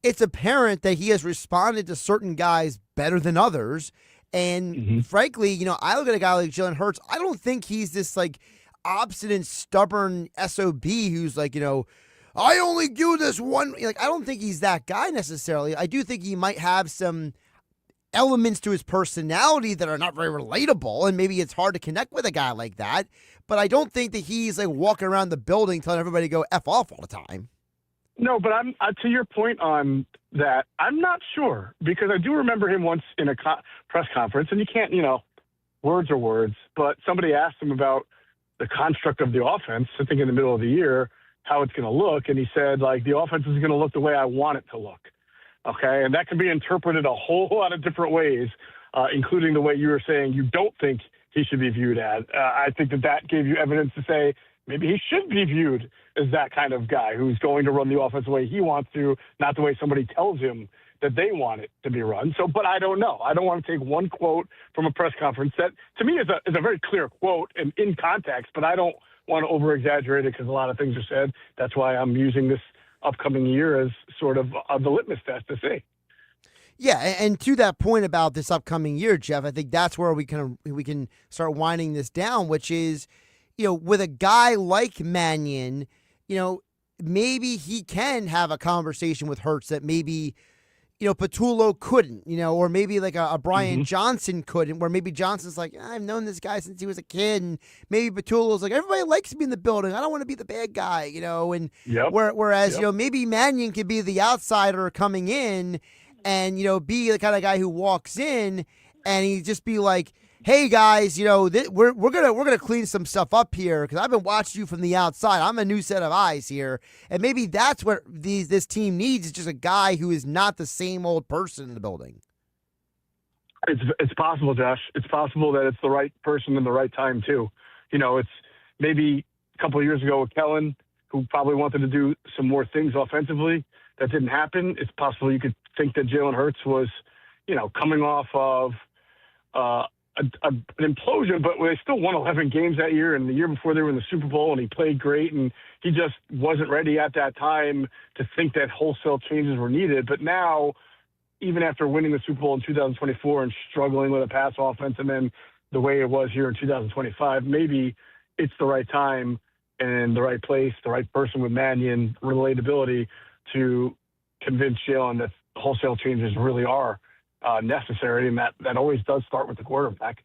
it's apparent that he has responded to certain guys better than others. And frankly, I look at a guy like Jalen Hurts, I don't think he's this like obstinate, stubborn SOB who's like, I only do this one. Like, I don't think he's that guy necessarily. I do think he might have some elements to his personality that are not very relatable, and maybe it's hard to connect with a guy like that. But I don't think that he's like walking around the building telling everybody to go F off all the time. No, but I'm to your point on that, I'm not sure, because I do remember him once in a press conference, and you can't, words are words, but somebody asked him about the construct of the offense, I think in the middle of the year, how it's going to look, and he said, like, the offense is going to look the way I want it to look. Okay, and that can be interpreted a whole lot of different ways, including the way you were saying you don't think he should be viewed as. I think that gave you evidence to say maybe he should be viewed as that kind of guy who's going to run the offense the way he wants to, not the way somebody tells him that they want it to be run. So, but I don't know. I don't want to take one quote from a press conference that, to me, is a very clear quote and in context, but I don't want to over-exaggerate it because a lot of things are said. That's why I'm using this upcoming year as sort of the litmus test to see. Yeah, and to that point about this upcoming year, Geoff, I think that's where we can start winding this down, which is, with a guy like Mannion, maybe he can have a conversation with Hurts that maybe, Patullo couldn't, or maybe like a Brian Johnson couldn't, where maybe Johnson's like, I've known this guy since he was a kid, and maybe Patullo's like, everybody likes me in the building. I don't want to be the bad guy, and whereas, maybe Mannion could be the outsider coming in and, be the kind of guy who walks in and he just be like, hey guys, we're gonna clean some stuff up here because I've been watching you from the outside. I'm a new set of eyes here, and maybe that's what this team needs is just a guy who is not the same old person in the building. It's possible, Josh. It's possible that it's the right person in the right time too. It's maybe couple of years ago with Kellen, who probably wanted to do some more things offensively. That didn't happen. It's possible you could think that Jalen Hurts was, coming off of an implosion, but they still won 11 games that year, and the year before they were in the Super Bowl, and he played great, and he just wasn't ready at that time to think that wholesale changes were needed. But now, even after winning the Super Bowl in 2024 and struggling with a pass offense, and then the way it was here in 2025, maybe it's the right time and the right place, the right person with Mannion relatability to convince Jalen that wholesale changes really are necessary, and that always does start with the quarterback.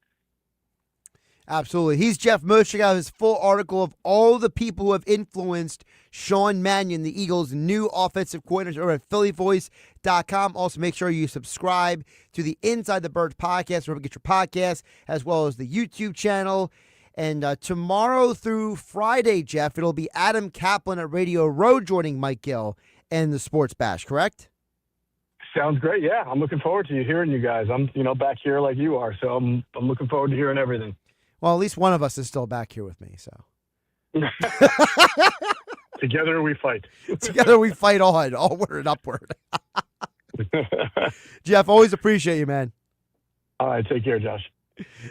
Absolutely. He's Geoff Mosher. Got his full article of all the people who have influenced Sean Mannion, the Eagles' new offensive coordinator, over at phillyvoice.com. Also, make sure you subscribe to the Inside the Birds podcast, wherever you get your podcasts, as well as the YouTube channel. And tomorrow through Friday, Geoff, it'll be Adam Kaplan at Radio Row joining Mike Gill and the Sports Bash, correct? Sounds great. Yeah, I'm looking forward to hearing you guys. I'm, back here like you are, so I'm looking forward to hearing everything. Well, at least one of us is still back here with me, so. Together we fight. Together we fight on, onward and upward. Geoff, always appreciate you, man. All right, take care, Josh.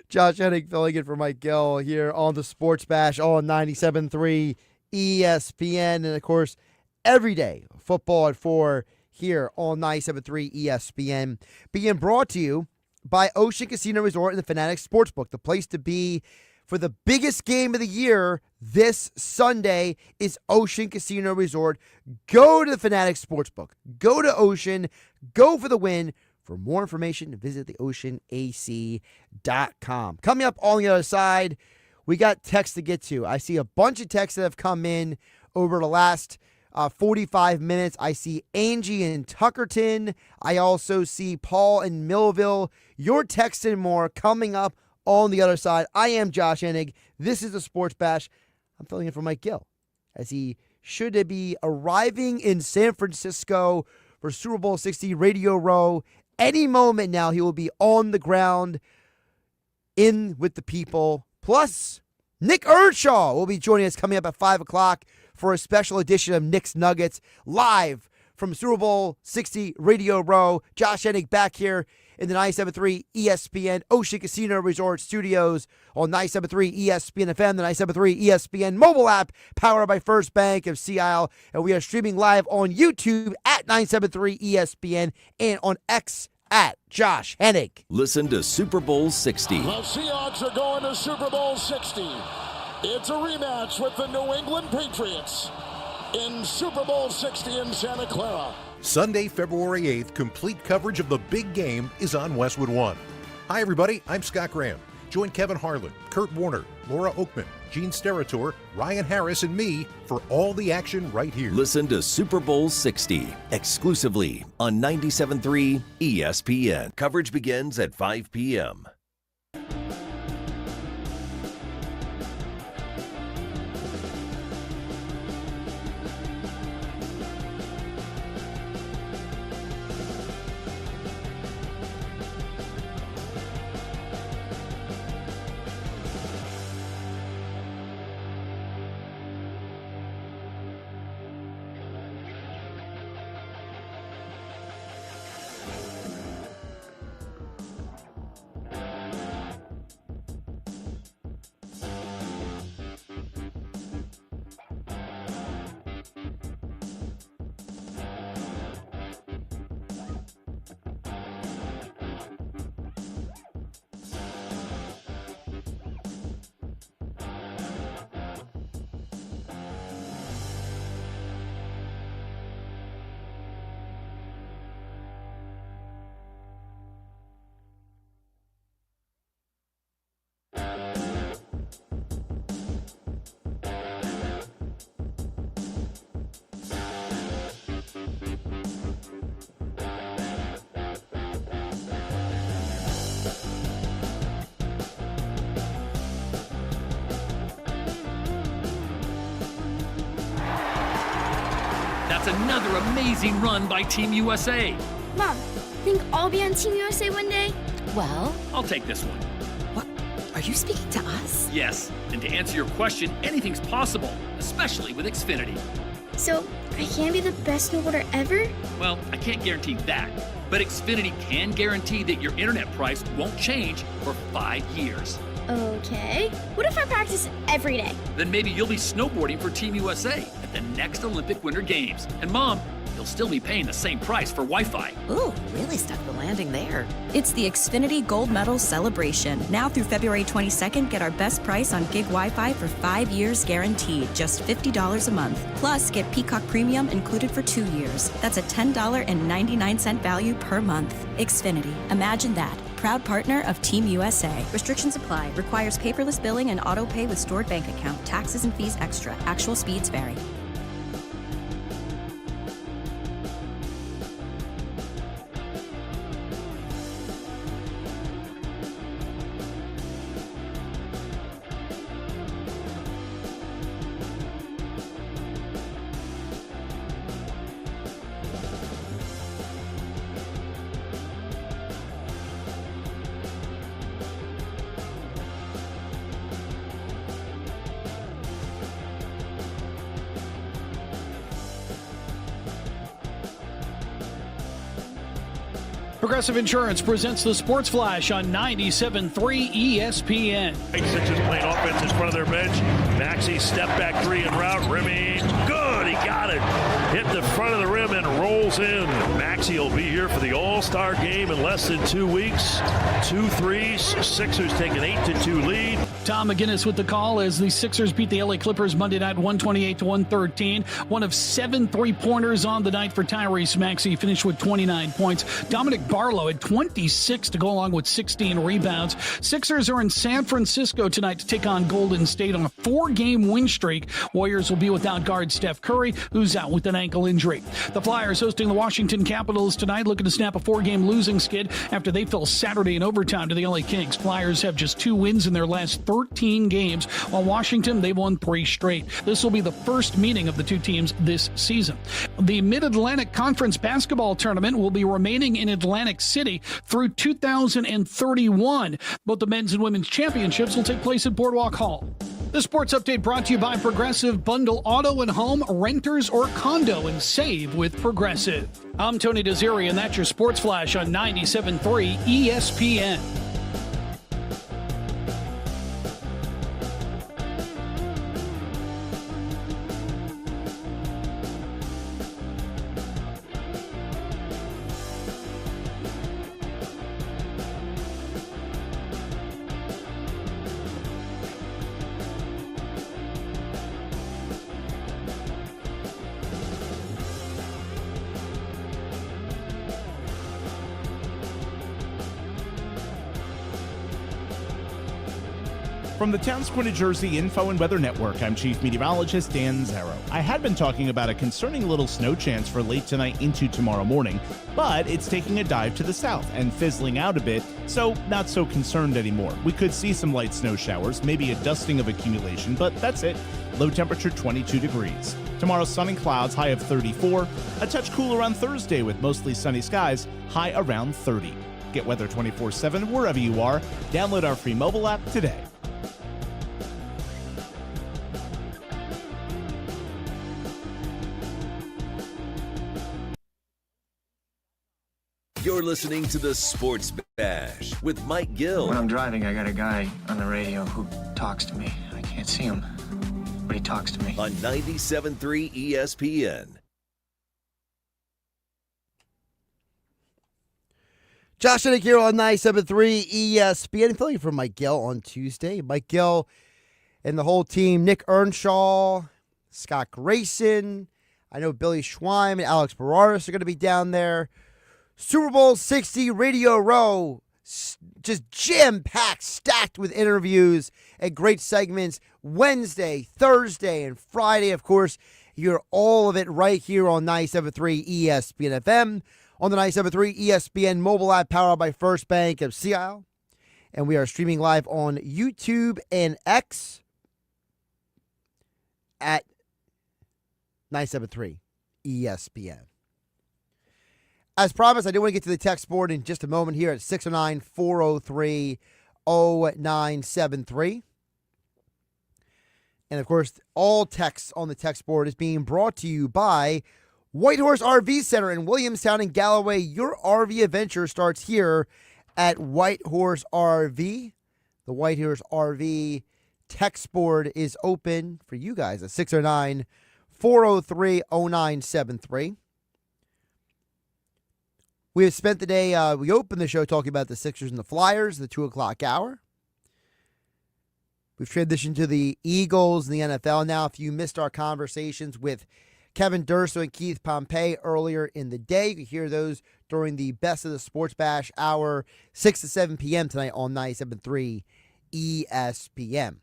Josh Hennig filling in for Mike Gill here on the Sports Bash on 97.3 ESPN. And, of course, every day, football at 4 here on 97.3 ESPN. Being brought to you by Ocean Casino Resort and the Fanatics Sportsbook. The place to be for the biggest game of the year this Sunday is Ocean Casino Resort. Go to the Fanatics Sportsbook. Go to Ocean. Go for the win. For more information, visit theoceanac.com. Coming up on the other side, we got texts to get to. I see a bunch of texts that have come in over the last 45 minutes. I see Angie in Tuckerton. I also see Paul in Millville. Your texts and more coming up on the other side. I am Josh Hennig. This is the Sports Bash. I'm filling in for Mike Gill as he should be arriving in San Francisco for Super Bowl 60 Radio Row. Any moment now, he will be on the ground in with the people. Plus, Nick Earnshaw will be joining us coming up at 5 o'clock for a special edition of Nick's Nuggets live from Super Bowl 60 Radio Row. Josh Hennig back here in the 97.3 ESPN Ocean Casino Resort Studios on 97.3 ESPN FM, the 97.3 ESPN mobile app powered by First Bank of Sea Isle. And we are streaming live on YouTube at 97.3 ESPN and on X at Josh Hennig. Listen to Super Bowl 60. The Seahawks are going to Super Bowl 60. It's a rematch with the New England Patriots in Super Bowl 60 in Santa Clara. Sunday, February 8th, complete coverage of the big game is on Westwood One. Hi, everybody. I'm Scott Graham. Join Kevin Harlan, Kurt Warner, Laura Oakman, Gene Steratore, Ryan Harris, and me for all the action right here. Listen to Super Bowl 60 exclusively on 97.3 ESPN. Coverage begins at 5 p.m. That's another amazing run by Team USA. Mom, think I'll be on Team USA one day? Well, I'll take this one. Are you speaking to us? Yes, and to answer your question, anything's possible, especially with Xfinity. So, I can be the best snowboarder ever? Well, I can't guarantee that, but Xfinity can guarantee that your internet price won't change for 5 years. Okay. What if I practice every day? Then maybe you'll be snowboarding for Team USA at the next Olympic Winter Games. And Mom, you'll still be paying the same price for Wi-Fi. Ooh, really stuck the landing there. It's the Xfinity Gold Medal Celebration. Now through February 22nd, get our best price on gig Wi-Fi for 5 years guaranteed, just $50 a month. Plus, get Peacock Premium included for 2 years. That's a $10.99 value per month. Xfinity. Imagine that. Proud partner of Team USA. Restrictions apply. Requires paperless billing and auto pay with stored bank account. Taxes and fees extra. Actual speeds vary. Progressive Insurance presents the Sports Flash on 97.3 ESPN. Sixers playing offense in front of their bench. Maxey step back three en route. Rimming. Good. He got it. Hit the front of the rim and rolls in. Maxey will be here for the All-Star game in less than 2 weeks. 2 threes. Sixers take an 8-2 lead. Tom McGinnis with the call as the Sixers beat the LA Clippers Monday night 128-113. One of 7 3-pointers on the night for Tyrese Maxey. Finished with 29 points. Dominic Barlow had 26 to go along with 16 rebounds. Sixers are in San Francisco tonight to take on Golden State on a 4-game win streak. Warriors will be without guard Steph Curry, who's out with an ankle injury. The Flyers hosting the Washington Capitals tonight, looking to snap a 4-game losing skid after they fell Saturday in overtime to the LA Kings. Flyers have just 2 wins in their last 13 games, while Washington, they've won 3 straight. This will be the first meeting of the two teams this season. The Mid-Atlantic Conference Basketball Tournament will be remaining in Atlantic City through 2031. Both the men's and women's championships will take place at Boardwalk Hall. The sports update brought to you by Progressive. Bundle auto and home, renters or condo, and save with Progressive. I'm Tony Desiri, and that's your Sports Flash on 97.3 ESPN. From the Townsquare, New Jersey Info and Weather Network, I'm Chief Meteorologist Dan Zarrow. I had been talking about a concerning little snow chance for late tonight into tomorrow morning, but it's taking a dive to the south and fizzling out a bit, so not so concerned anymore. We could see some light snow showers, maybe a dusting of accumulation, but that's it. Low temperature 22 degrees. Tomorrow, sun and clouds, high of 34. A touch cooler on Thursday with mostly sunny skies, high around 30. Get weather 24/7 wherever you are. Download our free mobile app today. You're listening to the Sports Bash with Mike Gill. When I'm driving, I got a guy on the radio who talks to me. I can't see him, but he talks to me. On 97.3 ESPN. Josh Hennig here on 97.3 ESPN. Filling for Mike Gill on Tuesday. Mike Gill and the whole team. Nick Earnshaw, Scott Grayson. I know Billy Schweim and Alex Barraras are going to be down there. Super Bowl 60 Radio Row, just jam-packed, stacked with interviews and great segments. Wednesday, Thursday, and Friday, of course. You hear all of it right here on 97.3 ESPN FM, on the 97.3 ESPN mobile app powered by First Bank of Sea Isle. And we are streaming live on YouTube and X at 97.3 ESPN. As promised, I do want to get to the text board in just a moment here at 609-403-0967. 0973. And, of course, all text on the text board is being brought to you by Whitehorse RV Center in Williamstown and Galloway. Your RV adventure starts here at Whitehorse RV. The Whitehorse RV text board is open for you guys at 609-403-0973. We have spent the day, we opened the show talking about the Sixers and the Flyers, the 2 o'clock hour. We've transitioned to the Eagles and the NFL now. If you missed our conversations with Kevin Durso and Keith Pompey earlier in the day, you can hear those during the Best of the Sports Bash hour, 6 to 7 p.m. tonight on 97.3 ESPN.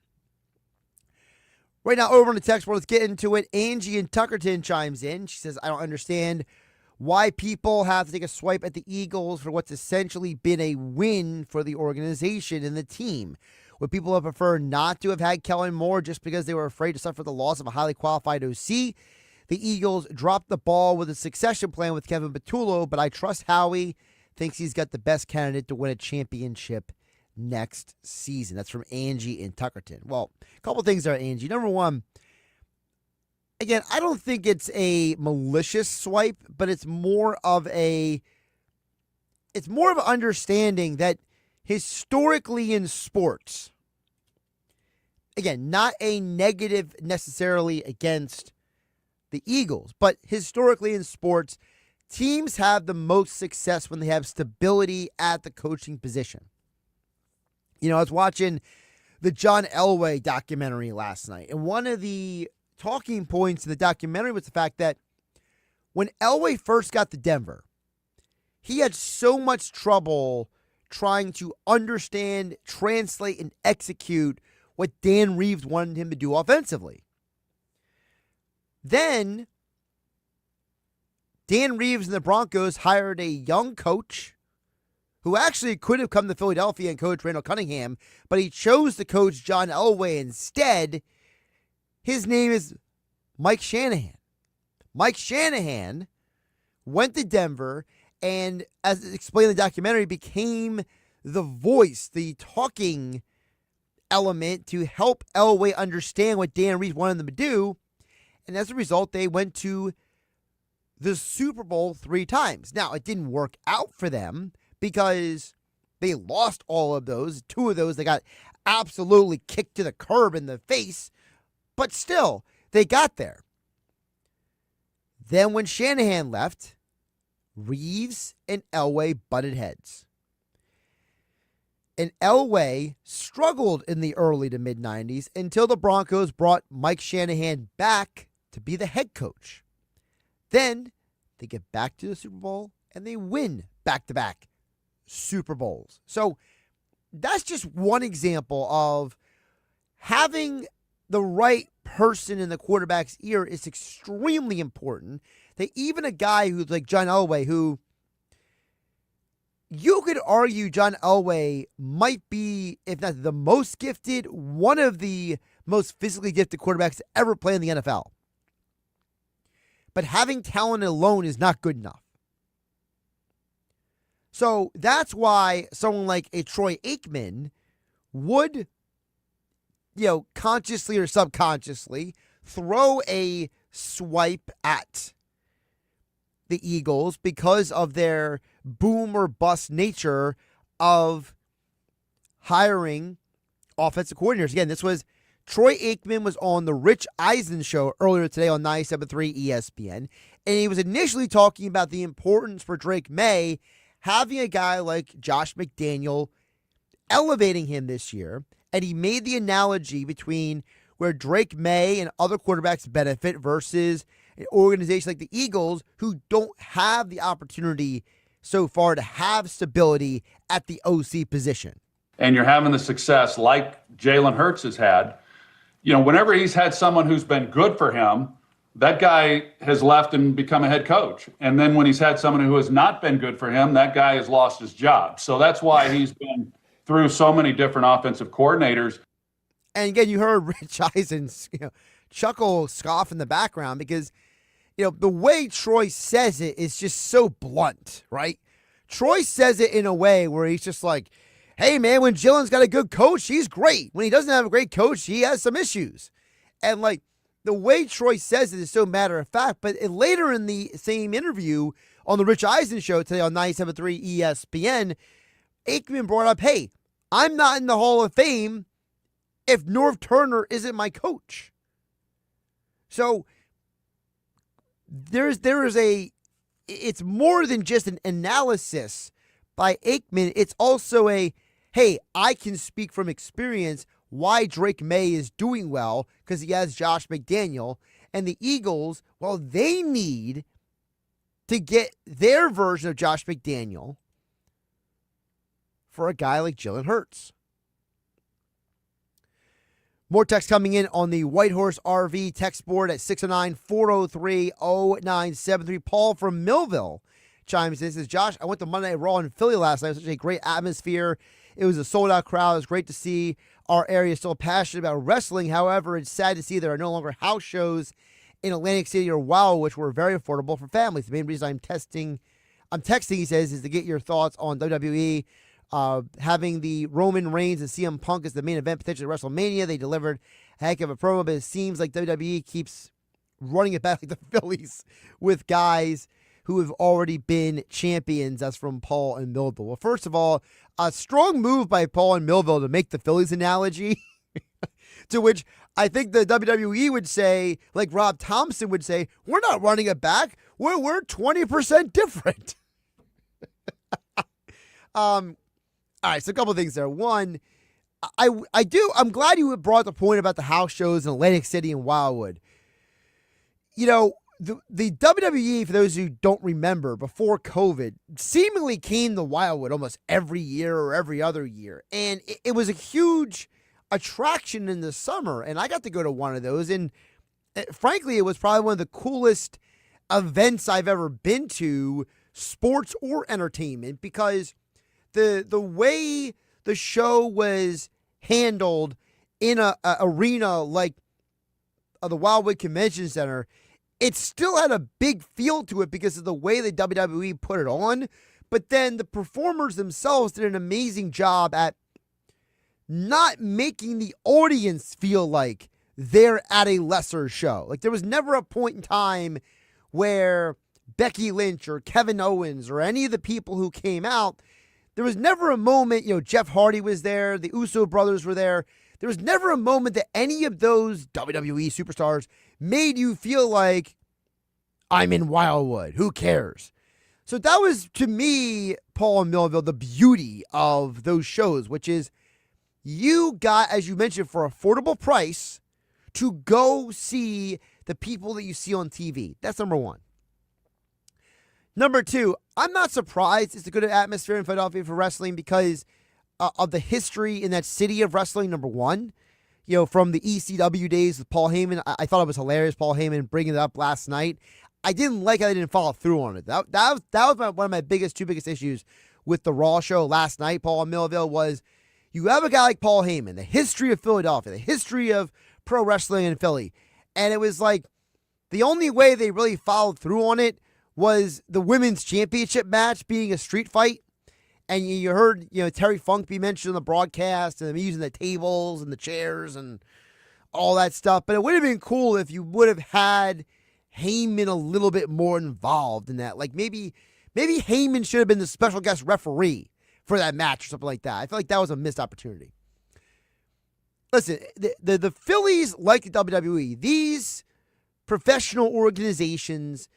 Right now, over on the text board, let's get into it. Angie in Tuckerton chimes in. She says, I don't understand why people have to take a swipe at the Eagles for what's essentially been a win for the organization and the team. Would people have preferred not to have had Kellen Moore just because they were afraid to suffer the loss of a highly qualified OC? The Eagles dropped the ball with a succession plan with Kevin Patullo, but I trust Howie thinks he's got the best candidate to win a championship next season. That's from Angie in Tuckerton. Well, a couple things there, Angie. Number one, again, I don't think it's a malicious swipe, but it's more of an understanding that historically in sports, again, not a negative necessarily against the Eagles, but historically in sports, teams have the most success when they have stability at the coaching position. You know, I was watching the John Elway documentary last night, and one of the talking points in the documentary was the fact that when Elway first got to Denver, he had so much trouble trying to understand, translate, and execute what Dan Reeves wanted him to do offensively. Then Dan Reeves and the Broncos hired a young coach who actually could have come to Philadelphia and coach Randall Cunningham, but he chose to coach John Elway instead. His name is Mike Shanahan. Mike Shanahan went to Denver and, as explained in the documentary, became the voice, the talking element to help Elway understand what Dan Reeves wanted them to do. And as a result, they went to the Super Bowl 3 times. Now, it didn't work out for them because they lost all of those. 2 of those, they got absolutely kicked to the curb in the face. But still, they got there. Then when Shanahan left, Reeves and Elway butted heads. And Elway struggled in the early to mid-90s until the Broncos brought Mike Shanahan back to be the head coach. Then they get back to the Super Bowl and they win back-to-back Super Bowls. So that's just one example of having the right person in the quarterback's ear is extremely important. That even a guy who's like John Elway, who you could argue John Elway might be, if not the most gifted, one of the most physically gifted quarterbacks to ever play in the NFL. But having talent alone is not good enough. So that's why someone like a Troy Aikman would, consciously or subconsciously throw a swipe at the Eagles because of their boom or bust nature of hiring offensive coordinators. Again, this was Troy Aikman was on the Rich Eisen show earlier today on 97.3 ESPN, and he was initially talking about the importance for Drake May having a guy like Josh McDaniel elevating him this year, and he made the analogy between where Drake May and other quarterbacks benefit versus an organization like the Eagles who don't have the opportunity so far to have stability at the OC position. And you're having the success like Jalen Hurts has had. Whenever he's had someone who's been good for him, that guy has left and become a head coach. And then when he's had someone who has not been good for him, that guy has lost his job. So that's why he's been through so many different offensive coordinators. And again, you heard Rich Eisen chuckle, scoff in the background because, the way Troy says it is just so blunt, right? Troy says it in a way where he's just like, hey, man, when Jillen's got a good coach, he's great. When he doesn't have a great coach, he has some issues. And, like, the way Troy says it is so matter of fact, but later in the same interview on the Rich Eisen show today on 97.3 ESPN, Aikman brought up, hey, I'm not in the Hall of Fame if Norv Turner isn't my coach. So it's more than just an analysis by Aikman. It's also hey, I can speak from experience why Drake May is doing well because he has Josh McDaniel. And the Eagles, well, they need to get their version of Josh McDaniel for a guy like Jalen Hurts. More text coming in on the Whitehorse RV text board at 609-403-0973. Paul from Millville chimes in and says, Josh, I went to Monday Night Raw in Philly last night. It was such a great atmosphere. It was a sold-out crowd. It was great to see our area still passionate about wrestling. However, it's sad to see there are no longer house shows in Atlantic City or WoW, which were very affordable for families. The main reason I'm texting, he says, is to get your thoughts on WWE. Having the Roman Reigns and CM Punk as the main event potentially at WrestleMania. They delivered a heck of a promo, but it seems like WWE keeps running it back like the Phillies with guys who have already been champions. That's from Paul and Millville. Well, first of all, a strong move by Paul and Millville to make the Phillies analogy, to which I think the WWE would say, like Rob Thompson would say, we're not running it back. We're 20% different. All right, so a couple of things there. One, I'm glad you brought the point about the house shows in Atlantic City and Wildwood. You know, the WWE, for those who don't remember, before COVID, seemingly came to Wildwood almost every year or every other year. And it was a huge attraction in the summer, and I got to go to one of those. And frankly, it was probably one of the coolest events I've ever been to, sports or entertainment, because the way the show was handled in a arena like the Wildwood Convention Center, it still had a big feel to it because of the way the WWE put it on. But then the performers themselves did an amazing job at not making the audience feel like they're at a lesser show. Like, there was never a point in time where Becky Lynch or Kevin Owens or any of the people who came out, there was never a moment, Jeff Hardy was there, the Uso brothers were there. There was never a moment that any of those WWE superstars made you feel like, I'm in Wildwood, who cares? So that was, to me, Paul and Millville, the beauty of those shows, which is you got, as you mentioned, for affordable price to go see the people that you see on TV. That's number one. Number two, I'm not surprised it's a good atmosphere in Philadelphia for wrestling because of the history in that city of wrestling, number one. From the ECW days with Paul Heyman, I thought it was hilarious, Paul Heyman bringing it up last night. I didn't like how they didn't follow through on it. That was one of my two biggest issues with the Raw show last night, Paul and Millville, was you have a guy like Paul Heyman, the history of Philadelphia, the history of pro wrestling in Philly, and it was like the only way they really followed through on it was the women's championship match being a street fight. And you heard, Terry Funk be mentioned in the broadcast and them using the tables and the chairs and all that stuff. But it would have been cool if you would have had Heyman a little bit more involved in that. Like maybe Heyman should have been the special guest referee for that match or something like that. I feel like that was a missed opportunity. Listen, the Phillies, like the WWE, these professional organizations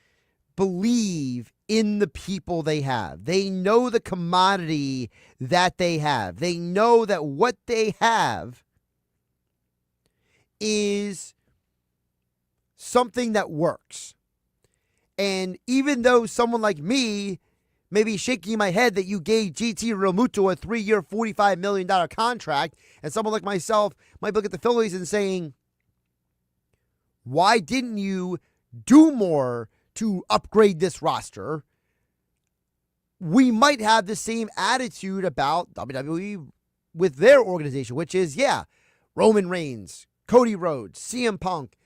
believe in the people they have. They know the commodity that they have. They know that what they have is something that works. And even though someone like me may be shaking my head that you gave GT Realmuto a 3-year, $45 million contract, and someone like myself might look at the Phillies and saying, why didn't you do more to upgrade this roster? We might have the same attitude about WWE with their organization, which is, Roman Reigns, Cody Rhodes, CM Punk.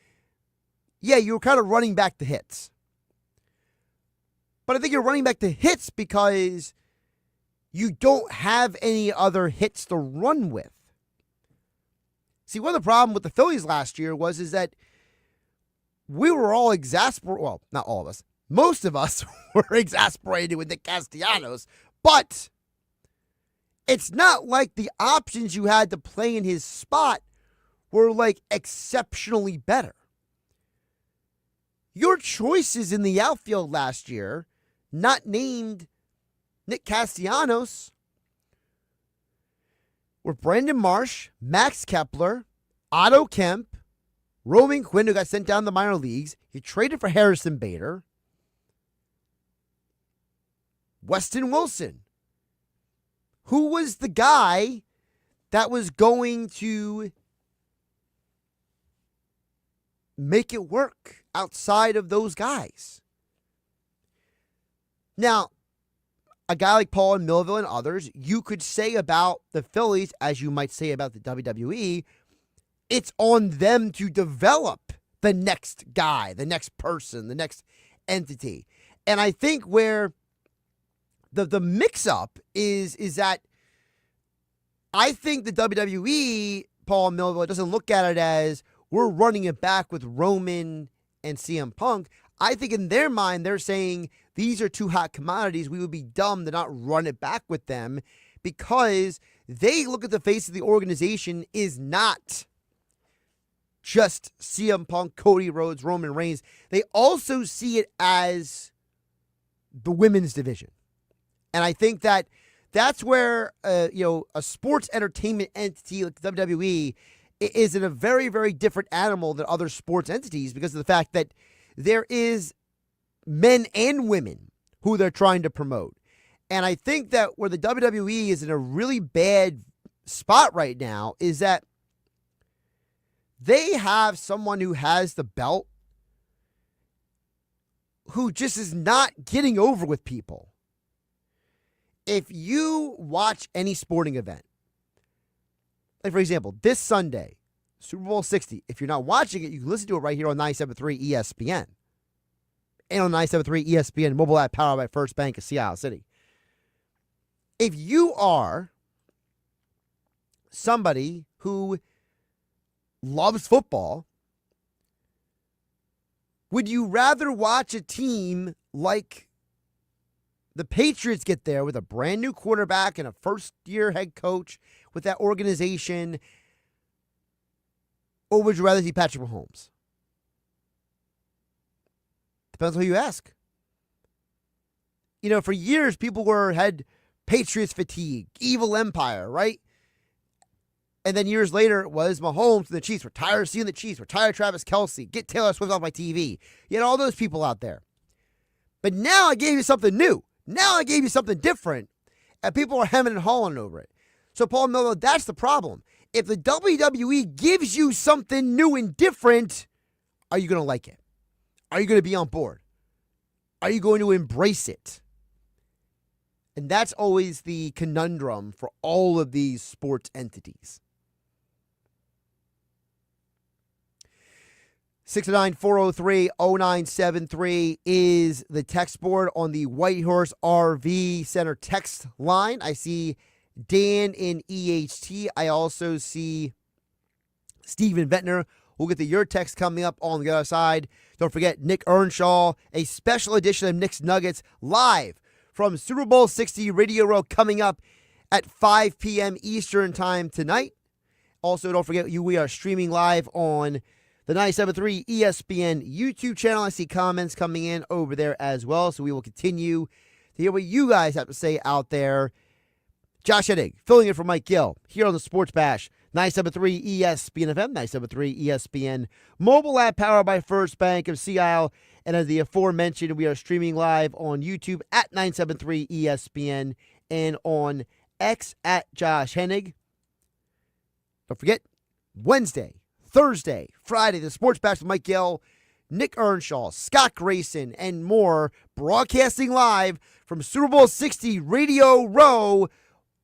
Yeah, you're kind of running back the hits. But I think you're running back the hits because you don't have any other hits to run with. See, one of the problems with the Phillies last year is that we were all exasperated. Well, not all of us. Most of us were exasperated with Nick Castellanos, but it's not like the options you had to play in his spot were like exceptionally better. Your choices in the outfield last year, not named Nick Castellanos, were Brandon Marsh, Max Kepler, Otto Kemp, Roman Quinn, who got sent down to the minor leagues. You traded for Harrison Bader, Weston Wilson, who was the guy that was going to make it work outside of those guys. Now, a guy like Paul and Millville and others, you could say about the Phillies, as you might say about the WWE, it's on them to develop the next guy, the next person, the next entity. And I think where the mix-up is that I think the WWE, Paul and Millville, doesn't look at it as we're running it back with Roman and CM Punk. I think in their mind, they're saying these are two hot commodities. We would be dumb to not run it back with them because they look at the face of the organization is not just CM Punk, Cody Rhodes, Roman Reigns. They also see it as the women's division. And I think that that's where, a sports entertainment entity like WWE is in a very, very different animal than other sports entities because of the fact that there is men and women who they're trying to promote. And I think that where the WWE is in a really bad spot right now is that they have someone who has the belt who just is not getting over with people. If you watch any sporting event, like for example, this Sunday, Super Bowl 60, if you're not watching it, you can listen to it right here on 97.3 ESPN. And on 97.3 ESPN mobile app powered by First Bank of Sea Isle City. If you are somebody who loves football, would you rather watch a team like the Patriots get there with a brand new quarterback and a first-year head coach with that organization, or would you rather see Patrick Mahomes? Depends on who you ask. For years, people had Patriots fatigue, evil empire, right? And then years later, it was Mahomes and the Chiefs. We're tired of seeing the Chiefs. We're tired of Travis Kelce. Get Taylor Swift off my TV. You had all those people out there. But now I gave you something new. Now I gave you something different. And people are hemming and hawing over it. So, Paul Miller, that's the problem. If the WWE gives you something new and different, are you going to like it? Are you going to be on board? Are you going to embrace it? And that's always the conundrum for all of these sports entities. 609-403-0973 is the text board on the Whitehorse RV Center text line. I see Dan in EHT. I also see Steven Ventnor. We'll get to your text coming up on the other side. Don't forget Nick Earnshaw, a special edition of Nick's Nuggets live from Super Bowl 60 Radio Row coming up at 5 p.m. Eastern Time tonight. Also, don't forget we are streaming live on the 97.3 ESPN YouTube channel. I see comments coming in over there as well, so we will continue to hear what you guys have to say out there. Josh Hennig, filling in for Mike Gill, here on the Sports Bash, 97.3 ESPN FM, 97.3 ESPN mobile app powered by First Bank of Sea Isle. And as the aforementioned, we are streaming live on YouTube at 97.3 ESPN and on X at Josh Hennig. Don't forget, Wednesday, Thursday, Friday, the Sports Bash with Mike Gill, Nick Earnshaw, Scott Grayson, and more, broadcasting live from Super Bowl 60 Radio Row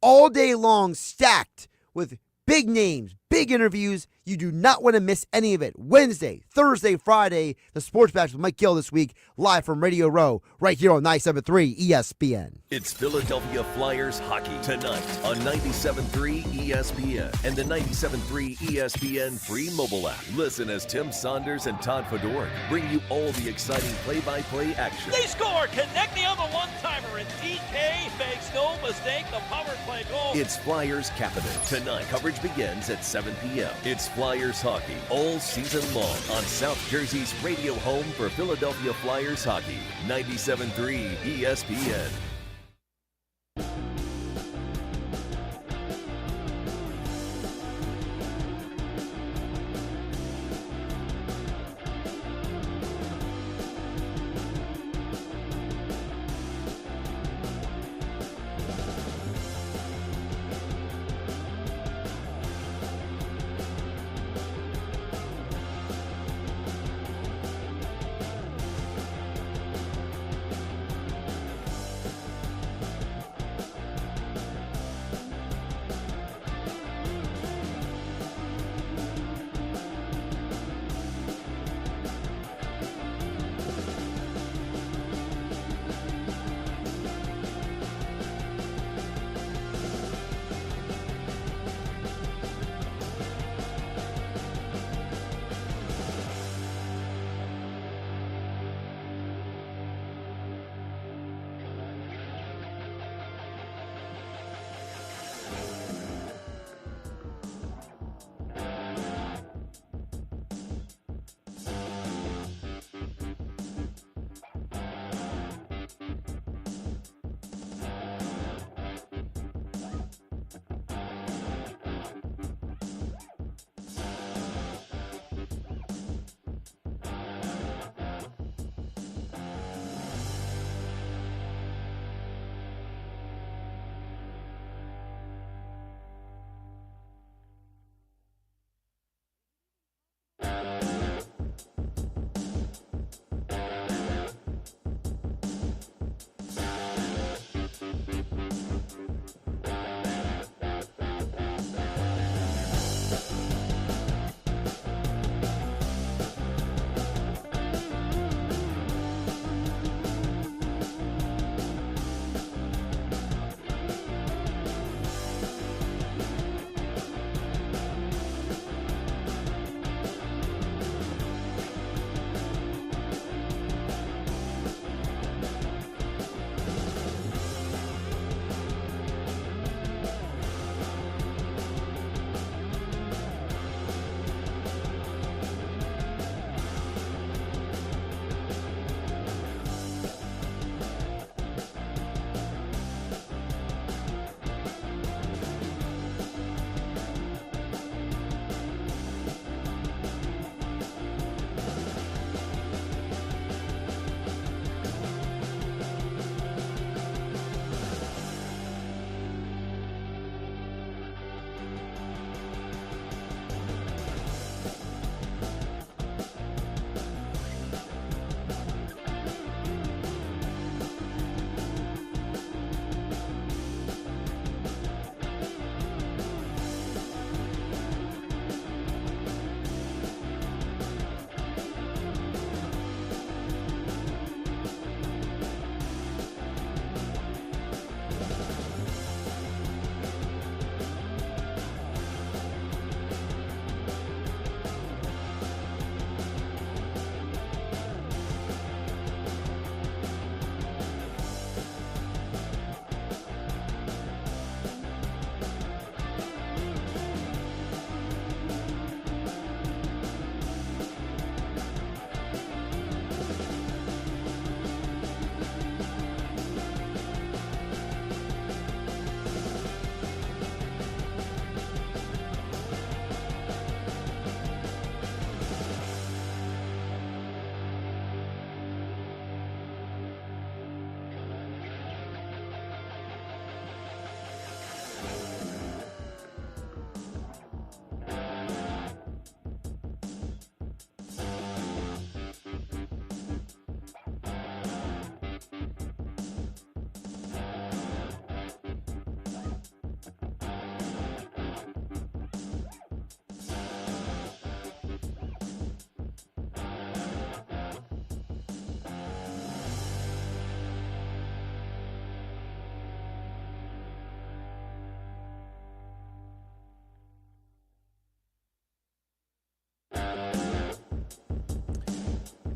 all day long, stacked with big names, big interviews. You do not want to miss any of it. Wednesday, Thursday, Friday, the Sports Bash with Mike Gill this week, live from Radio Row, right here on 97.3 ESPN. It's Philadelphia Flyers hockey tonight on 97.3 ESPN and the 97.3 ESPN free mobile app. Listen as Tim Saunders and Todd Fedor bring you all the exciting play-by-play action. They score! Konechny on the one-timer, and DK makes no mistake, the power play goal. It's Flyers Capital tonight. Coverage begins at 7 p.m. It's Flyers hockey all season long on South Jersey's radio home for Philadelphia Flyers hockey, 97.3 ESPN.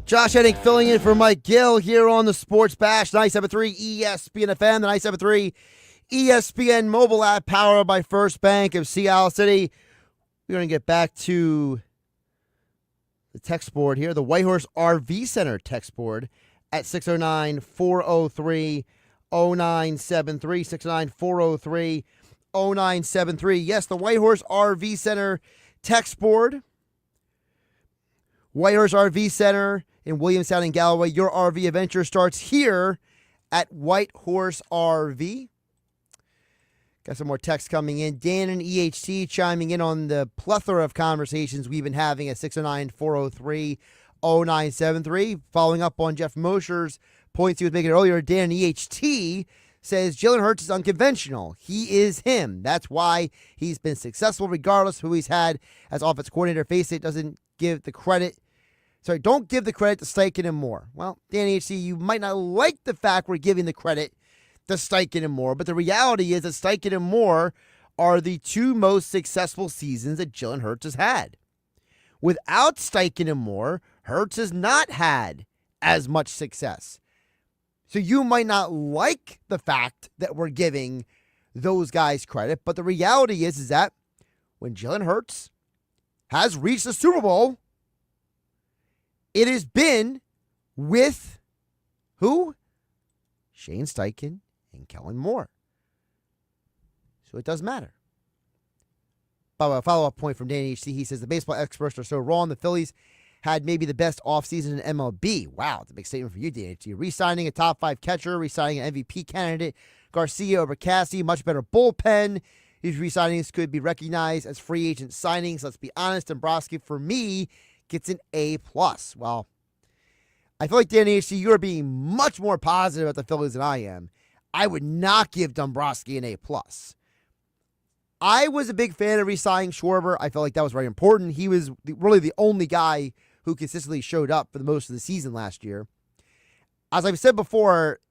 Josh Hennig filling in for Mike Gill here on the Sports Bash, 97.3 ESPN FM, the 97.3 ESPN mobile app powered by First Bank of Sea City. We're going to get back to the text board here, the Whitehorse RV Center text board at 609-403-0973, 609-403-0973. Yes, the Whitehorse RV Center text board. Whitehorse RV Center in Williamstown and Galloway. Your RV adventure starts here at Whitehorse RV. Got some more text coming in. Dan and EHT chiming in on the plethora of conversations we've been having at 609-403-0973. Following up on Geoff Mosher's points he was making earlier, Dan and EHT says Jalen Hurts is unconventional. He is him. That's why he's been successful regardless of who he's had as offensive coordinator. Face it, don't give the credit to Steichen and Moore. Well, Danny H.C., you might not like the fact we're giving the credit to Steichen and Moore, but the reality is that Steichen and Moore are the two most successful seasons that Jalen Hurts has had. Without Steichen and Moore, Hurts has not had as much success. So you might not like the fact that we're giving those guys credit, but the reality is that when Jalen Hurts has reached the Super Bowl, it has been with who? Shane Steichen and Kellen Moore. So it does matter. By the way, a follow-up point from Danny HC. He says the baseball experts are so wrong. The Phillies had maybe the best offseason in MLB. Wow, it's a big statement for you, Danny HC. Re-signing a top-5 catcher, re-signing an MVP candidate, Garcia over Cassie, much better bullpen. These re-signings could be recognized as free agent signings. Let's be honest, Dombrowski, for me, gets an A+. Well, I feel like, Danny HC, you're being much more positive about the Phillies than I am. I would not give Dombrowski an A+. I was a big fan of re-signing Schwarber. I felt like that was very important. He was really the only guy who consistently showed up for the most of the season last year. As I've said before,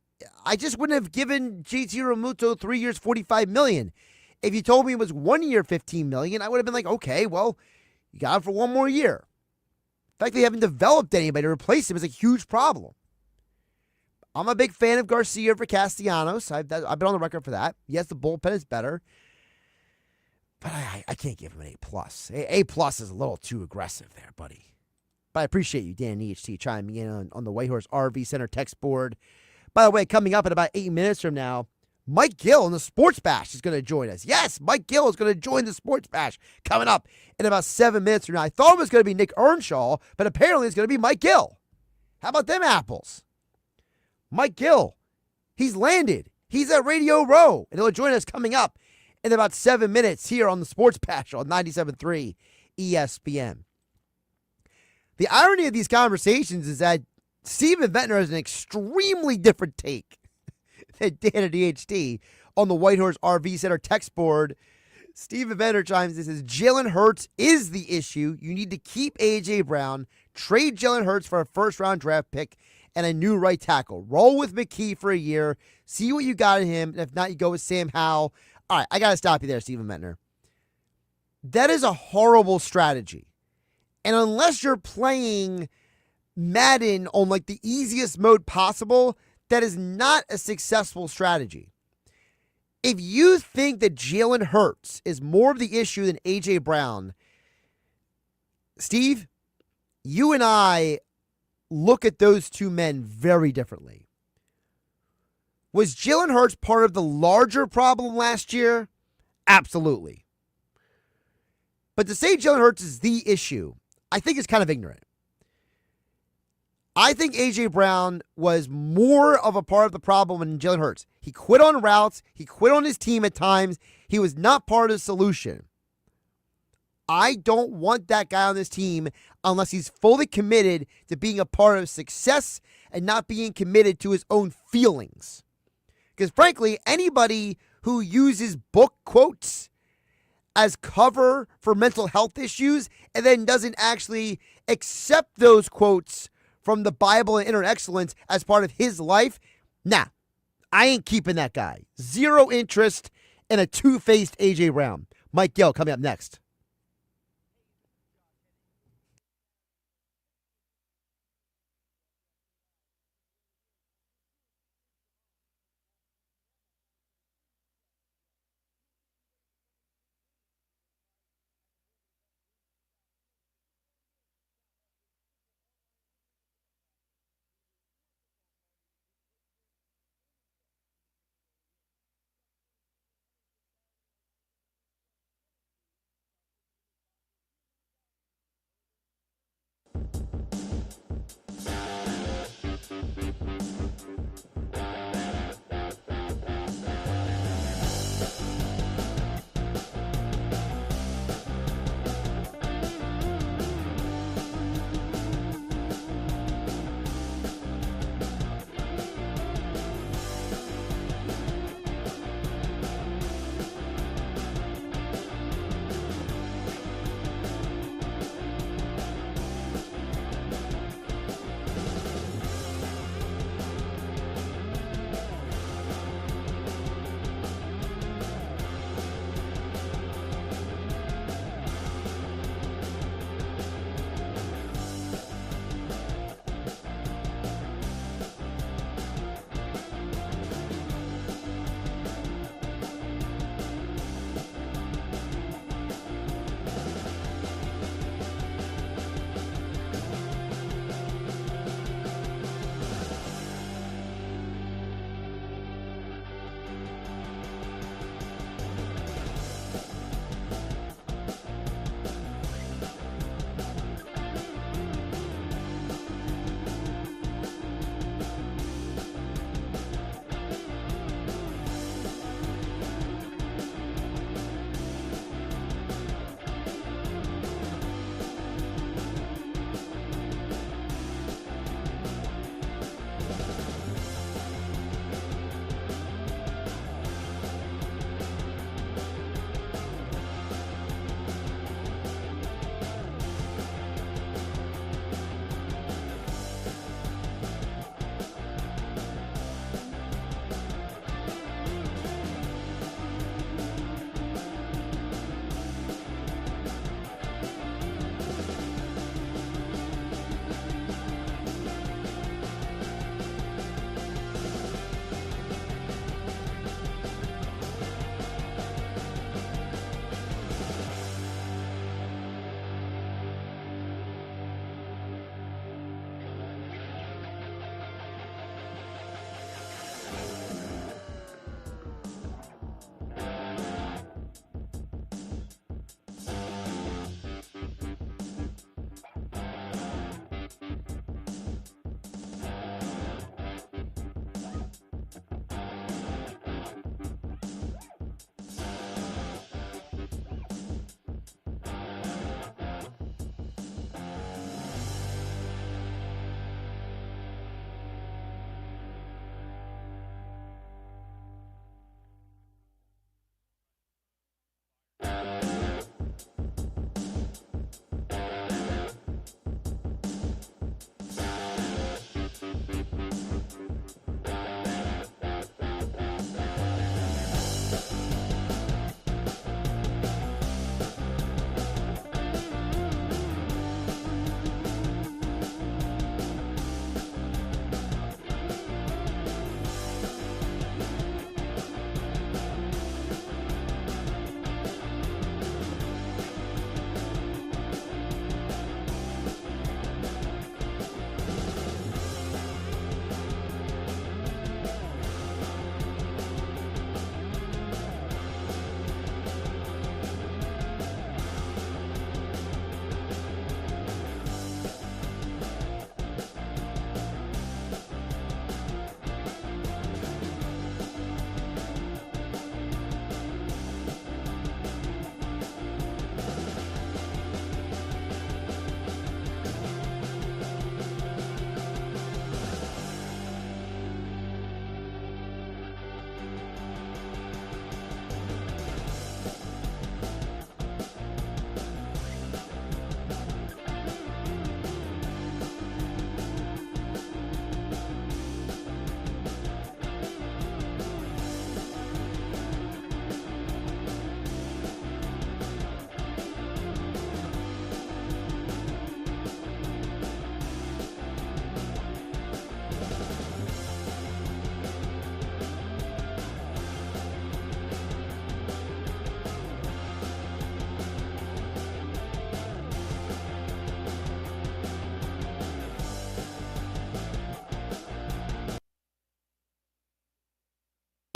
I just wouldn't have given JT Realmuto 3 years, $45 million. If you told me it was 1 year, $15 million, I would have been like, okay, well, you got him for one more year. The fact they haven't developed anybody to replace him is a huge problem. I'm a big fan of Garcia over Castellanos. I've been on the record for that. Yes, the bullpen is better, but I can't give him an A+. A+ is a little too aggressive there, buddy. But I appreciate you, Dan EHT, chiming in on the Whitehorse RV Center text board. By the way, coming up in about 8 minutes from now, Mike Gill in the Sports Bash is going to join us. Yes, Mike Gill is going to join the Sports Bash coming up in about 7 minutes from now. I thought it was going to be Nick Earnshaw, but apparently it's going to be Mike Gill. How about them apples? Mike Gill, he's landed. He's at Radio Row, and he'll join us coming up in about 7 minutes here on the Sports Bash on 97.3 ESPN. The irony of these conversations is that Steven Ventnor has an extremely different take than Dan at DHD on the Whitehorse RV Center text board. Steven Ventnor chimes in and says, Jalen Hurts is the issue. You need to keep A.J. Brown, trade Jalen Hurts for a first-round draft pick, and a new right tackle. Roll with McKee for a year. See what you got in him. And if not, you go with Sam Howell. All right, I got to stop you there, Steven Ventnor. That is a horrible strategy. And unless you're playing Madden on like the easiest mode possible, that is not a successful strategy. If you think that Jalen Hurts is more of the issue than A.J. Brown, Steve, you and I look at those two men very differently. Was Jalen Hurts part of the larger problem last year? Absolutely. But to say Jalen Hurts is the issue, I think is kind of ignorant. I think A.J. Brown was more of a part of the problem than Jalen Hurts. He quit on routes. He quit on his team at times. He was not part of the solution. I don't want that guy on this team unless he's fully committed to being a part of success and not being committed to his own feelings. Because frankly, anybody who uses book quotes as cover for mental health issues and then doesn't actually accept those quotes from the Bible and inner excellence as part of his life, nah, I ain't keeping that guy. Zero interest in a two-faced A.J. Brown. Mike Gill coming up next.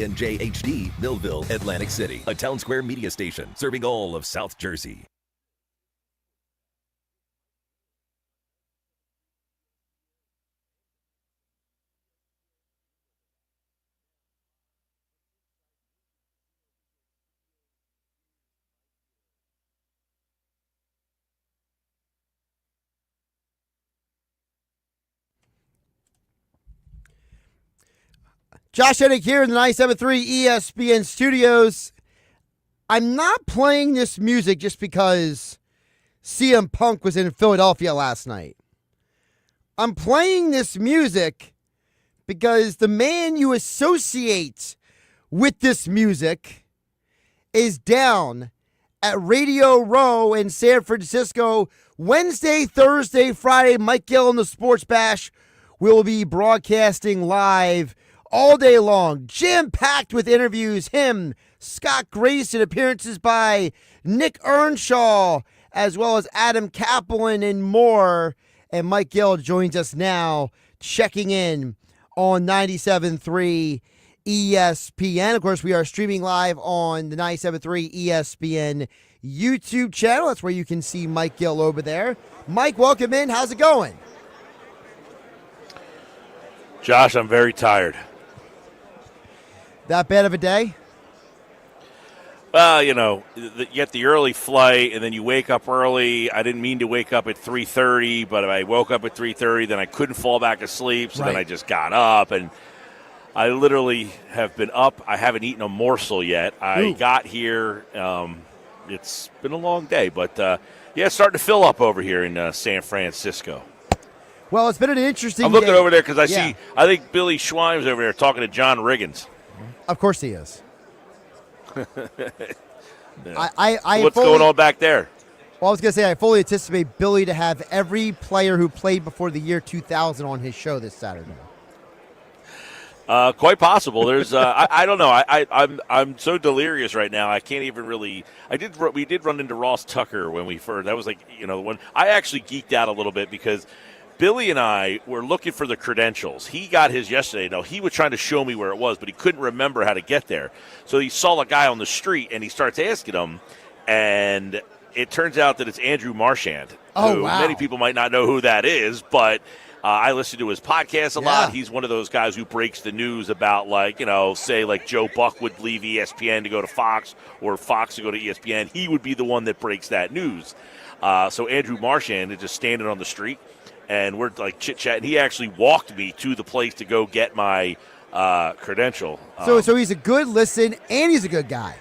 WNJHD, Millville, Atlantic City. A Town Square media station serving all of South Jersey. Josh Hennig here in the 97.3 ESPN studios. I'm not playing this music just because CM Punk was in Philadelphia last night. I'm playing this music because the man you associate with this music is down at Radio Row in San Francisco Wednesday, Thursday, Friday. Mike Gill in the Sports Bash will be broadcasting live all day long, jam-packed with interviews. Him, Scott Grayson, appearances by Nick Earnshaw, as well as Adam Kaplan and more. And Mike Gill joins us now, checking in on 97.3 ESPN. Of course, we are streaming live on the 97.3 ESPN YouTube channel. That's where you can see Mike Gill over there. Mike, welcome in. How's it going? Josh, I'm very tired. That bad of a day? Well, you get the early flight, and then you wake up early. I didn't mean to wake up at 3:30, but I woke up at 3:30. Then I couldn't fall back asleep, so then I just got up, and I literally have been up. I haven't eaten a morsel yet. I got here. It's been a long day, but, it's starting to fill up over here in San Francisco. Well, it's been an interesting I'm looking day. over there because I think Billy Schweim's over there talking to John Riggins. Of course he is. What's going on back there? Well, I was going to say, I fully anticipate Billy to have every player who played before the year 2000 on his show this Saturday. Quite possible. There's, I don't know. I'm so delirious right now. I can't even really. We did run into Ross Tucker when we first. That was when I actually geeked out a little bit because Billy and I were looking for the credentials. He got his yesterday. Now, he was trying to show me where it was, but he couldn't remember how to get there. So he saw a guy on the street, and he starts asking him, and it turns out that it's Andrew Marchand, who many people might not know who that is, but I listen to his podcast a lot. He's one of those guys who breaks the news about, say Joe Buck would leave ESPN to go to Fox or Fox to go to ESPN. He would be the one that breaks that news. So Andrew Marchand is just standing on the street. And we're chit-chatting. He actually walked me to the place to go get my credential. So he's a good listen, and he's a good guy.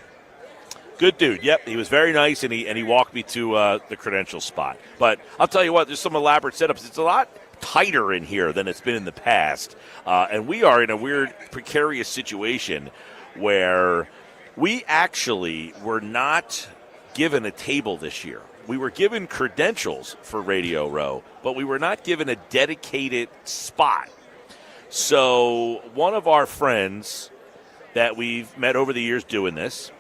Good dude. Yep, he was very nice, and he walked me to the credential spot. But I'll tell you what, there's some elaborate setups. It's a lot tighter in here than it's been in the past. And we are in a weird, precarious situation where we actually were not given a table this year. We were given credentials for Radio Row, but we were not given a dedicated spot. So one of our friends that we've met over the years doing this,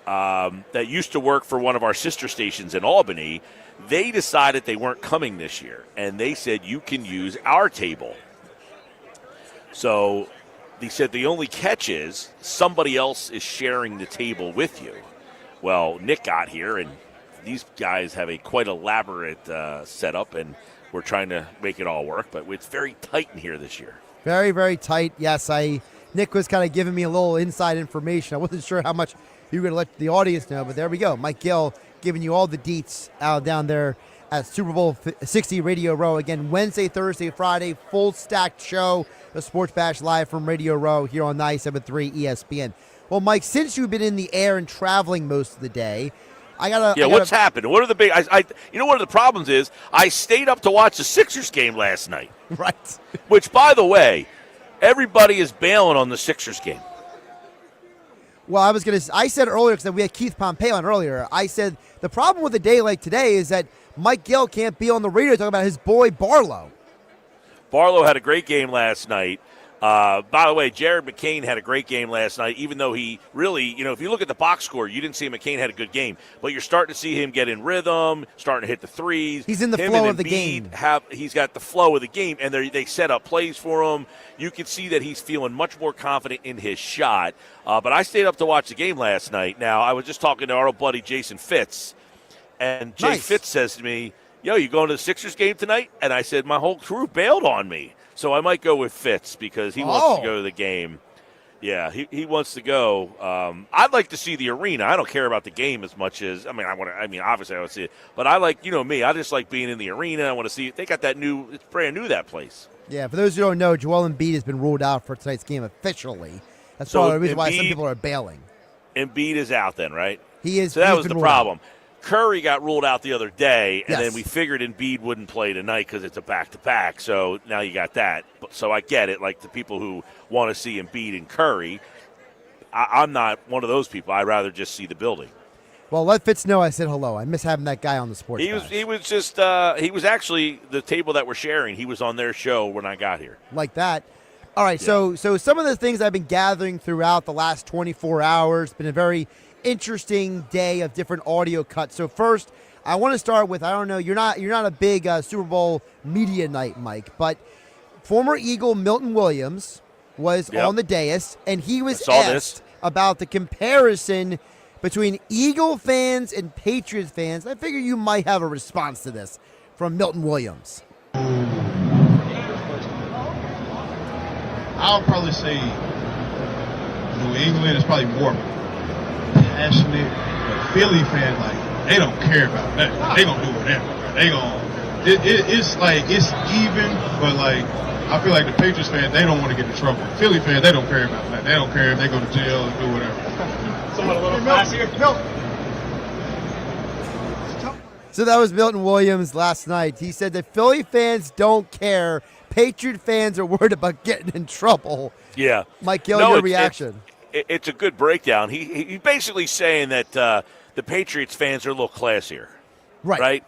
that used to work for one of our sister stations in Albany, they decided they weren't coming this year, and they said, you can use our table. So they said the only catch is somebody else is sharing the table with you. Well, Nick got here, and these guys have a quite elaborate setup, and we're trying to make it all work, but it's very tight in here this year. Very, very tight. Yes, Nick was kind of giving me a little inside information. I wasn't sure how much you were going to let the audience know, but there we go. Mike Gill giving you all the deets out down there at Super Bowl 60 Radio Row. Again, Wednesday, Thursday, Friday, full stacked show. The Sports Bash live from Radio Row here on 97.3 ESPN. Well, Mike, since you've been in the air and traveling most of the day, what's happened? What are the big? One of the problems is I stayed up to watch the Sixers game last night. Right. Which, by the way, everybody is bailing on the Sixers game. Well, I said earlier, because we had Keith Pompey on earlier, I said the problem with a day like today is that Mike Gill can't be on the radio talking about his boy Barlow. Barlow had a great game last night. By the way, Jared McCain had a great game last night, even though he really, if you look at the box score, you didn't see McCain had a good game. But you're starting to see him get in rhythm, starting to hit the threes. He's in the flow of the game. He's got the flow of the game, and they set up plays for him. You can see that he's feeling much more confident in his shot. But I stayed up to watch the game last night. Now, I was just talking to our old buddy Jason Fitz, and Jay Fitz says to me, "Yo, you going to the Sixers game tonight?" And I said, "My whole crew bailed on me." So I might go with Fitz because he wants to go to the game. Yeah, he wants to go. I'd like to see the arena. I don't care about the game as much as obviously I want to see it, but I like me. I just like being in the arena. I want to see it. They got that new. It's brand new, that place. Yeah, for those who don't know, Joel Embiid has been ruled out for tonight's game officially. That's probably the reason why some people are bailing. Embiid is out then, right? He is. So that was the problem. Curry got ruled out the other day, and then we figured Embiid wouldn't play tonight because it's a back-to-back. So now you got that. So I get it. Like the people who want to see Embiid and Curry, I'm not one of those people. I'd rather just see the building. Well, let Fitz know I said hello. I miss having that guy on the sports. He was actually the table that we're sharing. He was on their show when I got here. Like that. All right. Yeah. So some of the things I've been gathering throughout the last 24 hours, been a very interesting day of different audio cuts. So first, I want to start with, I don't know, you're not a big Super Bowl media night, Mike, but former Eagle Milton Williams was on the dais, and he was asked about the comparison between Eagle fans and Patriots fans. I figure you might have a response to this from Milton Williams. I'll probably say New England is probably more passionate, but Philly fans, like, they don't care about that. They gonna do whatever. They gonna. It's like it's even, but like I feel like the Patriots fans, they don't want to get in trouble. Philly fans, they don't care about that. They don't care if they go to jail and do whatever. Someone a little classier. So that was Milton Williams last night. He said that Philly fans don't care. Patriot fans are worried about getting in trouble. Yeah. Mike Gill, your reaction? It's a good breakdown. He's basically saying that the Patriots fans are a little classier. Right.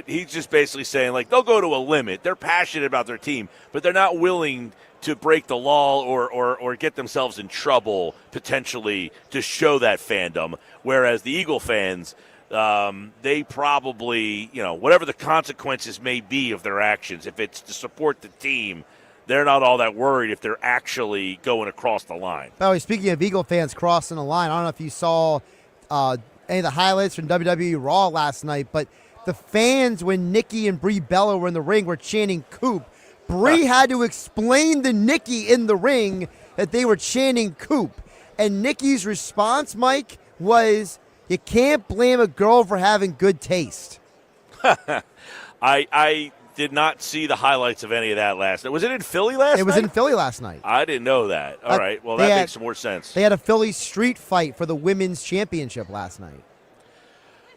He's just basically saying, like, they'll go to a limit. They're passionate about their team, but they're not willing to break the law or get themselves in trouble potentially to show that fandom. Whereas the Eagle fans, they probably, whatever the consequences may be of their actions, if it's to support the team, they're not all that worried if they're actually going across the line. By the way, speaking of Eagle fans crossing the line, I don't know if you saw any of the highlights from WWE Raw last night, but the fans, when Nikki and Brie Bella were in the ring, were chanting Coop. Brie had to explain to Nikki in the ring that they were chanting Coop. And Nikki's response, Mike, was, you can't blame a girl for having good taste. I did not see the highlights of any of that last night. Was it in Philly last night? It was in Philly last night. I didn't know that. All right. Well, that makes more sense. They had a Philly street fight for the women's championship last night.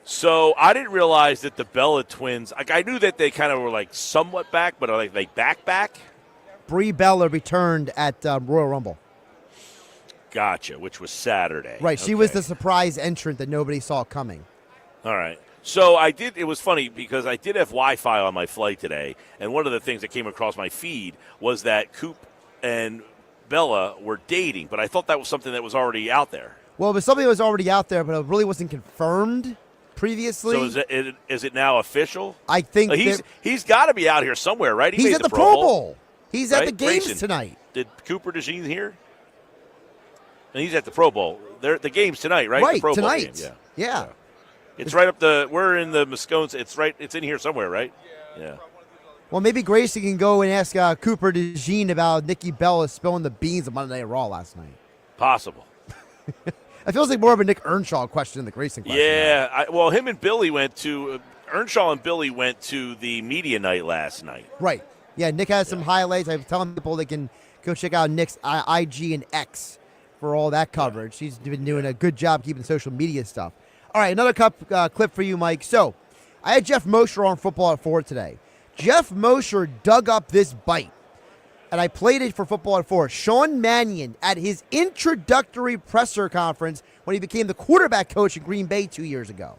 So I didn't realize that the Bella twins, I knew that they kind of were like somewhat back, but are they back? Brie Bella returned at Royal Rumble. Gotcha, which was Saturday. Right. She was the surprise entrant that nobody saw coming. All right. So it was funny because I did have Wi-Fi on my flight today, and one of the things that came across my feed was that Coop and Bella were dating, but I thought that was something that was already out there. Well, it was something that was already out there, but it really wasn't confirmed previously. So is it now official? I think he's got to be out here somewhere, right? He's at the Pro Bowl. He's at the games Grayson, tonight. Did Cooper DeJean here? And he's at the Pro Bowl. They're at the games tonight, right? Right, the Pro tonight. Bowl game. Yeah. It's right up we're in the Moscones. It's in here somewhere, right? Yeah. Well, maybe Grayson can go and ask Cooper DeJean about Nikki Bella spilling the beans on Monday Night Raw last night. Possible. It feels like more of a Nick Earnshaw question than the Grayson question. Yeah. Him and Billy Earnshaw and Billy went to the media night last night. Right. Yeah, Nick has some highlights. I'm telling people they can go check out Nick's IG and X for all that coverage. He's been doing a good job keeping social media stuff. All right, another clip for you, Mike. So, I had Geoff Mosher on Football at 4 today. Geoff Mosher dug up this bite, and I played it for Football at 4. Sean Mannion, at his introductory presser conference when he became the quarterback coach in Green Bay 2 years ago,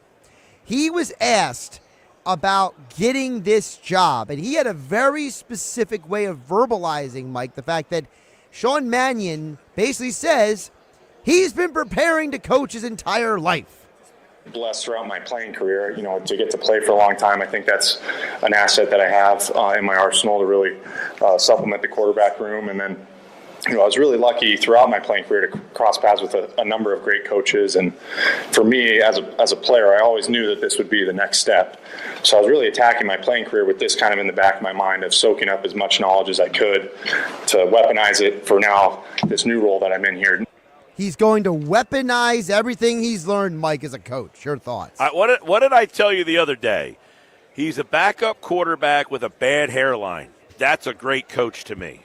he was asked about getting this job, and he had a very specific way of verbalizing, Mike, the fact that Sean Mannion basically says he's been preparing to coach his entire life. Blessed throughout my playing career, to get to play for a long time. I think that's an asset that I have in my arsenal to really supplement the quarterback room. And then, I was really lucky throughout my playing career to cross paths with a number of great coaches. And for me, as a player, I always knew that this would be the next step. So I was really attacking my playing career with this kind of in the back of my mind of soaking up as much knowledge as I could to weaponize it for now, this new role that I'm in here. He's going to weaponize everything he's learned, Mike, as a coach. Your thoughts? What did I tell you the other day? He's a backup quarterback with a bad hairline. That's a great coach to me.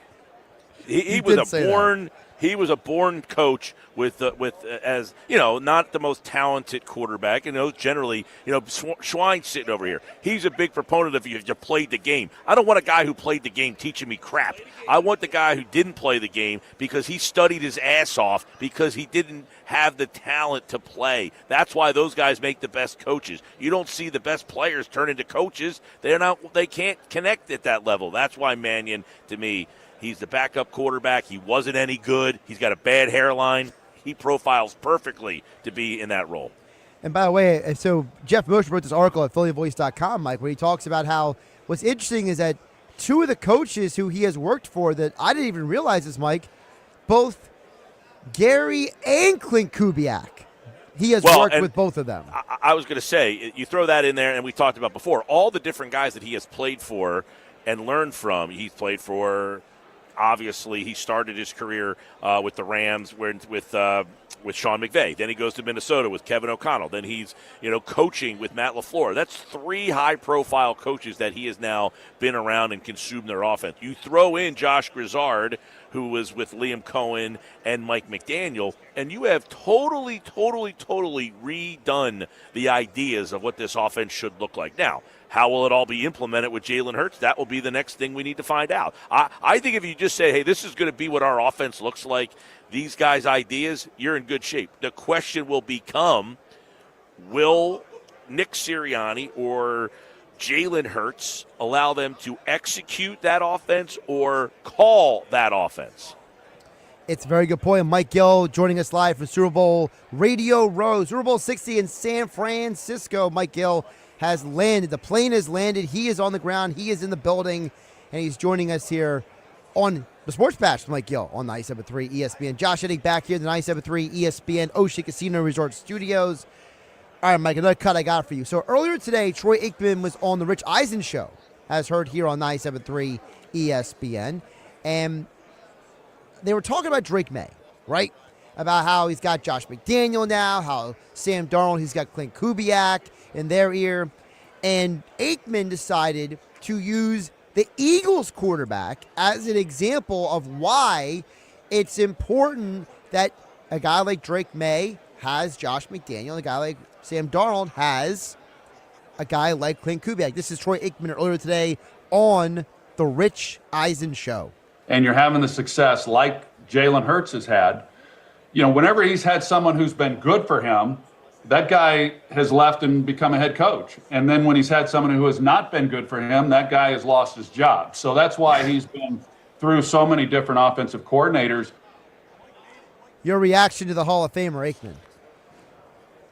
He was a born coach with as not the most talented quarterback. Generally, Schwein's sitting over here. He's a big proponent of you played the game. I don't want a guy who played the game teaching me crap. I want the guy who didn't play the game because he studied his ass off because he didn't have the talent to play. That's why those guys make the best coaches. You don't see the best players turn into coaches. They can't connect at that level. That's why Mannion, to me, he's the backup quarterback. He wasn't any good. He's got a bad hairline. He profiles perfectly to be in that role. And by the way, so Geoff Mosher wrote this article at PhillyVoice.com, Mike, where he talks about how what's interesting is that two of the coaches who he has worked for that I didn't even realize this, Mike, both Gary and Clint Kubiak. He has worked with both of them. I was going to say, you throw that in there, and we talked about before, all the different guys that he has played for and learned from. He's played for... Obviously, he started his career with the Rams with Sean McVay. Then he goes to Minnesota with Kevin O'Connell. Then he's coaching with Matt LaFleur. That's three high-profile coaches that he has now been around and consumed their offense. You throw in Josh Grizzard, who was with Liam Cohen and Mike McDaniel, and you have totally redone the ideas of what this offense should look like. Now, how will it all be implemented with Jalen Hurts? That will be the next thing we need to find out. I think if you just say, hey, this is going to be what our offense looks like, these guys' ideas, you're in good shape. The question will become, will Nick Sirianni or Jalen Hurts allow them to execute that offense or call that offense? It's a very good point. Mike Gill joining us live from Super Bowl Radio Row. Super Bowl 60 in San Francisco. Mike Gill has landed. The plane has landed. He is on the ground. He is in the building, and he's joining us here on the Sports Bash with Mike Gill on 97.3 ESPN. Josh Hennig back here at the 97.3 ESPN Ocean Casino Resort Studios. All right, Mike, another cut I got for you. So earlier today, Troy Aikman was on the Rich Eisen Show, as heard here on 97.3 ESPN, and they were talking about Drake May, right? About how he's got Josh McDaniel now, how Sam Darnold, he's got Clint Kubiak in their ear. And Aikman decided to use the Eagles quarterback as an example of why it's important that a guy like Drake May has Josh McDaniel, a guy like Sam Darnold has a guy like Clint Kubiak. This is Troy Aikman earlier today on the Rich Eisen Show. And you're having the success like Jalen Hurts has had. Whenever he's had someone who's been good for him, that guy has left and become a head coach. And then when he's had someone who has not been good for him, that guy has lost his job. So that's why he's been through so many different offensive coordinators. Your reaction to the Hall of Famer, Aikman?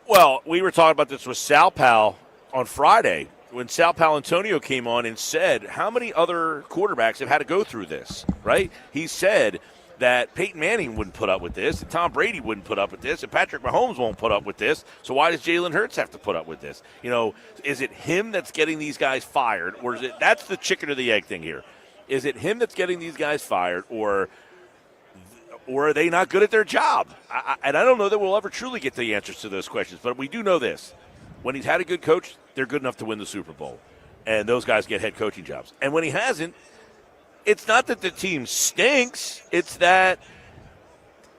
Well, we were talking about this with Sal Pal on Friday when Sal Palantonio came on and said, how many other quarterbacks have had to go through this, right? He said that Peyton Manning wouldn't put up with this, and Tom Brady wouldn't put up with this, and Patrick Mahomes won't put up with this, so why does Jalen Hurts have to put up with this? Is it him that's getting these guys fired, or is it – that's the chicken or the egg thing here. Is it him that's getting these guys fired, or are they not good at their job? And I don't know that we'll ever truly get the answers to those questions, but we do know this. When he's had a good coach, they're good enough to win the Super Bowl, and those guys get head coaching jobs. And when he hasn't, it's not that the team stinks. It's that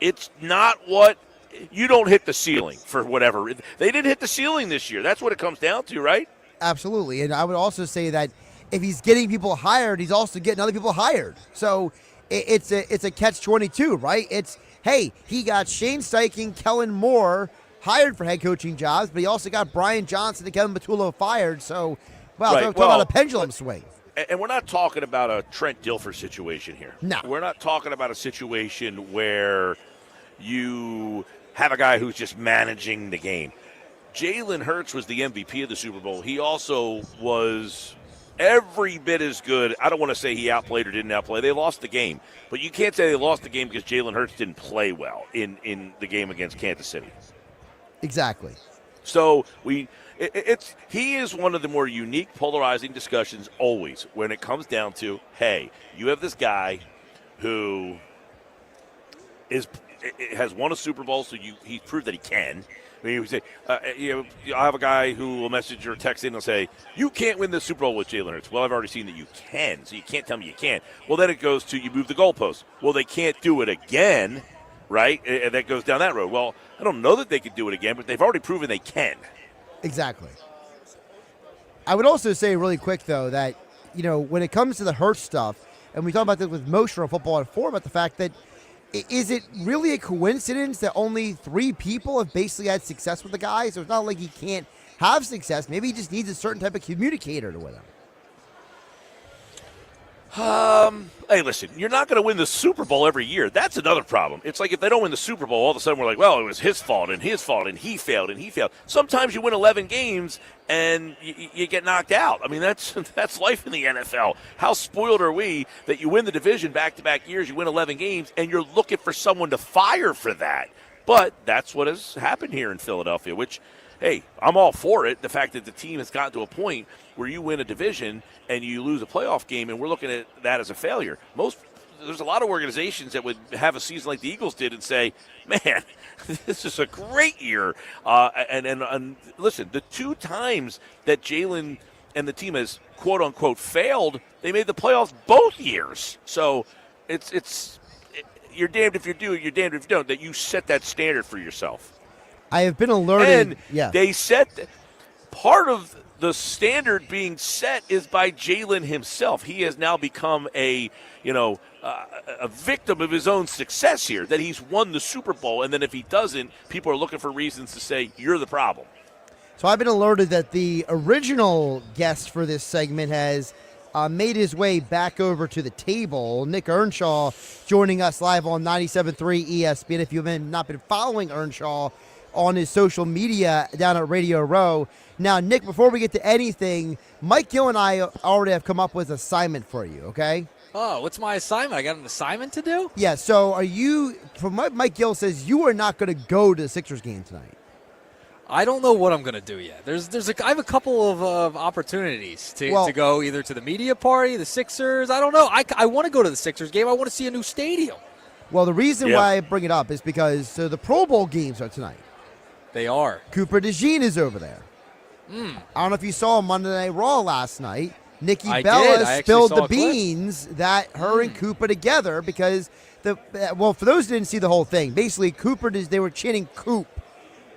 it's not what – you don't hit the ceiling for whatever. They didn't hit the ceiling this year. That's what it comes down to, right? Absolutely. And I would also say that if he's getting people hired, he's also getting other people hired. So it's a catch-22, right? It's, hey, he got Shane Steichen, Kellen Moore hired for head coaching jobs, but he also got Brian Johnson and Kevin Patullo fired. So, talk about a pendulum swing. and we're not talking about a Trent Dilfer situation here. No. We're not talking about a situation where you have a guy who's just managing the game. Jalen Hurts was the MVP of the Super Bowl. He also was every bit as good. I don't want to say he outplayed or didn't outplay. They lost the game. But you can't say they lost the game because Jalen Hurts didn't play well in the game against Kansas City. Exactly. So he is one of the more unique, polarizing discussions always when it comes down to, hey, you have this guy who has won a Super Bowl, so he proved that he can. I mean, you say, I have a guy who will message or text in and say, you can't win the Super Bowl with Jalen Hurts. Well, I've already seen that you can, so you can't tell me you can't. Well, then it goes to you move the goalpost. Well, they can't do it again, right? And that goes down that road. Well, I don't know that they could do it again, but they've already proven they can. Exactly. I would also say really quick, though, that, when it comes to the Hurts stuff, and we talk about this with Mosher on Football at 4 about the fact that, is it really a coincidence that only 3 people have basically had success with the guy? So it's not like he can't have success. Maybe he just needs a certain type of communicator to win him. Hey, listen, you're not going to win the Super Bowl every year. That's another problem. It's like if they don't win the Super Bowl, all of a sudden we're like, well, it was his fault, and he failed, and he failed. Sometimes you win 11 games and you get knocked out. I mean, that's life in the NFL. How spoiled are we that you win the division back-to-back years, you win 11 games, and you're looking for someone to fire for that? But that's what has happened here in Philadelphia, which, hey, I'm all for it. The fact that the team has gotten to a point where you win a division and you lose a playoff game, and we're looking at that as a failure. There's a lot of organizations that would have a season like the Eagles did and say, man, this is a great year. And listen, the 2 times that Jalen and the team has, quote-unquote, failed, they made the playoffs both years. So it's you're damned if you do, you're damned if you don't, that you set that standard for yourself. I have been alerted. And they set part of the standard being set is by Jalen himself. He has now become a victim of his own success here, that he's won the Super Bowl, and then if he doesn't, people are looking for reasons to say, you're the problem. So I've been alerted that the original guest for this segment has made his way back over to the table. Nick Earnshaw joining us live on 97.3 ESPN. If you've not been following Earnshaw on his social media down at Radio Row. Now, Nick, before we get to anything, Mike Gill and I already have come up with an assignment for you, okay? Oh, what's my assignment? I got an assignment to do? Yeah, so are you, from what Mike Gill says, you are not going to go to the Sixers game tonight. I don't know what I'm going to do yet. I have a couple of opportunities to go either to the media party, the Sixers. I don't know. I want to go to the Sixers game. I want to see a new stadium. Well, the reason why I bring it up is because the Pro Bowl games are tonight. They are. Cooper DeJean is over there. I don't know if you saw Monday Night Raw last night. Nikki Bella spilled the beans that her and Cooper together because for those who didn't see the whole thing, basically they were chanting Coop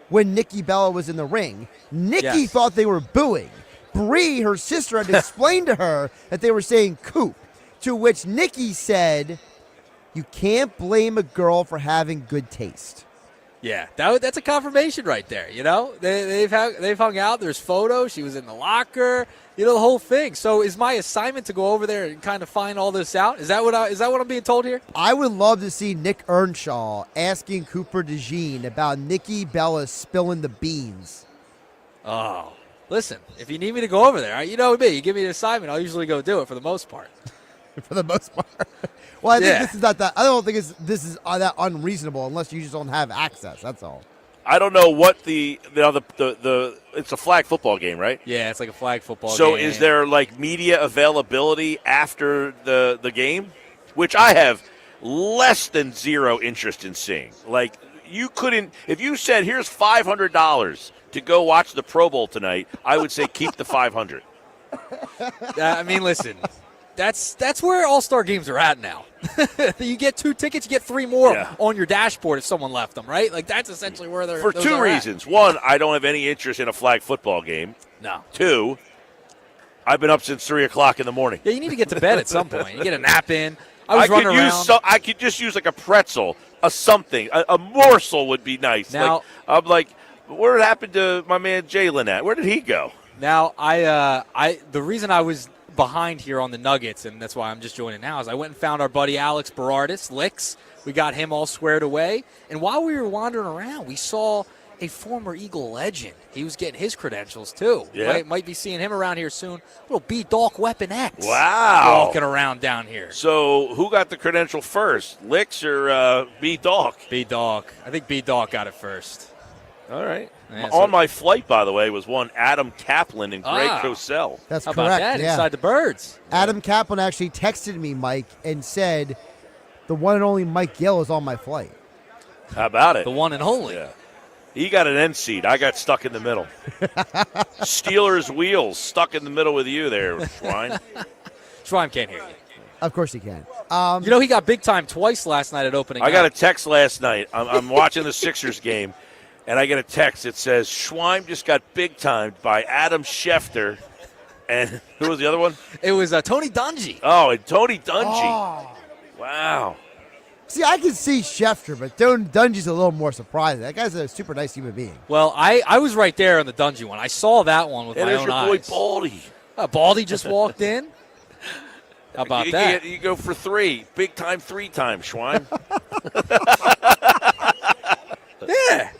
when Nikki Bella was in the ring. Nikki thought they were booing. Bree, her sister, had to explain to her that they were saying Coop, to which Nikki said, you can't blame a girl for having good taste. Yeah, that's a confirmation right there. They've hung out. There's photos. She was in the locker. The whole thing. So is my assignment to go over there and kind of find all this out? Is that what I'm being told here? I would love to see Nick Earnshaw asking Cooper DeJean about Nikki Bella spilling the beans. Oh, listen, if you need me to go over there, you know me. You give me an assignment, I'll usually go do it for the most part. For the most part. Well, I think this is not that. I don't think this is that unreasonable unless you just don't have access. That's all. I don't know what it's a flag football game, right? Yeah, it's like a flag football game. So is there media availability after the game, which I have less than zero interest in seeing. You couldn't, if you said here's $500 to go watch the Pro Bowl tonight, I would say keep the $500. I mean, listen. That's where all-star games are at now. You get 2 tickets, you get 3 more on your dashboard if someone left them, right? That's essentially where they're for 2 reasons. 1, I don't have any interest in a flag football game. No. 2, I've been up since 3 o'clock in the morning. Yeah, you need to get to bed at some point. You get a nap in. I could just use a pretzel, something. A morsel would be nice. Now, I'm what happened to my man Jalen at? Where did he go? Now, the reason I was behind here on the Nuggets, and that's why I'm just joining now, is I went and found our buddy Alex Berardis, Licks. We got him all squared away. And while we were wandering around, we saw a former Eagle legend. He was getting his credentials, too. Yeah. Might be seeing him around here soon. Little B-Dawk Weapon X. Wow. Walking around down here. So who got the credential first, Licks or B-Dawk? B-Dawk. I think B-Dawk got it first. All right. Yeah, On my flight, by the way, was one Adam Kaplan and Greg Ah. Cosell. That's How correct. about that? Yeah. Inside the birds. Adam Kaplan actually texted me, Mike, and said the one and only Mike Gill is on my flight. How about it? The one and only. Yeah. He got an end seat. I got stuck in the middle. Steelers wheels stuck in the middle with you there, Schwein. Schwein can't hear you. Of course he can. He got big time twice last night at opening I got a night. text last night. I'm watching the Sixers game, and I get a text. It says, Schwein just got big timed by Adam Schefter. And who was the other one? It was Tony Dungy. Oh, and Tony Dungy. Oh. Wow. See, I can see Schefter, but Dungy's a little more surprising. That guy's a super nice human being. Well, I was right there on the Dungy one. I saw that one with And my there's own your boy eyes. Baldy. Baldy just walked in. How about that? You go for 3. Big time, 3 times, Schwein. Yeah.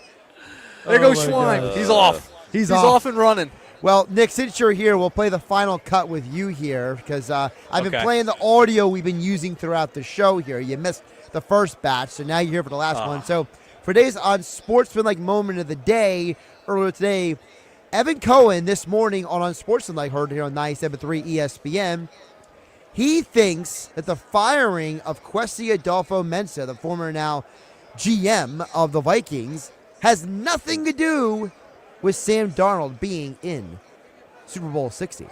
There goes my Schwein. God. He's off. He's off and running. Well, Nick, since you're here, we'll play the final cut with you here because I've been Okay. playing the audio we've been using throughout the show here. You missed the first batch, so now you're here for the last one. So for today's Unsportsmanlike Moment of the Day, earlier today, Evan Cohen this morning on Unsportsmanlike, heard here on 97.3 ESPN, he thinks that the firing of Kwesi Adolfo-Mensah, the former now GM of the Vikings, has nothing to do with Sam Darnold being in Super Bowl 60.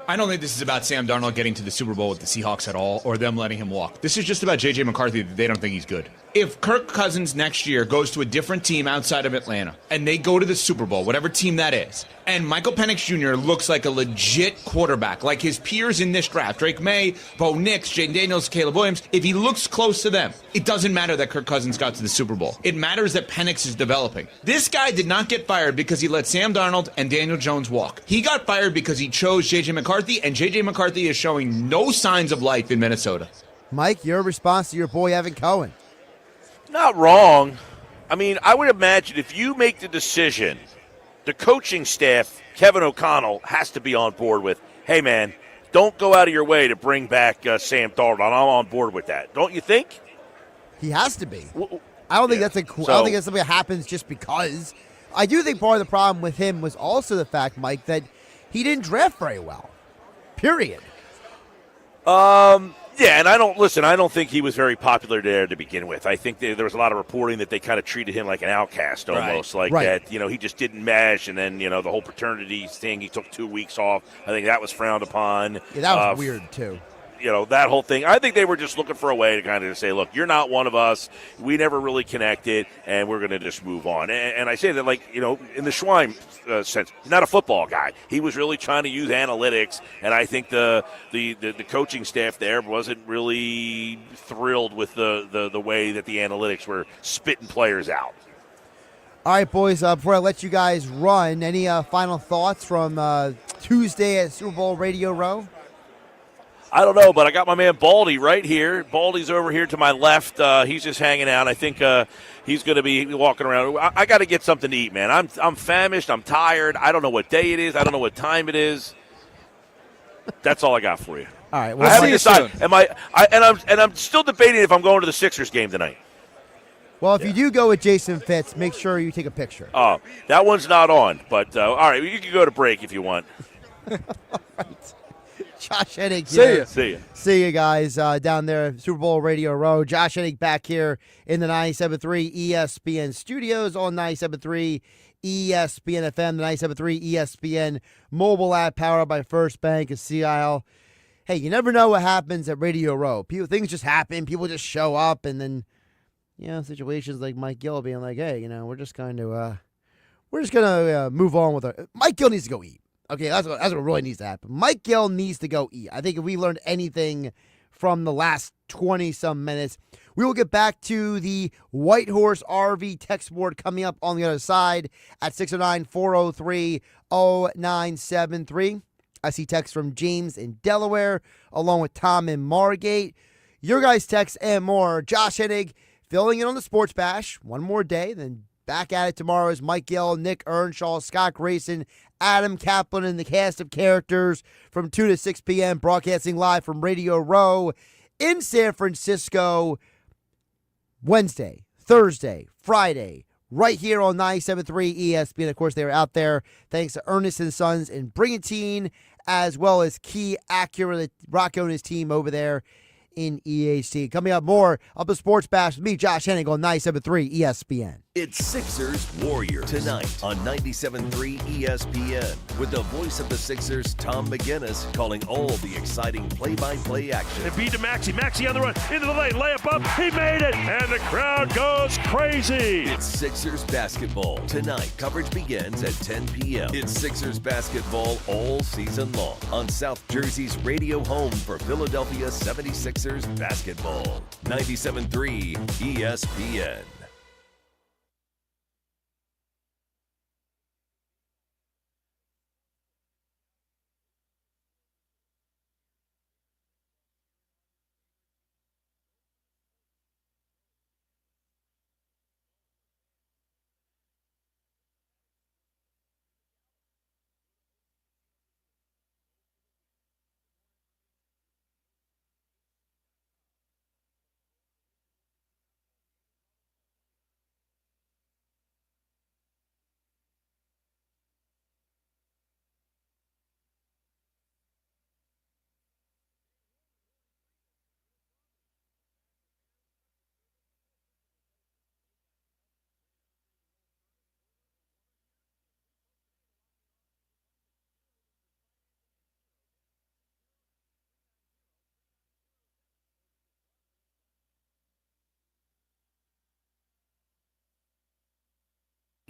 I don't think this is about Sam Darnold getting to the Super Bowl with the Seahawks at all or them letting him walk. This is just about J.J. McCarthy that they don't think he's good. If Kirk Cousins next year goes to a different team outside of Atlanta and they go to the Super Bowl, whatever team that is, and Michael Penix Jr. looks like a legit quarterback, like his peers in this draft, Drake May, Bo Nix, Jaden Daniels, Caleb Williams, if he looks close to them, it doesn't matter that Kirk Cousins got to the Super Bowl. It matters that Penix is developing. This guy did not get fired because he let Sam Darnold and Daniel Jones walk. He got fired because he chose J.J. McCarthy, and J.J. McCarthy is showing no signs of life in Minnesota. Mike, your response to your boy Evan Cohen. Not wrong. I mean, I would imagine if you make the decision, the coaching staff, Kevin O'Connell, has to be on board with, hey, man, don't go out of your way to bring back Sam Darnold. I'm on board with that. Don't you think? He has to be. I don't think that's I don't think that's something that happens just because. I do think part of the problem with him was also the fact, Mike, that he didn't draft very well. Period. Yeah, and I don't think he was very popular there to begin with. I think there was a lot of reporting that they kind of treated him like an outcast almost, that, he just didn't mesh, and then, the whole paternity thing, he took 2 weeks off. I think that was frowned upon. Yeah, that was weird, too. That whole thing. I think they were just looking for a way to kind of say, look, you're not one of us. We never really connected, and we're going to just move on. And I say that, in the Schwein sense, he's not a football guy. He was really trying to use analytics, and I think the coaching staff there wasn't really thrilled with the way that the analytics were spitting players out. All right, boys, before I let you guys run, any final thoughts from Tuesday at Super Bowl Radio Row? I don't know, but I got my man Baldy right here. Baldy's over here to my left. He's just hanging out. I think he's going to be walking around. I got to get something to eat, man. I'm famished. I'm tired. I don't know what day it is. I don't know what time it is. That's all I got for you. All right. Well, I haven't decided. I'm still debating if I'm going to the Sixers game tonight. Well, if you do go with Jason Fitz, make sure you take a picture. Oh, that one's not on. But all right, you can go to break if you want. All right. Josh Hennig here. See you guys down there, Super Bowl Radio Row. Josh Hennig back here in the 97.3 ESPN studios on 97.3 ESPN FM, the 97.3 ESPN mobile app powered by First Bank of Sea Isle. Hey, you never know what happens at Radio Row. Things just happen. People just show up, and then, situations like Mike Gill being like, hey, we're just going to move on with our. Mike Gill needs to go eat. Okay, that's what really needs to happen. Mike Gill needs to go eat. I think if we learned anything from the last 20-some minutes, we will get back to the White Horse RV text board coming up on the other side at 609-403-0973. I see texts from James in Delaware, along with Tom in Margate. Your guys' texts and more. Josh Hennig filling in on the Sports Bash. One more day, then back at it tomorrow is Mike Gill, Nick Earnshaw, Scott Grayson, Adam Kaplan, and the cast of characters from 2 to 6 p.m. broadcasting live from Radio Row in San Francisco. Wednesday, Thursday, Friday, right here on 97.3 ESPN. Of course, they are out there thanks to Ernest & Sons in Brigantine, as well as Key Acura, Rocco and his team over there in EHT. Coming up, more of the Sports Bash with me, Josh Hennig, on 97.3 ESPN. It's Sixers Warriors tonight on 97.3 ESPN with the voice of the Sixers, Tom McGinnis, calling all the exciting play-by-play action. And beat to Maxey. Maxey on the run, into the lane, layup up, he made it, and the crowd goes crazy. It's Sixers basketball tonight. Coverage begins at 10 p.m. It's Sixers basketball all season long on South Jersey's radio home for Philadelphia 76ers basketball. 97.3 ESPN.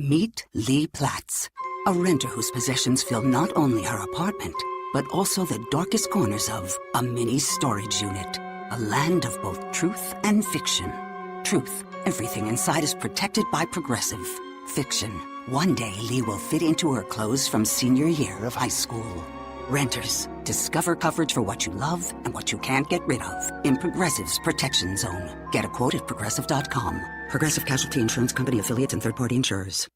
Meet Lee Platts, a renter whose possessions fill not only her apartment, but also the darkest corners of a mini storage unit. A land of both truth and fiction. Truth, everything inside is protected by Progressive. Fiction, one day Lee will fit into her clothes from senior year of high school. Renters, discover coverage for what you love and what you can't get rid of in Progressive's Protection Zone. Get a quote at Progressive.com. Progressive Casualty Insurance Company affiliates and third-party insurers.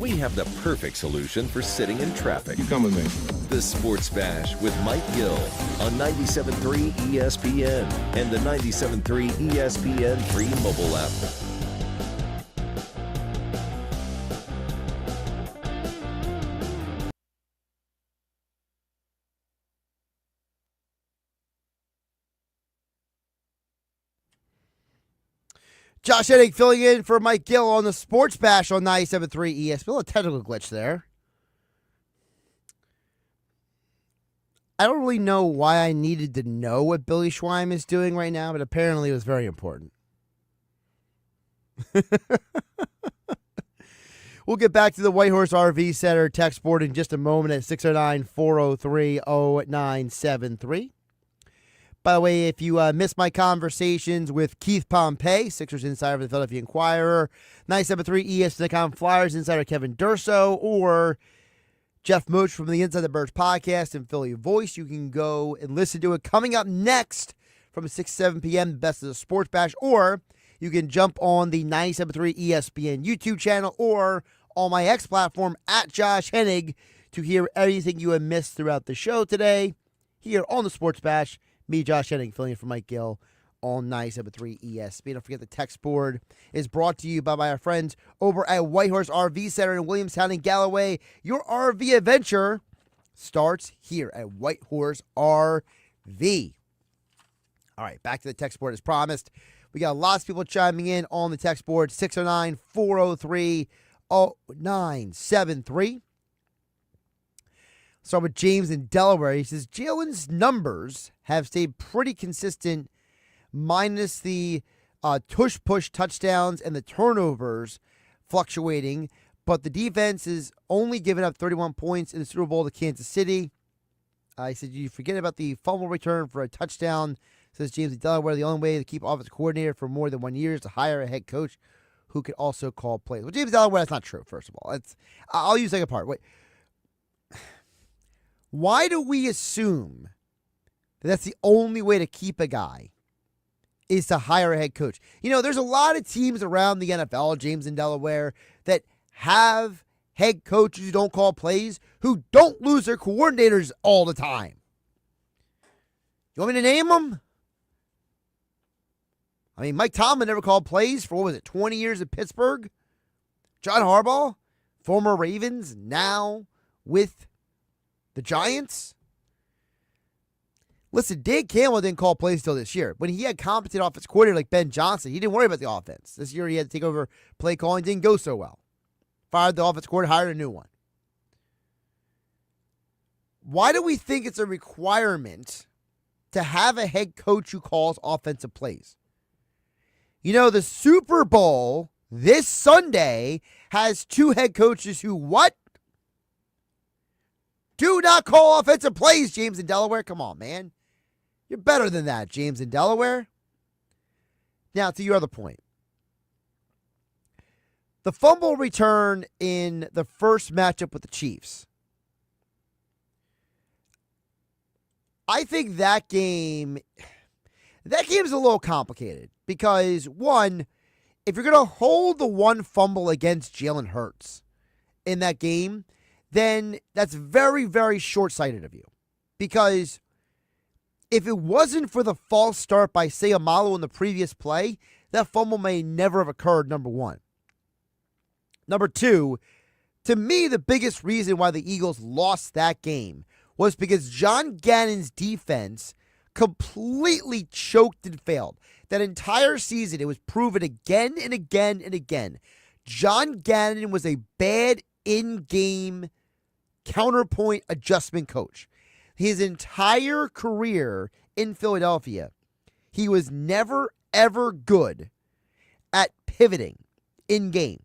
we have the perfect solution for sitting in traffic. You come with me. The Sports Bash with Mike Gill on 97.3 ESPN and the 97.3 ESPN free mobile app. Josh Hennig filling in for Mike Gill on the Sports Bash on 97.3 ESPN. A technical glitch there. I don't really know why I needed to know what Billy Schweim is doing right now, but apparently it was very important. We'll get back to the White Horse RV Center text board in just a moment at 609-403-0973. By the way, if you missed my conversations with Keith Pompey, Sixers insider for the Philadelphia Inquirer, 97.3 ESPN.com Flyers insider Kevin Durso, or Geoff from the Inside the Birds podcast and Philly Voice, you can go and listen to it coming up next from 6 to 7 p.m., the Best of the Sports Bash, or you can jump on the 97.3 ESPN YouTube channel or on my X platform at Josh Hennig to hear everything you have missed throughout the show today here on the Sports Bash. Me, Josh Hennig, filling in for Mike Gill on 97.3 ESPN. Don't forget the text board is brought to you by my friends over at White Horse RV Center in Williamstown and Galloway. Your RV adventure starts here at White Horse RV. All right, back to the text board as promised. We got lots of people chiming in on the text board, 609-403-0973. Start with James in Delaware. He says, Jalen's numbers have stayed pretty consistent minus the tush-push touchdowns and the turnovers fluctuating, but the defense is only giving up 31 points in the Super Bowl to Kansas City. He said, you forget about the fumble return for a touchdown. Says James in Delaware, the only way to keep offensive coordinator for more than 1 year is to hire a head coach who could also call plays. Well, James Delaware, that's not true, first of all. I'll use the second part. Wait. Why do we assume that that's the only way to keep a guy is to hire a head coach? You know, there's a lot of teams around the NFL, James in Delaware, that have head coaches who don't call plays, who don't lose their coordinators all the time. You want me to name them? I mean, Mike Tomlin never called plays for, 20 years at Pittsburgh? John Harbaugh, former Ravens, now with the Giants? Listen, Dan Campbell didn't call plays until this year. When he had competent offensive coordinator like Ben Johnson, he didn't worry about the offense. This year he had to take over play calling. Didn't go so well. Fired the offensive coordinator, hired a new one. Why do we think it's a requirement to have a head coach who calls offensive plays? You know, the Super Bowl this Sunday has two head coaches who what? Do not call offensive plays, James in Delaware. Come on, man. You're better than that, James in Delaware. Now, to your other point. The fumble return in the first matchup with the Chiefs. I think that game's a little complicated because, one, if you're going to hold the one fumble against Jalen Hurts in that game, then that's very, very short-sighted of you. Because if it wasn't for the false start by Seumalo in the previous play, that fumble may never have occurred, number one. Number two, to me, the biggest reason why the Eagles lost that game was because John Gannon's defense completely choked and failed. That entire season, it was proven again and again and again. John Gannon was a bad in-game counterpoint adjustment coach. His entire career in Philadelphia, he was never, ever good at pivoting in-game.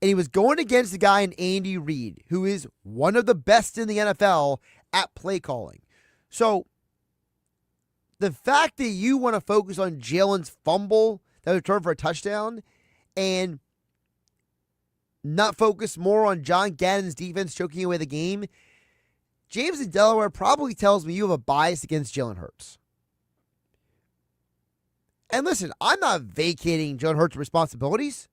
And he was going against a guy in Andy Reid, who is one of the best in the NFL at play calling. So, the fact that you want to focus on Jalen's fumble that returned for a touchdown and not focus more on John Gannon's defense choking away the game, James in Delaware probably tells me you have a bias against Jalen Hurts. And listen, I'm not vacating Jalen Hurts' responsibilities.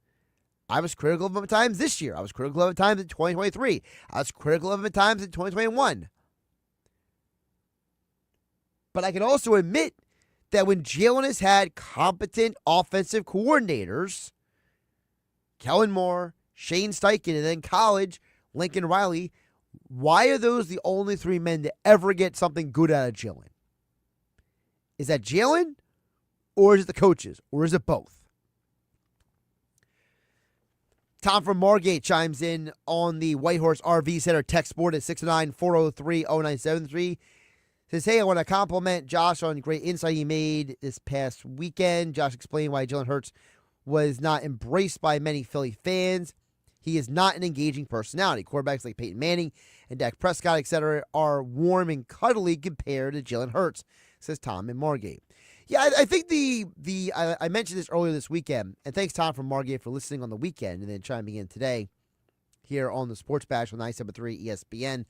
I was critical of him at times this year. I was critical of him at times in 2023. I was critical of him at times in 2021. But I can also admit that when Jalen has had competent offensive coordinators, Kellen Moore, Shane Steichen, and then college, Lincoln Riley, why are those the only three men to ever get something good out of Jalen? Is that Jalen, or is it the coaches, or is it both? Tom from Margate chimes in on the Whitehorse RV Center text board at 609-403-0973. Says, hey, I want to compliment Josh on great insight he made this past weekend. Josh explained why Jalen Hurts was not embraced by many Philly fans. He is not an engaging personality. Quarterbacks like Peyton Manning and Dak Prescott, etc., are warm and cuddly compared to Jalen Hurts, says Tom in Margate. Yeah, I think I mentioned this earlier this weekend, and thanks, Tom from Margate, for listening on the weekend and then chiming in today here on the Sports Bash on 97.3 ESPN.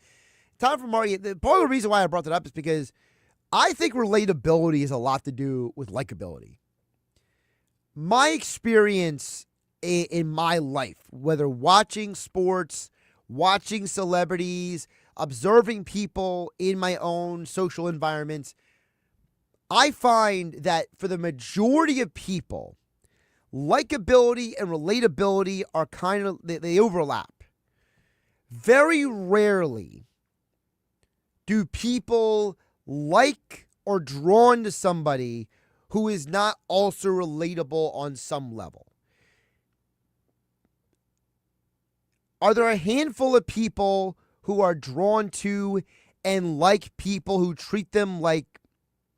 Tom from Margate, part of the reason why I brought that up is because I think relatability has a lot to do with likability. My experience in my life, whether watching sports, watching celebrities, observing people in my own social environments, I find that for the majority of people, likability and relatability are kind of, they overlap. Very rarely do people like or drawn to somebody who is not also relatable on some level. Are there a handful of people who are drawn to and like people who treat them like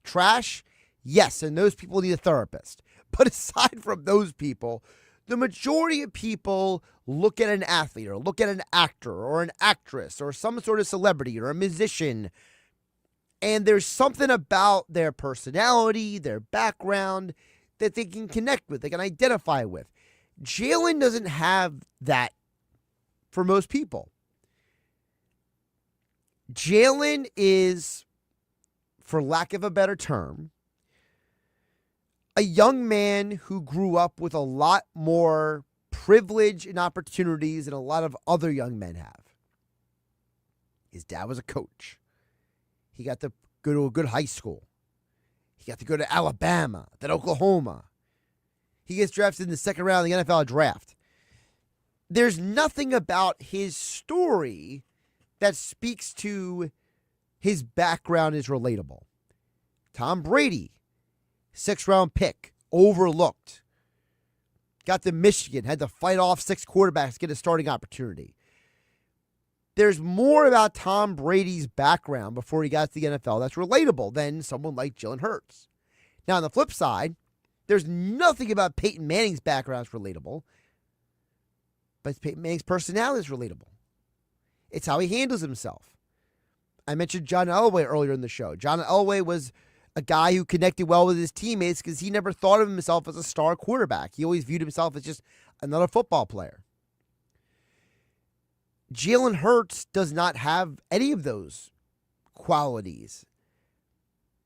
trash? Yes, and those people need a therapist. But aside from those people, the majority of people look at an athlete or look at an actor or an actress or some sort of celebrity or a musician, and there's something about their personality, their background, that they can connect with, they can identify with. Jalen doesn't have that for most people. Jalen is, for lack of a better term, a young man who grew up with a lot more privilege and opportunities than a lot of other young men have. His dad was a coach. He got to go to a good high school. He got to go to Alabama, then Oklahoma. He gets drafted in the second round of the NFL draft. There's nothing about his story that speaks to his background is relatable. Tom Brady, 6th-round pick, overlooked. Got to Michigan, had to fight off 6 quarterbacks to get a starting opportunity. There's more about Tom Brady's background before he got to the NFL that's relatable than someone like Jalen Hurts. Now, on the flip side, there's nothing about Peyton Manning's background that's relatable, but Peyton Manning's personality is relatable. It's how he handles himself. I mentioned John Elway earlier in the show. John Elway was a guy who connected well with his teammates because he never thought of himself as a star quarterback. He always viewed himself as just another football player. Jalen Hurts does not have any of those qualities.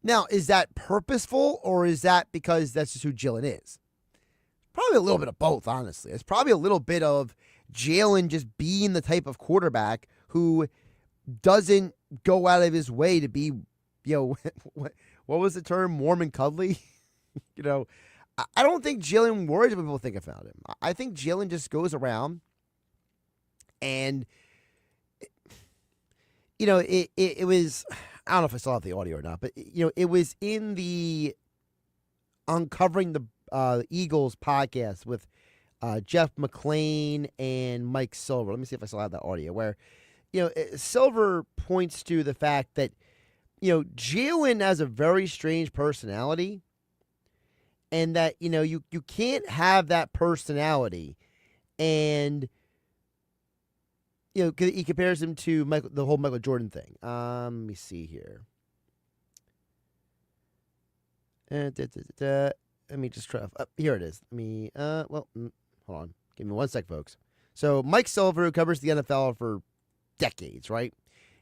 Now, is that purposeful or is that because that's just who Jalen is? Probably a little bit of both, honestly. It's probably a little bit of Jalen just being the type of quarterback who doesn't go out of his way to be, what was the term? Warm and cuddly? I don't think Jalen worries what people think about him. I think Jalen just goes around and, it was, I don't know if I still have the audio or not, but, it was in the Uncovering the Eagles podcast with Jeff McClain and Mike Silver. Let me see if I still have that audio where, Silver points to the fact that, Jalen has a very strange personality and that, you can't have that personality. And, he compares him to the whole Michael Jordan thing. Let me see here. Let me just try. Here it is. Hold on. Give me 1 sec, folks. So Mike Silver, who covers the NFL for decades, right?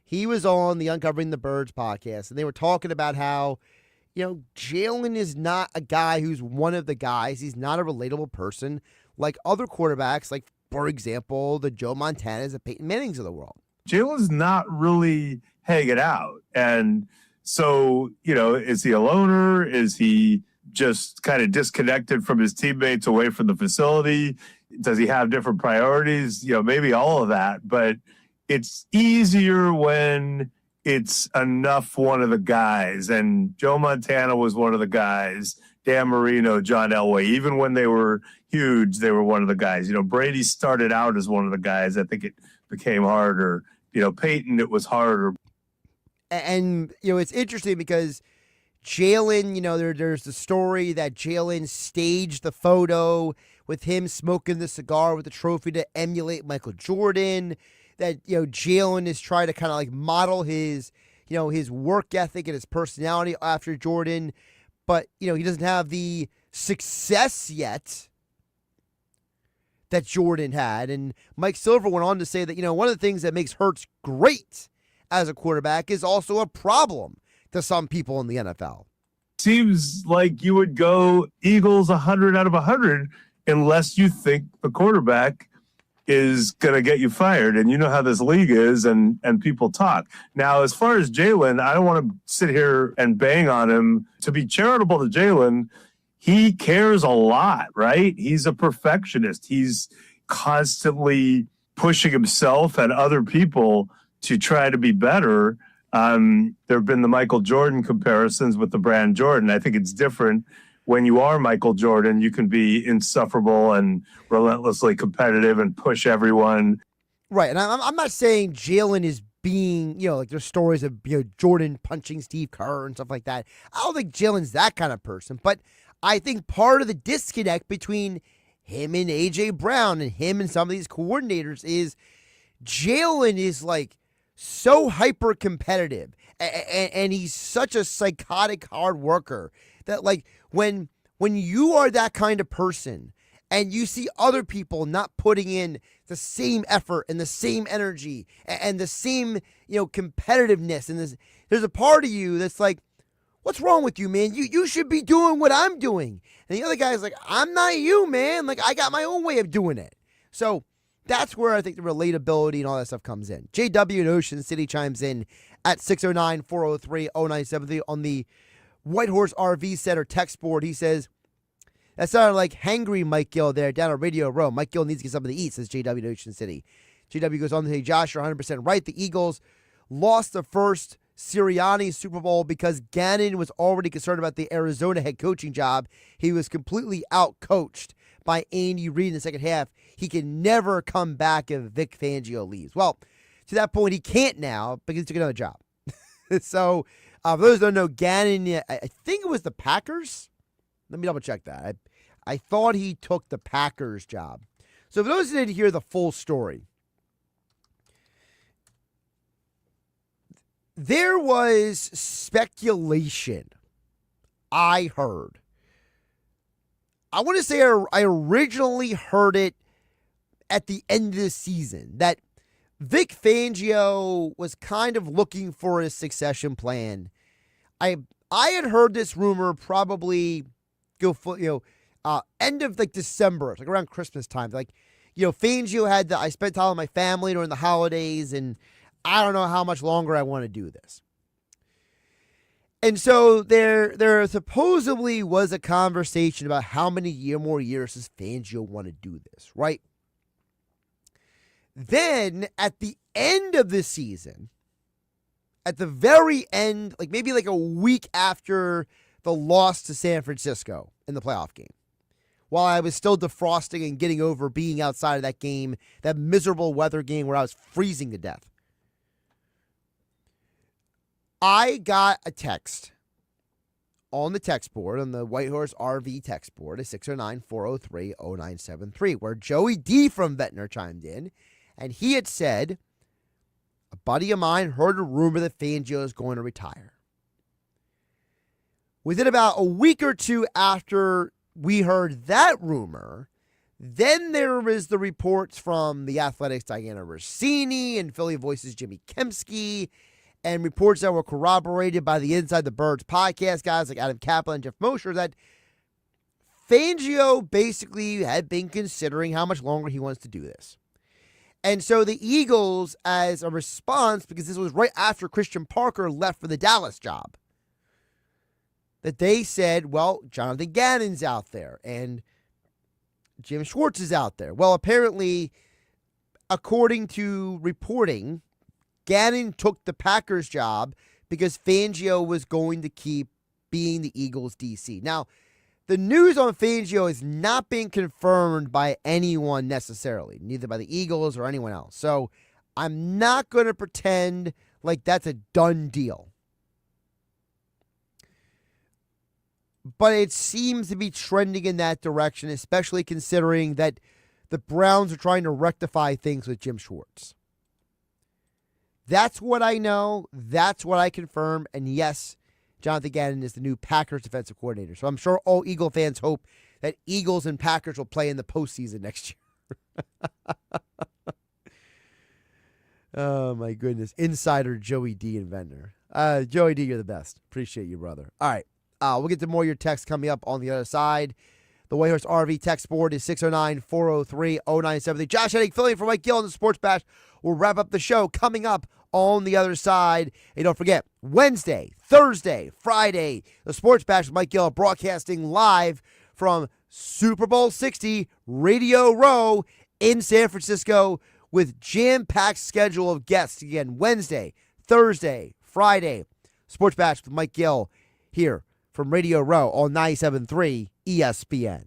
He was on the Uncovering the Birds podcast, and they were talking about how, Jalen is not a guy who's one of the guys. He's not a relatable person like other quarterbacks, like, for example, the Joe Montanas and Peyton Mannings of the world. Jalen's not really hanging out. And so, is he a loner? Is he just kind of disconnected from his teammates, away from the facility? Does he have different priorities? Maybe all of that. But it's easier when it's enough one of the guys. And Joe Montana was one of the guys. Dan Marino, John Elway, even when they were huge, they were one of the guys. Brady started out as one of the guys. I think it became harder. Peyton, it was harder. And, it's interesting because Jalen, there's the story that Jalen staged the photo with him smoking the cigar with the trophy to emulate Michael Jordan, that, Jalen is trying to kind of like model his, his work ethic and his personality after Jordan, but, he doesn't have the success yet that Jordan had. And Mike Silver went on to say that, one of the things that makes Hurts great as a quarterback is also a problem to some people in the NFL. Seems like you would go Eagles 100 out of 100 unless you think the quarterback is going to get you fired. And you know how this league is, and people talk. Now, as far as Jalen, I don't want to sit here and bang on him. To be charitable to Jalen, he cares a lot, right? He's a perfectionist. He's constantly pushing himself and other people to try to be better. There have been the Michael Jordan comparisons with the brand Jordan. I think it's different. When you are Michael Jordan, you can be insufferable and relentlessly competitive and push everyone. Right, and I'm not saying Jalen is being, like there's stories of, Jordan punching Steve Kerr and stuff like that. I don't think Jalen's that kind of person, but I think part of the disconnect between him and A.J. Brown and him and some of these coordinators is Jalen is like so hyper competitive and he's such a psychotic hard worker that like when you are that kind of person and you see other people not putting in the same effort and the same energy and the same, competitiveness, and there's a part of you that's like, what's wrong with you, man? You should be doing what I'm doing. And the other guy's like, I'm not you, man. Like, I got my own way of doing it. So that's where I think the relatability and all that stuff comes in. JW in Ocean City chimes in at 609-403-0973 on the White Horse RV Center text board. He says, that sounded like hangry Mike Gill there down at Radio Row. Mike Gill needs to get something to eat, says JW in Ocean City. JW goes on to say, Josh, you're 100% right. The Eagles lost the first Sirianni Super Bowl because Gannon was already concerned about the Arizona head coaching job. He was completely out-coached by Andy Reid in the second half. He can never come back if Vic Fangio leaves. Well, to that point, he can't now because he took another job. So, for those who don't know, Gannon, I think it was the Packers. Let me double check that. I thought he took the Packers job. So for those who didn't hear the full story, there was speculation I heard. I want to say I originally heard it at the end of the season that Vic Fangio was kind of looking for a succession plan. I had heard this rumor probably go for, end of like December, like around Christmas time. Like, Fangio had I spent time with my family during the holidays and I don't know how much longer I want to do this. And so there supposedly was a conversation about how many more years does Fangio want to do this, right? Then at the end of the season, at the very end, like maybe like a week after the loss to San Francisco in the playoff game, while I was still defrosting and getting over being outside of that game, that miserable weather game where I was freezing to death, I got a text on the text board, on the White Horse RV text board at 609-403-0973, where Joey D from Ventnor chimed in, and he had said, a buddy of mine heard a rumor that Fangio is going to retire. Within about a week or two after we heard that rumor, then there was the reports from the Athletics' Diana Rossini and Philly Voices' Jimmy Kemsky, and reports that were corroborated by the Inside the Birds podcast guys like Adam Kaplan and Jeff Mosher that Fangio basically had been considering how much longer he wants to do this. And so the Eagles, as a response, because this was right after Christian Parker left for the Dallas job, that they said, well, Jonathan Gannon's out there and Jim Schwartz is out there. Well, apparently, according to reporting, Gannon took the Packers job because Fangio was going to keep being the Eagles' DC. Now, the news on Fangio is not being confirmed by anyone necessarily, neither by the Eagles or anyone else. So I'm not going to pretend like that's a done deal. But it seems to be trending in that direction, especially considering that the Browns are trying to rectify things with Jim Schwartz. That's what I know. That's what I confirm. And yes, Jonathan Gannon is the new Packers defensive coordinator. So I'm sure all Eagle fans hope that Eagles and Packers will play in the postseason next year. Oh, my goodness. Insider Joey D. Inventor. Joey D., you're the best. Appreciate you, brother. All right. We'll get to more of your texts coming up on the other side. The Whitehorse RV text board is 609-403-0973. Josh Hennig filling for Mike Gill on the Sports Bash. We'll wrap up the show coming up on the other side. And don't forget, Wednesday, Thursday, Friday, the Sports Bash with Mike Gill broadcasting live from Super Bowl 60 Radio Row in San Francisco with jam-packed schedule of guests. Again, Wednesday, Thursday, Friday, Sports Bash with Mike Gill here from Radio Row on 97.3 ESPN.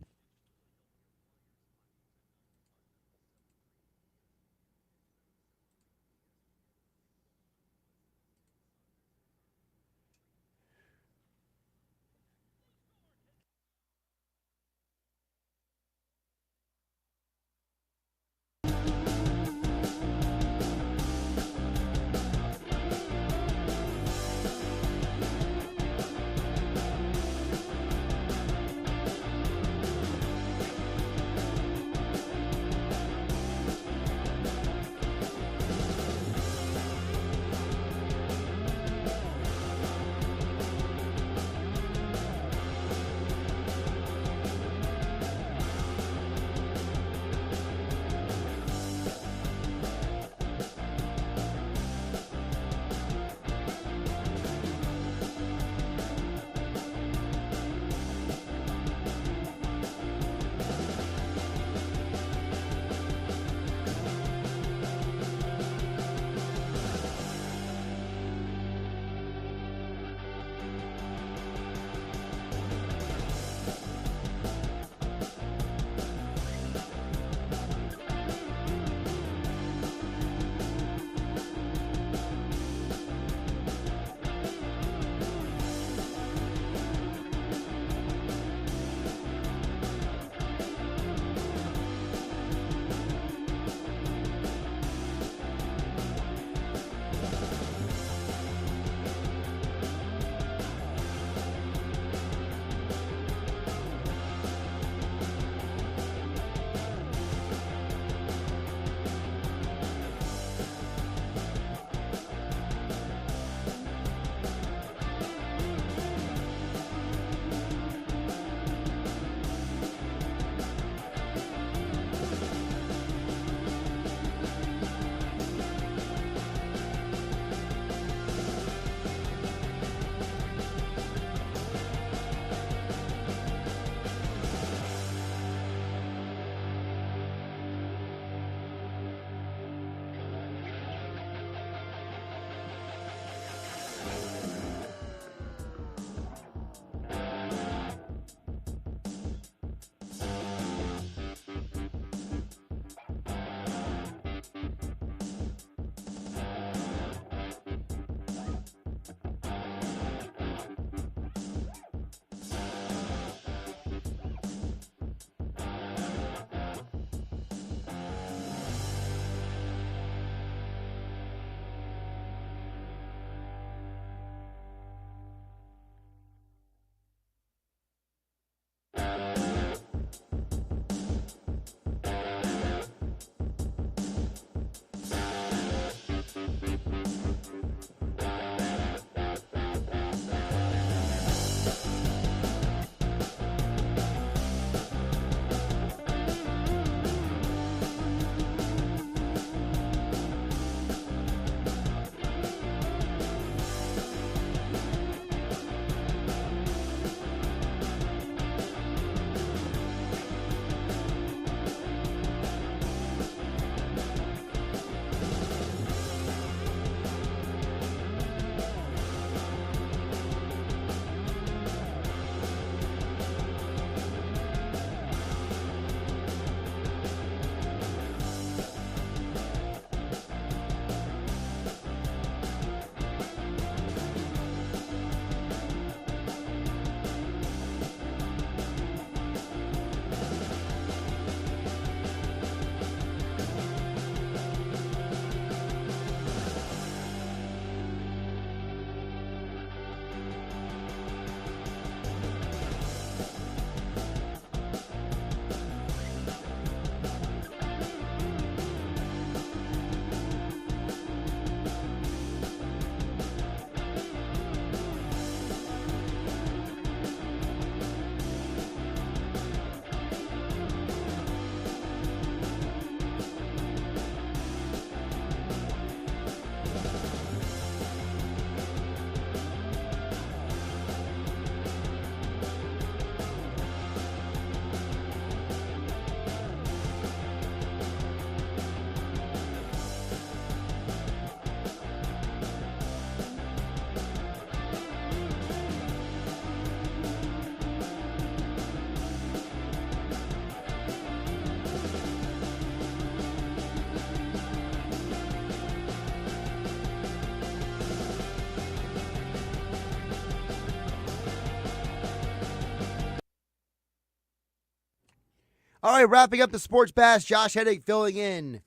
All right, wrapping up the Sports Bash, Josh Hennig filling in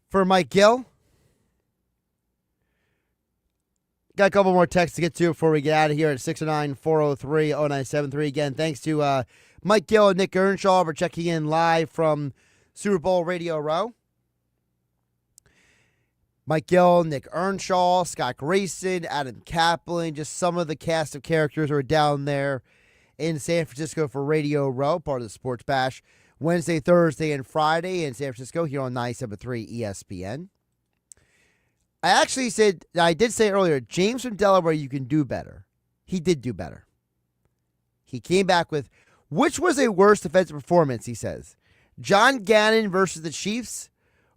for Mike Gill. Got a couple more texts to get to before we get out of here at 609-403-0973. Again, thanks to Mike Gill and Nick Earnshaw for checking in live from Super Bowl Radio Row. Mike Gill, Nick Earnshaw, Scott Grayson, Adam Kaplan, just some of the cast of characters who are down there in San Francisco for Radio Row, part of the Sports Bash, Wednesday, Thursday, and Friday in San Francisco here on 97.3 ESPN. I did say earlier, James from Delaware, you can do better. He did do better. He came back with, which was a worse defensive performance, he says, John Gannon versus the Chiefs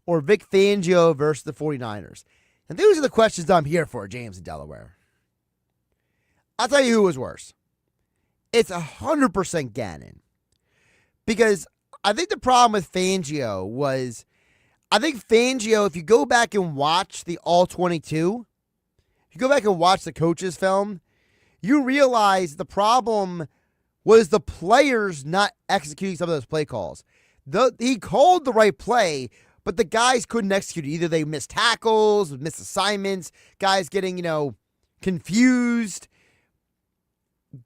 or Vic Fangio versus the 49ers? And these are the questions I'm here for, James in Delaware. I'll tell you who was worse. It's 100% Gannon. Because I think the problem with Fangio was, I think Fangio, if you go back and watch the All-22, if you go back and watch the coaches' film, you realize the problem was the players not executing some of those play calls. He called the right play, but the guys couldn't execute it. Either they missed tackles, missed assignments, guys getting, confused.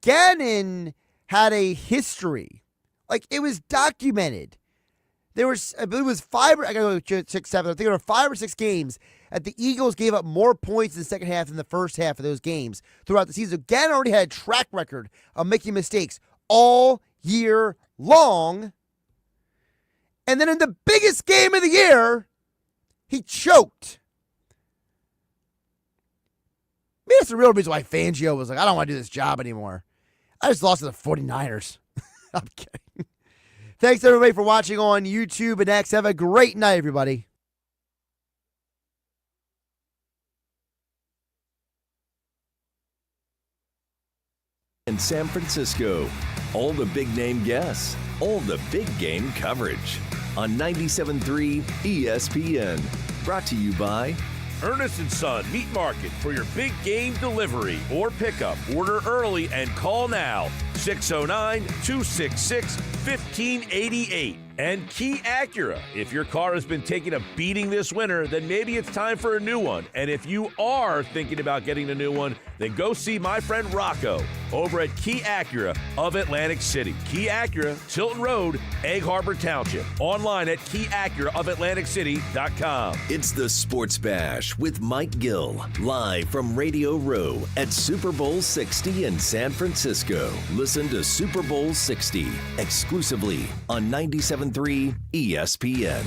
Gannon had a history. Like, it was documented. There was, I believe it was 5 or 6, 7. I think there were 5 or 6 games that the Eagles gave up more points in the second half than the first half of those games throughout the season. Gannon already had a track record of making mistakes all year long. And then in the biggest game of the year, he choked. Maybe that's the real reason why Fangio was like, I don't want to do this job anymore. I just lost to the 49ers. I'm kidding. Thanks, everybody, for watching on YouTube and X. Have a great night, everybody. In San Francisco, all the big-name guests, all the big game coverage on 97.3 ESPN. Brought to you by Ernest & Son Meat Market for your big game delivery or pickup. Order early and call now. 609-266-1588. And Key Acura. If your car has been taking a beating this winter, then maybe it's time for a new one. And if you are thinking about getting a new one, then go see my friend Rocco over at Key Acura of Atlantic City. Key Acura, Tilton Road, Egg Harbor Township. Online at keyacurofatlanticcity.com. It's the Sports Bash with Mike Gill, live from Radio Row at Super Bowl 60 in San Francisco. Listen to Super Bowl 60 exclusively on 97.3 ESPN.